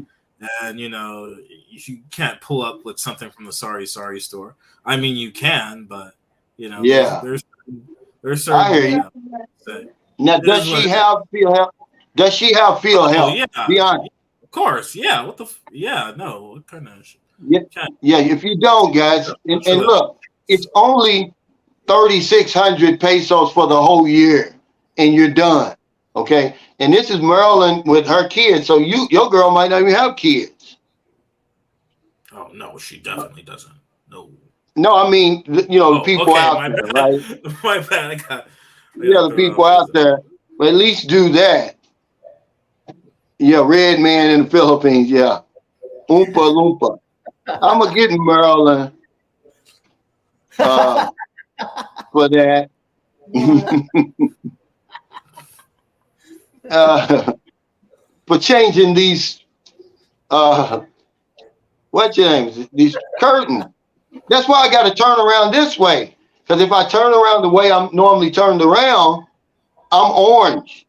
and you can't pull up with something from the sorry store. I mean, you can, but there's certain. I hear you. Now, does she have feel help? Does she have feel help? Yeah, be honest. Of course. Yeah. What the? Yeah. No. What kind of? Yeah. If you don't, guys, and look, it's only 3,600 pesos for the whole year, and you're done. Okay. And this is Maryland with her kids, so your girl might not even have kids. Oh no, she definitely doesn't. No, I mean, the people out there, right? My bad. The people out there. But at least do that. Yeah, red man in the Philippines. Yeah, Oompa Loompa. I'm gonna get in Maryland for that. For changing these. What's your name? These curtains. That's why I got to turn around this way. Because if I turn around the way I'm normally turned around, I'm orange.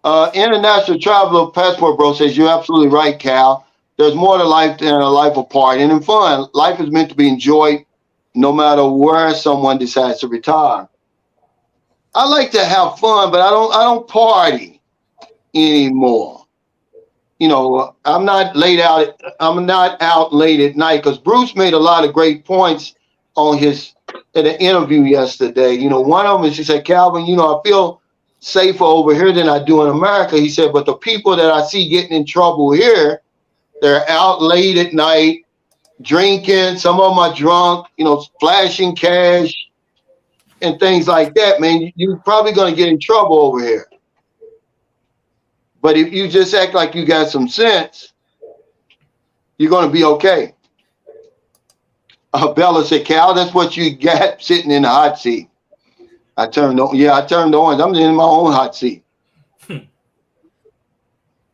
International Traveler Passport Bro says, you're absolutely right, Cal. There's more to life than a life of partying and fun. Life is meant to be enjoyed no matter where someone decides to retire. I like to have fun, but I don't party anymore. I'm not out late at night, because Bruce made a lot of great points on in an interview yesterday. One of them is, he said, Calvin, I feel safer over here than I do in America. He said, but the people that I see getting in trouble here, they're out late at night, drinking. Some of them are drunk, flashing cash and things like that, man. You're probably going to get in trouble over here. But if you just act like you got some sense, you're going to be okay. Bella said, Cal, that's what you got sitting in the hot seat. I turned orange. I'm in my own hot seat.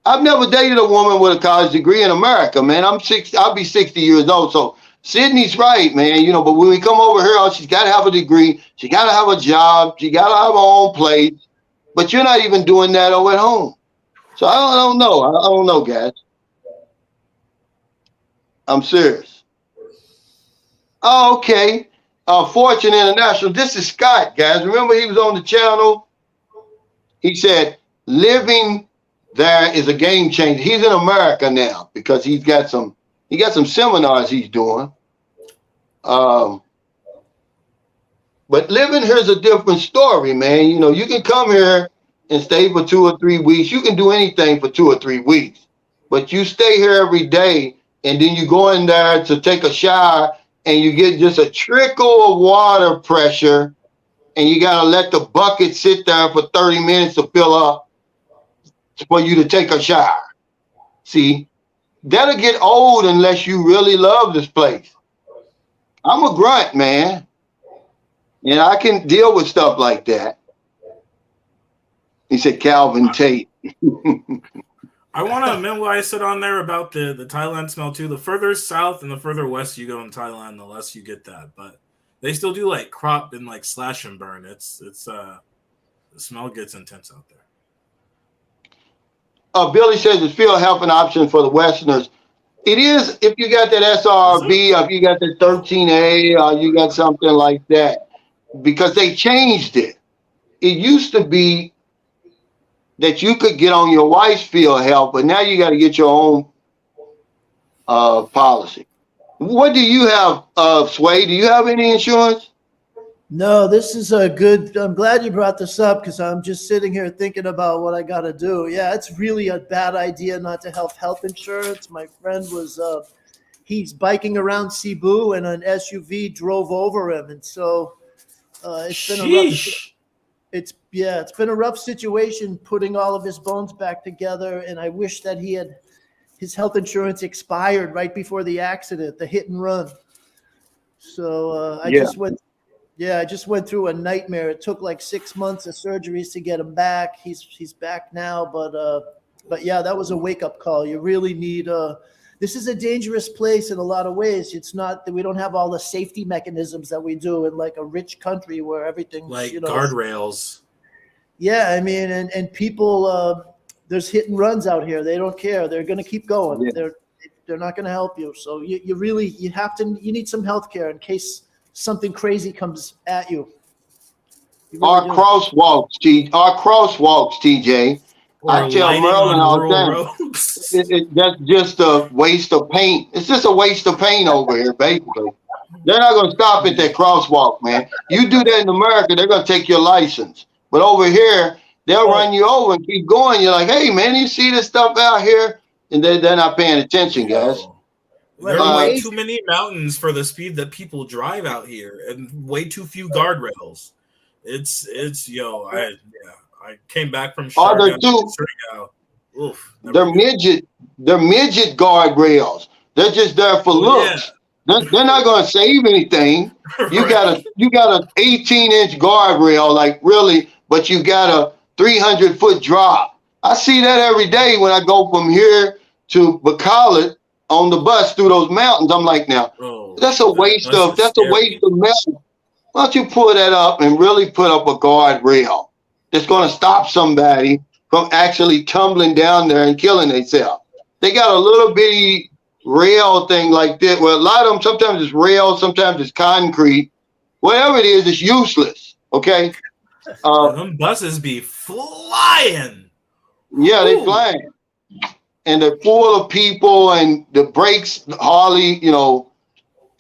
I've never dated a woman with a college degree in America, man. I'll be 60 years old. So Sydney's right, man. But when we come over here, she's got to have a degree. She got to have a job. She got to have her own place. But you're not even doing that over at home. So I don't know. I don't know, guys. I'm serious. Oh, okay. Fortune International. This is Scott, guys. Remember he was on the channel? He said, living there is a game changer. He's in America now because he got some seminars he's doing. But living here is a different story, man. You can come here and stay for 2 or 3 weeks. You can do anything for 2 or 3 weeks, but you stay here every day, and then you go in there to take a shower, and you get just a trickle of water pressure, and you got to let the bucket sit there for 30 minutes to fill up for you to take a shower. See, that'll get old unless you really love this place. I'm a grunt, man, and I can deal with stuff like that. He said Calvin Tate. I want to admit what I said on there about the Thailand smell too. The further south and the further west you go in Thailand, the less you get that. But they still do like crop and like slash and burn. It's the smell gets intense out there. Billy says it's still a helping option for the Westerners. It is if you got that SRB, or if you got that 13A, or you got something like that, because they changed it. It used to be that you could get on your wife's field help, but now you got to get your own policy. What do you have, Sway? Do you have any insurance? No, this is a good. I'm glad you brought this up because I'm just sitting here thinking about what I got to do. Yeah, it's really a bad idea not to have health insurance. My friend was, he's biking around Cebu and an SUV drove over him, and so it's been a rough. it's been a rough situation putting all of his bones back together. And I wish that his health insurance expired right before the accident, the hit and run. So I just went through a nightmare. It took like 6 months of surgeries to get him back. He's back now, but yeah, that was a wake up call. You really need this is a dangerous place in a lot of ways. It's not that we don't have all the safety mechanisms that we do in like a rich country where everything's like guardrails. Yeah, I mean, and people, there's hit and runs out here. They don't care. They're going to keep going. Yeah. They're not going to help you. So you need some health care in case something crazy comes at you. Our crosswalks, TJ. I tell Merlin all the time, that's just a waste of paint. It's just a waste of paint over here, basically. They're not going to stop at that crosswalk, man. You do that in America, they're going to take your license. But over here, they'll run you over and keep going. You're like, hey, man, you see this stuff out here? And they're not paying attention, guys. There are way too many mountains for the speed that people drive out here, and way too few guardrails. I came back from they're midget guardrails. They're just there for looks. Yeah. They're not going to save anything. You got a 18-inch guardrail, like really, but you got a 300-foot drop. I see that every day when I go from here to Bacalit on the bus through those mountains. I'm like, now that's a waste of metal. Why don't you pull that up and really put up a guardrail that's going to stop somebody from actually tumbling down there and killing themselves? They got a little bitty rail thing like that. Well, a lot of them, sometimes it's rail, sometimes it's concrete. Whatever it is, it's useless. Okay. Them buses be flying. Yeah, they flying. And they're full of people, and the brakes hardly,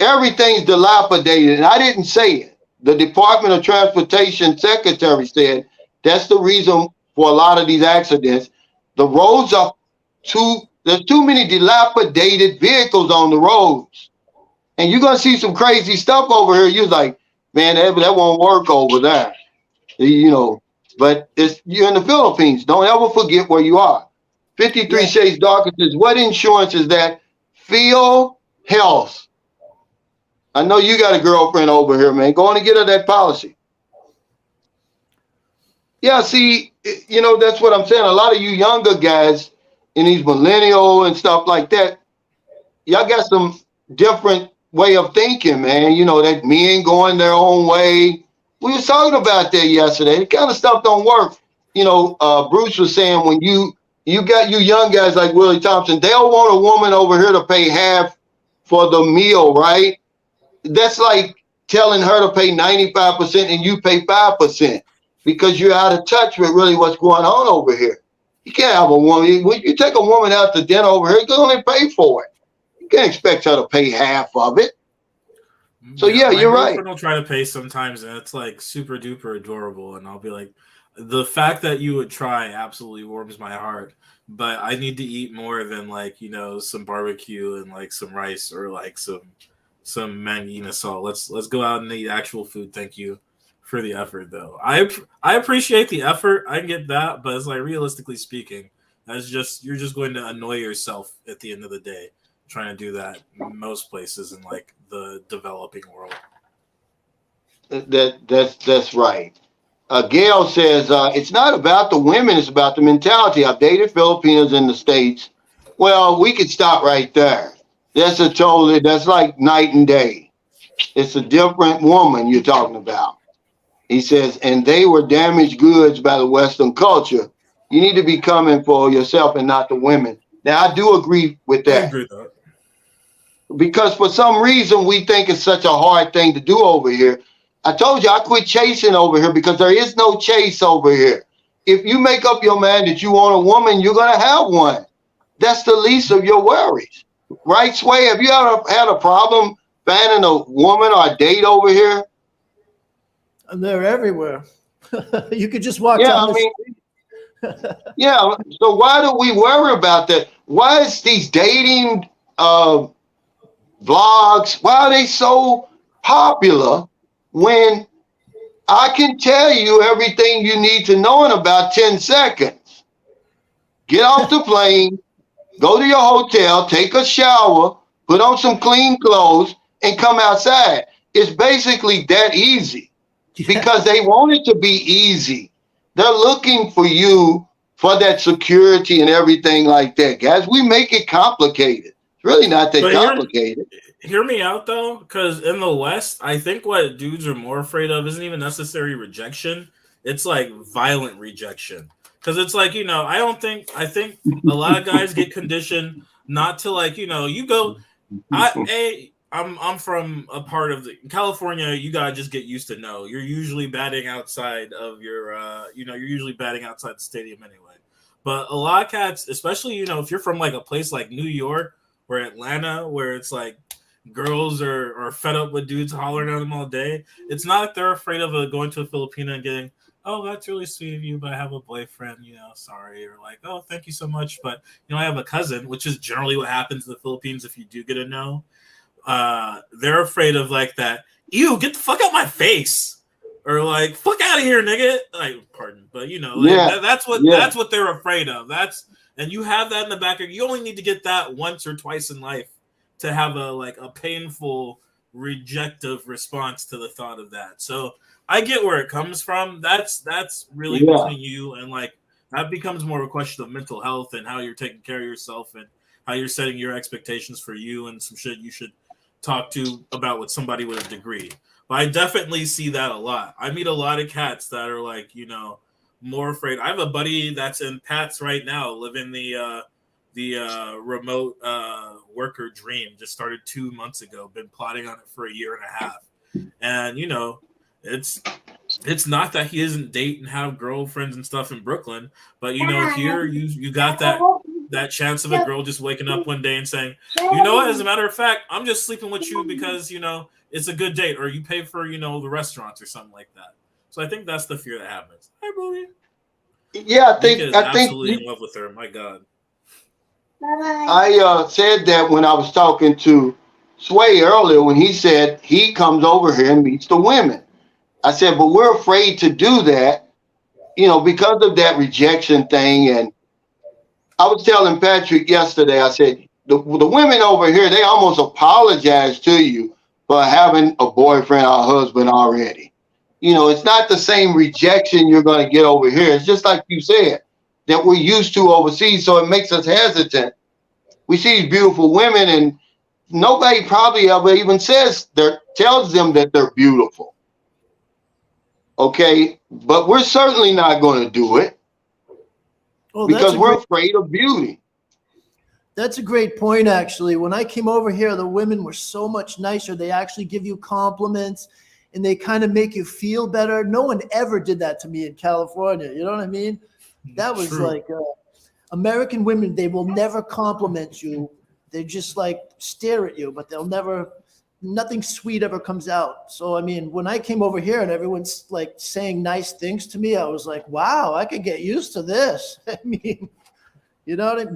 everything's dilapidated. And I didn't say it. The Department of Transportation Secretary said that's the reason for a lot of these accidents. The roads are there's too many dilapidated vehicles on the roads. And you're going to see some crazy stuff over here. You're like, man, that won't work over there. But you're in the Philippines. Don't ever forget where you are. 53 Shades Darker says, what insurance is that? Feel Health. I know you got a girlfriend over here, man. Go on and get her that policy. Yeah, see, that's what I'm saying. A lot of you younger guys in these millennial and stuff like that, y'all got some different way of thinking, man. That men going their own way. We was talking about that yesterday. That kind of stuff don't work. Bruce was saying when you got you young guys like Willie Thompson, they'll want a woman over here to pay half for the meal, right? That's like telling her to pay 95% and you pay 5% because you're out of touch with really what's going on over here. You can't have a woman. When you take a woman out to dinner over here, you can only pay for it. You can't expect her to pay half of it. So yeah, you're right. I'll try to pay sometimes, and it's like super duper adorable. And I'll be like, the fact that you would try absolutely warms my heart. But I need to eat more than some barbecue and like some rice or like some mangina salt. Let's go out and eat actual food. Thank you for the effort, though. I appreciate the effort. I get that, but it's like realistically speaking, you're just going to annoy yourself at the end of the day trying to do that in most places in like the developing world. That's right. Gail says it's not about the women; it's about the mentality. I've dated Filipinos in the States. Well, we could stop right there. That's like night and day. It's a different woman you're talking about. He says, and they were damaged goods by the Western culture. You need to be coming for yourself and not the women. Now, I do agree with that. I agree with that. Because for some reason, we think it's such a hard thing to do over here. I told you I quit chasing over here because there is no chase over here. If you make up your mind that you want a woman, you're going to have one. That's the least of your worries. Right, Sway? Have you ever had a problem finding a woman or a date over here? They're everywhere. You could just walk down the street. Yeah. So why do we worry about that? Why is these dating vlogs, why are they so popular when I can tell you everything you need to know in about 10 seconds. Get off the plane, go to your hotel, take a shower, put on some clean clothes, and come outside. It's basically that easy because they want it to be easy. They're looking for you for that security and everything like that. Guys, we make it complicated. It's really not that complicated. Hear me out though, because in the West, I think what dudes are more afraid of isn't even necessary rejection. It's like violent rejection. Because it's like, I think a lot of guys get conditioned not to like, you go. I'm from a part of California. You gotta just get used to no. You're usually batting outside of your, you're usually batting outside the stadium anyway. But a lot of cats, especially if you're from like a place like New York or Atlanta, where it's like girls are fed up with dudes hollering at them all day. It's not like they're afraid of going to a Filipino and getting, oh, that's really sweet of you, but I have a boyfriend, sorry. Or like, oh, thank you so much, but, I have a cousin, which is generally what happens in the Philippines if you do get a no. They're afraid of like that, ew, get the fuck out my face. Or like, fuck out of here, nigga. Like, pardon, but, that's what they're afraid of. And you have that in the back of you only need to get that once or twice in life to have a painful rejective response to the thought of that. So I get where it comes from. That's really between you and like that becomes more of a question of mental health and how you're taking care of yourself and how you're setting your expectations for you and some shit you should talk to about with somebody with a degree. But I definitely see that a lot. I meet a lot of cats that are like, more afraid. I have a buddy that's in Pat's right now, living the remote worker dream. Just started 2 months ago. Been plotting on it for a year and a half. And it's not that he isn't date and have girlfriends and stuff in Brooklyn, but here you got that chance of a girl just waking up one day and saying, what, as a matter of fact, I'm just sleeping with you because it's a good date, or you pay for the restaurants or something like that. So I think that's the fear that happens. Hi, Booey. Yeah, I think absolutely in love with her. My God. I said that when I was talking to Sway earlier when he said he comes over here and meets the women. I said, but we're afraid to do that, because of that rejection thing. And I was telling Patrick yesterday, I said, the women over here, they almost apologize to you for having a boyfriend or a husband already. It's not the same rejection you're going to get over here. It's just like you said, that we're used to overseas. So it makes us hesitant. We see these beautiful women and nobody probably ever even tells them that they're beautiful. Okay. But we're certainly not going to do it because we're afraid of beauty. That's a great point, actually. When I came over here, the women were so much nicer. They actually give you compliments and they kind of make you feel better. No one ever did that to me in California. You know what I mean? That was true. Like American women, they will never compliment you. They just like stare at you, but nothing sweet ever comes out. So, I mean, when I came over here and everyone's like saying nice things to me, I was like, wow, I could get used to this. I mean,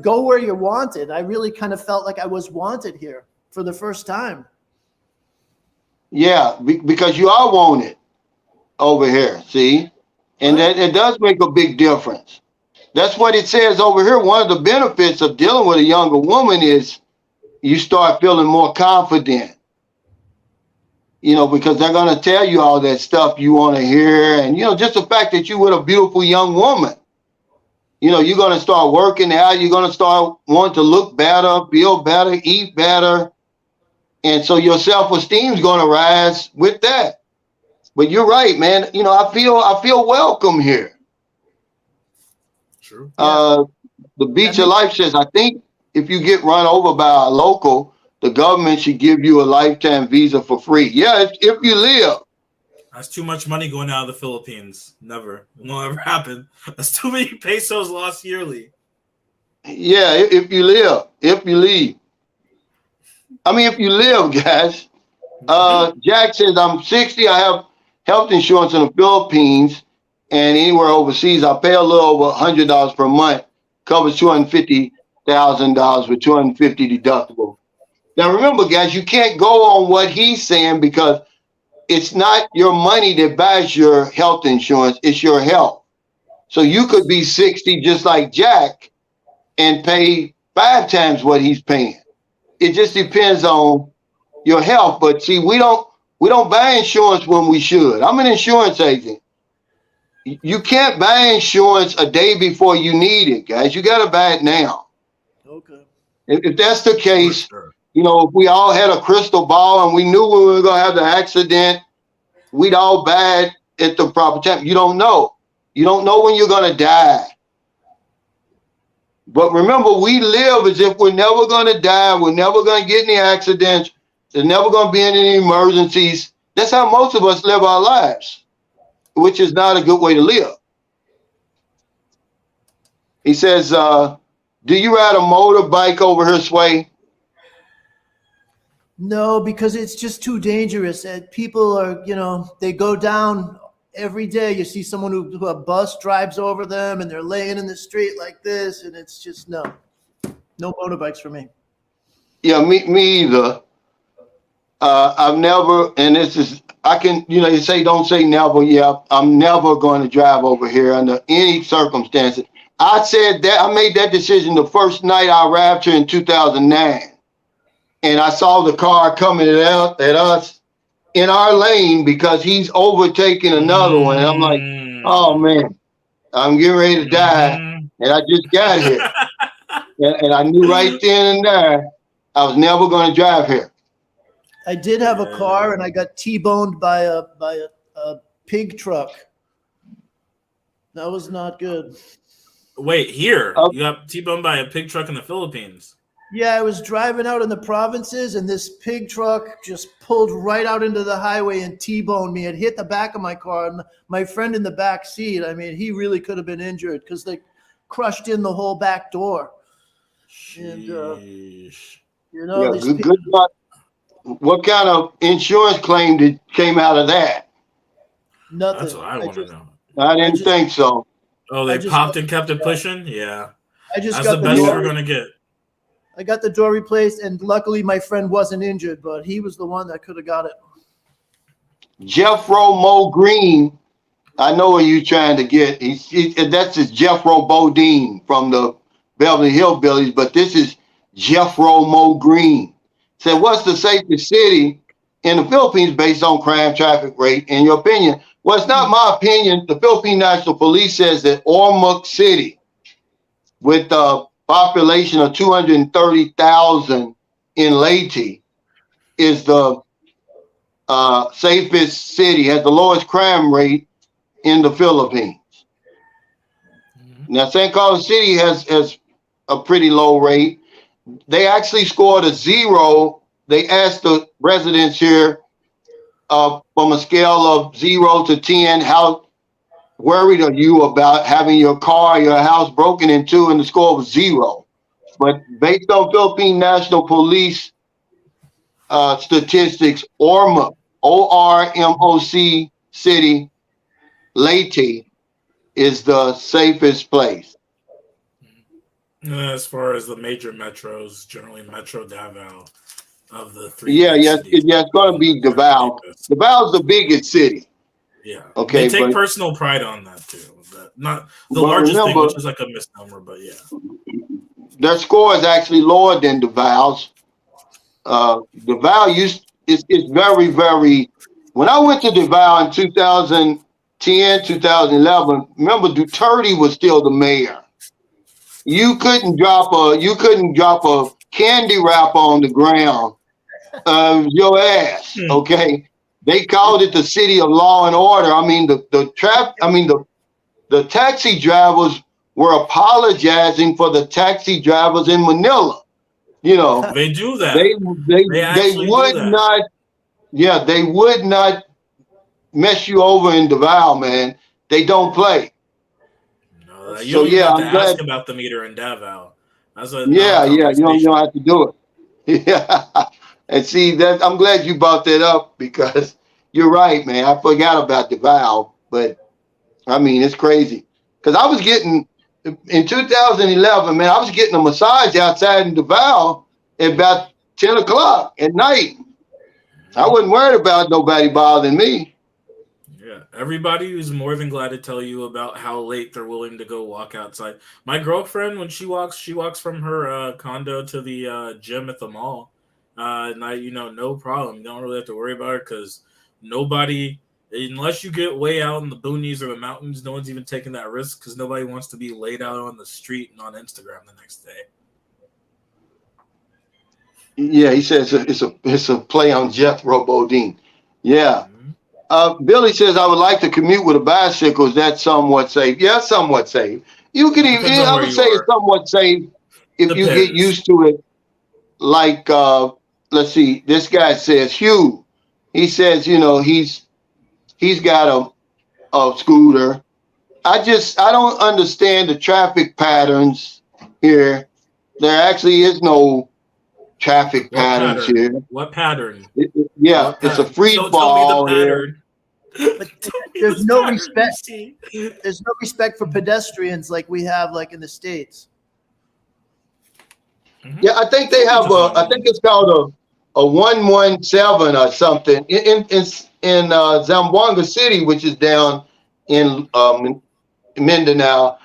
go where you're wanted. I really kind of felt like I was wanted here for the first time. Yeah, because you are wanted over here, see? And that it does make a big difference. That's what it says over here. One of the benefits of dealing with a younger woman is you start feeling more confident, because they're going to tell you all that stuff you want to hear. And, just the fact that you're with a beautiful young woman, you're going to start working out. You're going to start wanting to look better, feel better, eat better. And so your self-esteem is going to rise with that. But you're right, man. I feel welcome here. True. The Beach of Life says, I think if you get run over by a local, the government should give you a lifetime visa for free. Yeah, if you live. That's too much money going out of the Philippines. Never. It won't ever happen. That's too many pesos lost yearly. Yeah, if you live. If you leave. I mean, if you live, guys. Jack says, I'm 60. I have health insurance in the Philippines and anywhere overseas. I pay a little over $100 per month. Covers $250,000 with $250 deductible. Now, remember, guys, you can't go on what he's saying because it's not your money that buys your health insurance, it's your health. So you could be 60 just like Jack and pay 5 times what he's paying. It just depends on your health. But see, we don't buy insurance when we should. I'm an insurance agent. You can't buy insurance a day before you need it, guys. You got to buy it now. Okay. If that's the case, Sure. you know, if we all had a crystal ball and we knew when we were going to have the accident, we'd all buy it at the proper time. You don't know. You don't know when you're going to die. But remember, we live as if we're never going to die. We're never going to get any accidents. There's never going to be any emergencies. That's how most of us live our lives, which is not a good way to live. He says, do you ride a motorbike over here, Sway? No, because it's just too dangerous. People are, you know, they go down every day. You see someone who a bus drives over them and they're laying in the street like this, and it's just no motorbikes for me. Yeah, me either. I've never, and this is, I can, you know, you say don't say never. Yeah, I'm never going to drive over here under any circumstances. I said that, I made that decision the first night I arrived here in 2009. And I saw the car coming at us in our lane because he's overtaking another one. And I'm like, oh man, I'm getting ready to die. And I just got here. and I knew right then and there, I was never going to drive here. I did have a car and I got T-boned by a pig truck. That was not good. Wait, here you got T-boned by a pig truck in the Philippines. Yeah, I was driving out in the provinces and this pig truck just pulled right out into the highway and T-boned me. It hit the back of my car and my friend in the back seat. I mean, he really could have been injured because they crushed in the whole back door. And, you know, yeah, good luck. What kind of insurance claim came out of that? Nothing. That's what I want to know. I didn't think so. Oh, they popped and kept it pushing? Yeah. That's the best we're going to get. I got the door replaced, and luckily my friend wasn't injured, but he was the one that could have got it. Jeffro Mo Green, I know where you're trying to get. That's his Jeffro Bodine from the Beverly Hillbillies, but this is Jeffro Mo Green. Said, what's the safest city in the Philippines based on crime traffic rate, in your opinion? Well, it's not my opinion. The Philippine National Police says that Ormoc City, with a population of 230,000 in Leyte, is the safest city, has the lowest crime rate in the Philippines. Now, St. Carlos City has a pretty low rate. They actually scored a 0. They asked the residents here from a scale of 0 to 10, how worried are you about having your car, your house broken into, and the score was 0. But based on Philippine National Police statistics, Ormoc, O-R-M-O-C city, Leyte, is the safest place. As far as the major metros, generally Metro Davao of the 3. It's going to be Davao. Davao is the biggest city. Yeah. Okay. They take personal pride on that too. Not the largest thing, which is like a misnomer, but yeah. Their score is actually lower than Davao's. Davao is very, very. When I went to Davao in 2010, 2011, remember Duterte was still the mayor. You couldn't drop a candy wrapper on the ground your ass. Okay, they called it the city of law and order. I mean, the taxi drivers were apologizing for the taxi drivers in Manila. You know, they do that. They would not. Yeah, they would not mess you over in Davao, man. They don't play. You don't have to ask about the meter in Davao. You don't have to do it. Yeah, and see that I'm glad you brought that up because you're right, man. I forgot about Davao, but I mean it's crazy because I was getting in 2011, man. I was getting a massage outside in Davao at about 10 o'clock at night. I wasn't worried about nobody bothering me. Yeah, everybody is more than glad to tell you about how late they're willing to go walk outside. My girlfriend, when she walks from her condo to the gym at the mall, and no problem. You don't really have to worry about it because nobody, unless you get way out in the boonies or the mountains, no one's even taking that risk because nobody wants to be laid out on the street and on Instagram the next day. Yeah, he says it's a play on Jethro Bodine. Yeah. Billy says I would like to commute with a bicycle. Is that somewhat safe? Yeah, somewhat safe. You can even. Depends on I where would you say it's are. somewhat safe if you get Depends. used to it. Like, let's see. This guy says Hugh. He says he's got a scooter. I don't understand the traffic patterns here. There actually is no traffic What patterns pattern? here. What pattern? Yeah, What it's a pattern? free Don't fall tell me the here. pattern. But there's no respect. There's no respect for pedestrians like we have, like in the States. Yeah, I think they have I think it's called a 117 or something in Zamboanga City, which is down in Mindanao.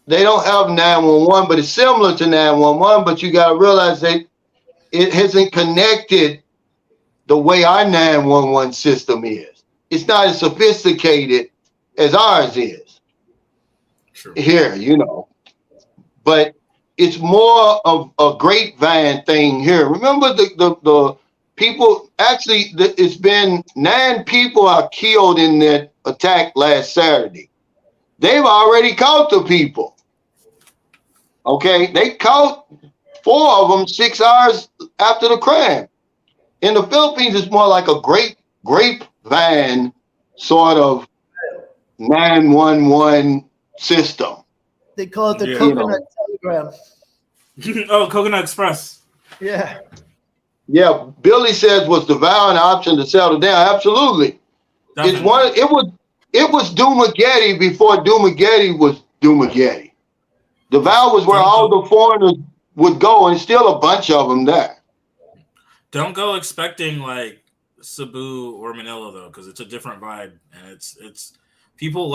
They don't have 911, but it's similar to 911. But you got to realize it hasn't connected the way our 911 system is. It's not as sophisticated as ours is. True. Here, but it's more of a grapevine thing here. Remember the people, actually, it's been 9 people are killed in that attack last Saturday. They've already caught the people. Okay, they caught 4 of them 6 hours after the crime. In the Philippines, it's more like a grapevine sort of 911 system. They call it the Yeah. coconut telegram. Oh, Coconut Express. Yeah. Yeah, Billy says was Devour an option to settle down? Absolutely. Definitely. It was Dumagetti before Dumagetti was Dumagetti. Devour was where all the foreigners would go, and still a bunch of them there. Don't go expecting like Cebu or Manila though, because it's a different vibe, and it's people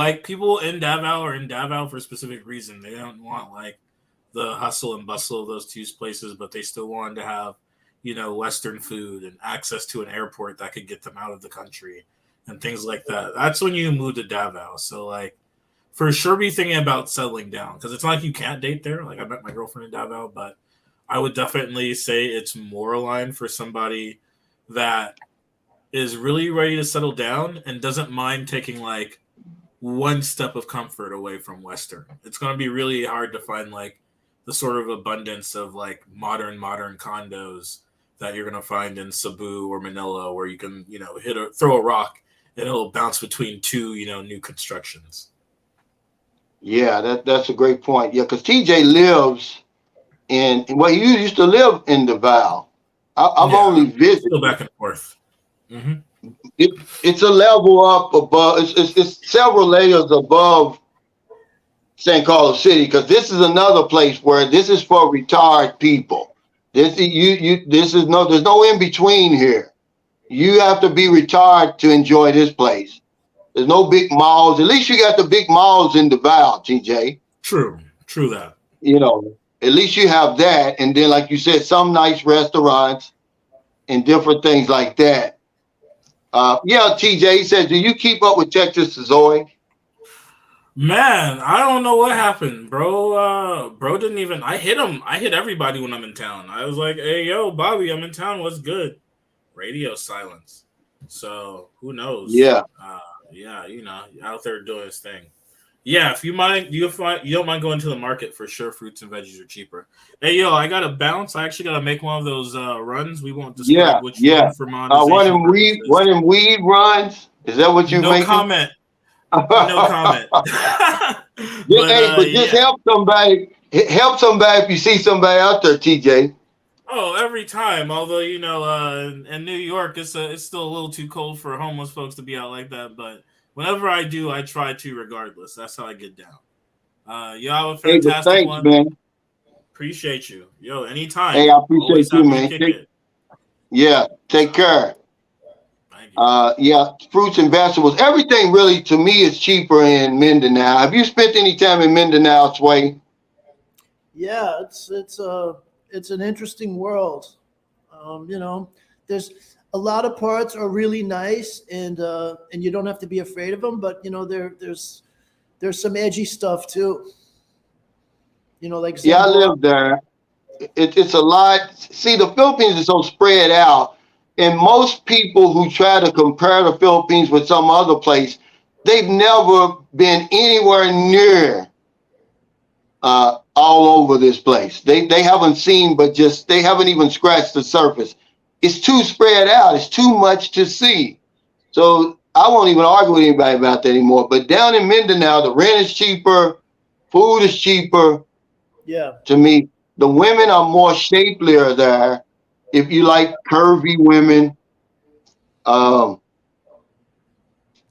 in Davao are in Davao for a specific reason. They don't want like the hustle and bustle of those 2 places, but they still wanted to have Western food and access to an airport that could get them out of the country and things like that. That's when you move to Davao. So like for sure be thinking about settling down, because it's not like you can't date there. Like I met my girlfriend in Davao, but I would definitely say it's more aligned for somebody that is really ready to settle down and doesn't mind taking like one step of comfort away from Western. It's going to be really hard to find like the sort of abundance of like modern condos that you're going to find in Cebu or Manila, where you can, throw a rock and it'll bounce between 2, new constructions. Yeah, that's a great point. Yeah, because TJ lives you used to live in Davao. I've only visited. Still back and forth. Mm-hmm. It's a level up above. It's several layers above San Carlos City, because this is another place where this is for retired people. There's no in between here. You have to be retired to enjoy this place. There's no big malls. At least you got the big malls in Davao, TJ. True that. At least you have that, and then like you said, some nice restaurants and different things like that. Yeah, TJ, he said, do you keep up with CTishay? Man, I don't know what happened, bro. Bro didn't even. I hit him. I hit everybody when I'm in town. I was like, "Hey, yo, Bobby, I'm in town. What's good?" Radio silence. So who knows? Yeah. Yeah, out there doing his thing. Yeah, if you don't mind going to the market for sure. Fruits and veggies are cheaper. Hey, yo, I gotta bounce. I actually gotta make one of those runs. We won't describe which one for monetization. One of them weed runs. Is that what you make? No comment. No comment. But just help somebody. Help somebody if you see somebody out there, TJ. Oh, every time. Although in New York, it's still a little too cold for homeless folks to be out like that. But whenever I do, I try to regardless. That's how I get down. You have a fantastic one, man. Appreciate you, yo. Anytime. Hey, I appreciate you, man. Yeah, take care. Thank you. Yeah, fruits and vegetables. Everything really to me is cheaper in Mindanao. Have you spent any time in Mindanao, Sway? Yeah, it's an interesting world. You know, there's a lot of parts are really nice, and you don't have to be afraid of them. But you know, there's some edgy stuff too. You know, like Yeah, I Zambora. live there. It's a lot. See, the Philippines is so spread out, and most people who try to compare the Philippines with some other place, they've never been anywhere near all over this place. They haven't seen, but just they haven't even scratched the surface. It's too spread out. It's too much to see. So I won't even argue with anybody about that anymore. But down in Mindanao, the rent is cheaper, food is cheaper. Yeah, To me, the women are more shapelier there. If you like curvy women, um,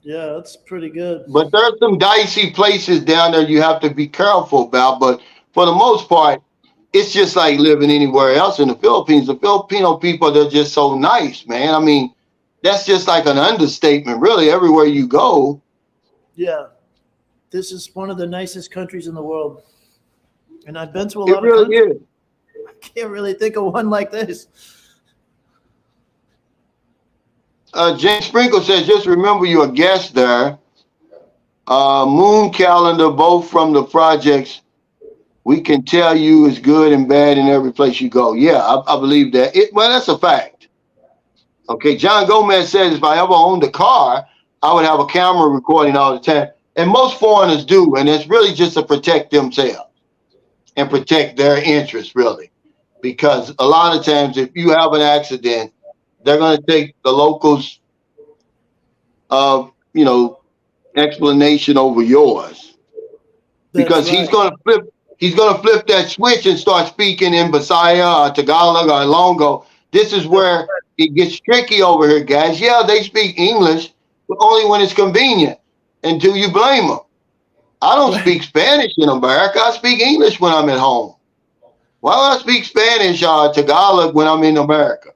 yeah, that's pretty good. but there's some dicey places down there you have to be careful about. But for the most part, it's just like living anywhere else in the Philippines. The Filipino people, they're just so nice, man. I mean, that's just like an understatement, really. Everywhere you go, Yeah, this is one of the nicest countries in the world, and I've been to a it lot of really countries. is. I can't really think of one like this. James Sprinkle says, just remember you're a guest there. Moon calendar, both from the projects. We can tell you is good and bad in every place you go. Yeah, I believe that. Well, that's a fact. Okay, John Gomez says if I ever owned a car, I would have a camera recording all the time. And most foreigners do, and it's really just to protect themselves and protect their interests, really. Because a lot of times, if you have an accident, they're going to take the locals' you know, explanation over yours. That's Because right. he's going to flip that switch and start speaking in Bisaya or Tagalog or Ilongo. This is where it gets tricky over here, guys. Yeah, they speak English, but only when it's convenient. Until you blame them. I don't Right. speak Spanish in America. I speak English when I'm at home. Why would I speak Spanish or Tagalog when I'm in America?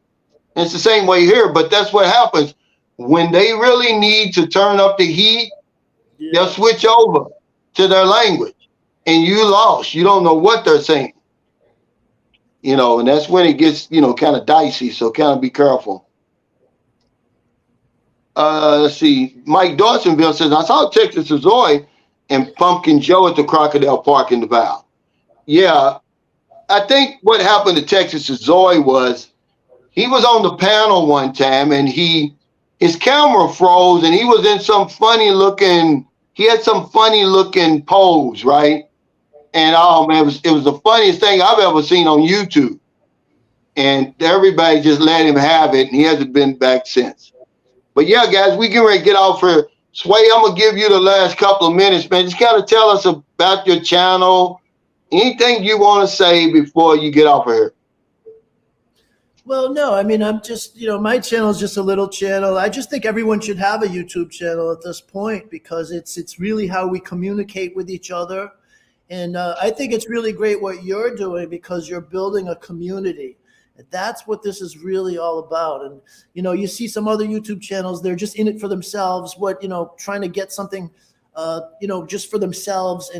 And it's the same way here, but that's what happens. When they really need to turn up the heat, they'll Yeah, switch over to their language. And you lost. You don't know what they're saying. You know, and that's when it gets, you know, kind of dicey. So kind of be careful. Let's see. Mike Dawsonville says, I saw Texas Azoy and Pumpkin Joe at the Crocodile Park in Davao. Yeah, I think what happened to Texas Azoy was he was on the panel one time and his camera froze and he was in some funny looking, he had some funny looking pose, right? And oh man, it was the funniest thing I've ever seen on YouTube. And everybody just let him have it, and he hasn't been back since. But yeah, guys, we can ready to get off here. Sway, I'm gonna give you the last couple of minutes, man. Just kind of tell us about your channel, anything you want to say before you get off of here. well, no, I mean, I'm just, you know, my channel is just a little channel. I just think everyone should have a YouTube channel at this point because it's really how we communicate with each other. And I think it's really great what you're doing because you're building a community. And that's what this is really all about. And, you know, you see some other YouTube channels, they're just in it for themselves, trying to get something, just for themselves.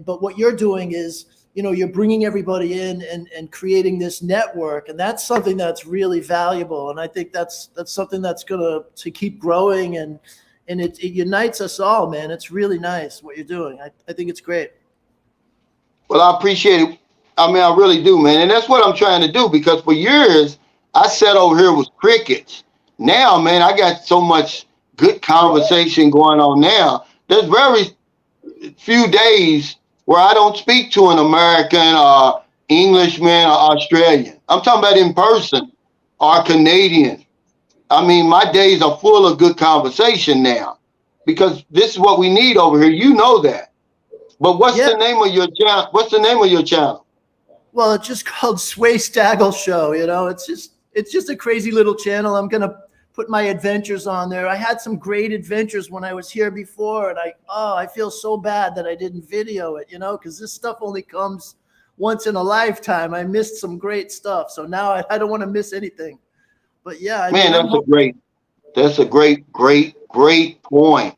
But what you're doing is, you know, you're bringing everybody in and creating this network. And that's something that's really valuable. And I think that's something that's going to keep growing and it unites us all, man. It's really nice what you're doing. I think it's great. Well, I appreciate it. I mean, I really do, man. And that's what I'm trying to do because for years, I sat over here with crickets. Now, man, I got so much good conversation going on now. There's very few days where I don't speak to an American or Englishman or Australian. I'm talking about in person or Canadian. I mean, my days are full of good conversation now because this is what we need over here. You know that. But what's the name of your channel? What's the name of your channel? Well, it's just called Sway Staggle Show. You know, it's just a crazy little channel. I'm gonna put my adventures on there. I had some great adventures when I was here before, and I feel so bad that I didn't video it. You know, because this stuff only comes once in a lifetime. I missed some great stuff, so now I don't want to miss anything. But yeah, Man, that's a great. That's a great point.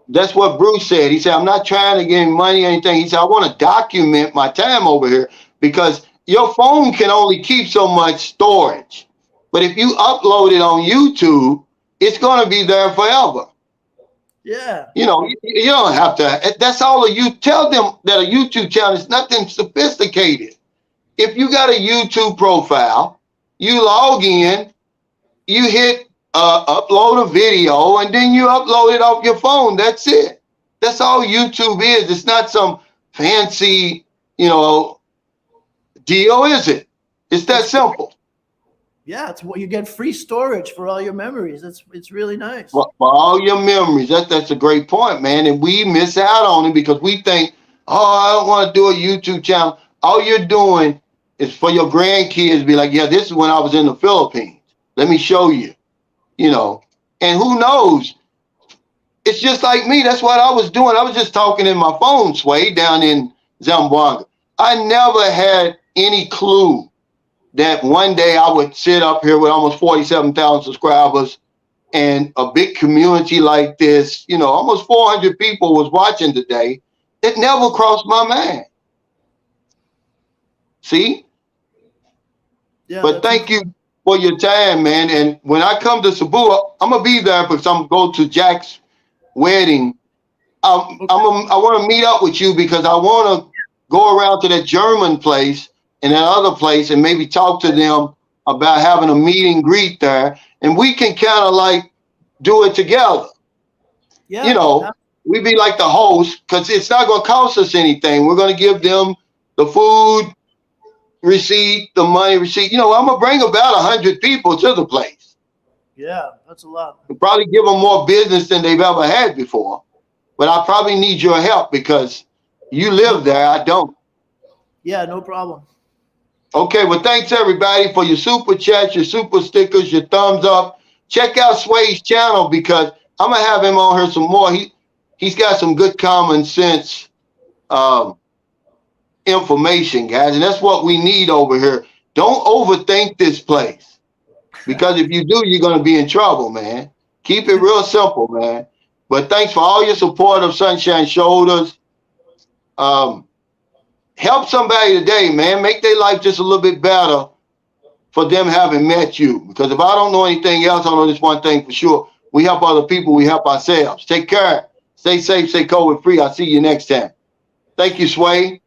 That's what Bruce said. He said, I'm not trying to get money or anything. He said, I want to document my time over here because your phone can only keep so much storage. But if you upload it on YouTube, it's going to be there forever. Yeah. You know, you don't have to. That's all of you. Tell them that a YouTube channel is nothing sophisticated. If you got a YouTube profile, you log in, you hit upload a video, and then you upload it off your phone. That's it. That's all YouTube is. It's not some fancy, deal, is it? It's that simple. Yeah, it's what you get, free storage for all your memories. It's really nice. For all your memories. That's a great point, man. And we miss out on it because we think, oh, I don't want to do a YouTube channel. All you're doing is for your grandkids to be like, yeah, this is when I was in the Philippines. Let me show you. And who knows? It's just like me. That's what I was doing. I was just talking in my phone, Sway, down in Zamboanga. I never had any clue that one day I would sit up here with almost 47,000 subscribers and a big community like this, almost 400 people was watching today. It never crossed my mind. See? Yeah, but thank you for your time, man. And when I come to Cebu, I'm going to be there because I'm going to go to Jack's wedding. I want to meet up with you because I want to go around to that German place and that other place and maybe talk to them about having a meet and greet there. And we can kind of like do it together. Yeah. We be like the host because it's not going to cost us anything. We're going to give them the food receipt, the money receipt. I'm going to bring about 100 people to the place. Yeah, that's a lot. We'll probably give them more business than they've ever had before. But I probably need your help because you live there. I don't. Yeah, no problem. Okay, well, thanks everybody for your super chats, your super stickers, your thumbs up. Check out Sway's channel because I'm gonna have him on here some more. He's got some good common sense information, guys, and that's what we need over here. Don't overthink this place because if you do, you're gonna be in trouble, man. Keep it real simple, man. But thanks for all your support of Sunshine Shoulders. Help somebody today, man. Make their life just a little bit better for them having met you. Because if I don't know anything else, I know this one thing for sure. We help other people. We help ourselves. Take care. Stay safe. Stay COVID free. I'll see you next time. Thank you, Sway.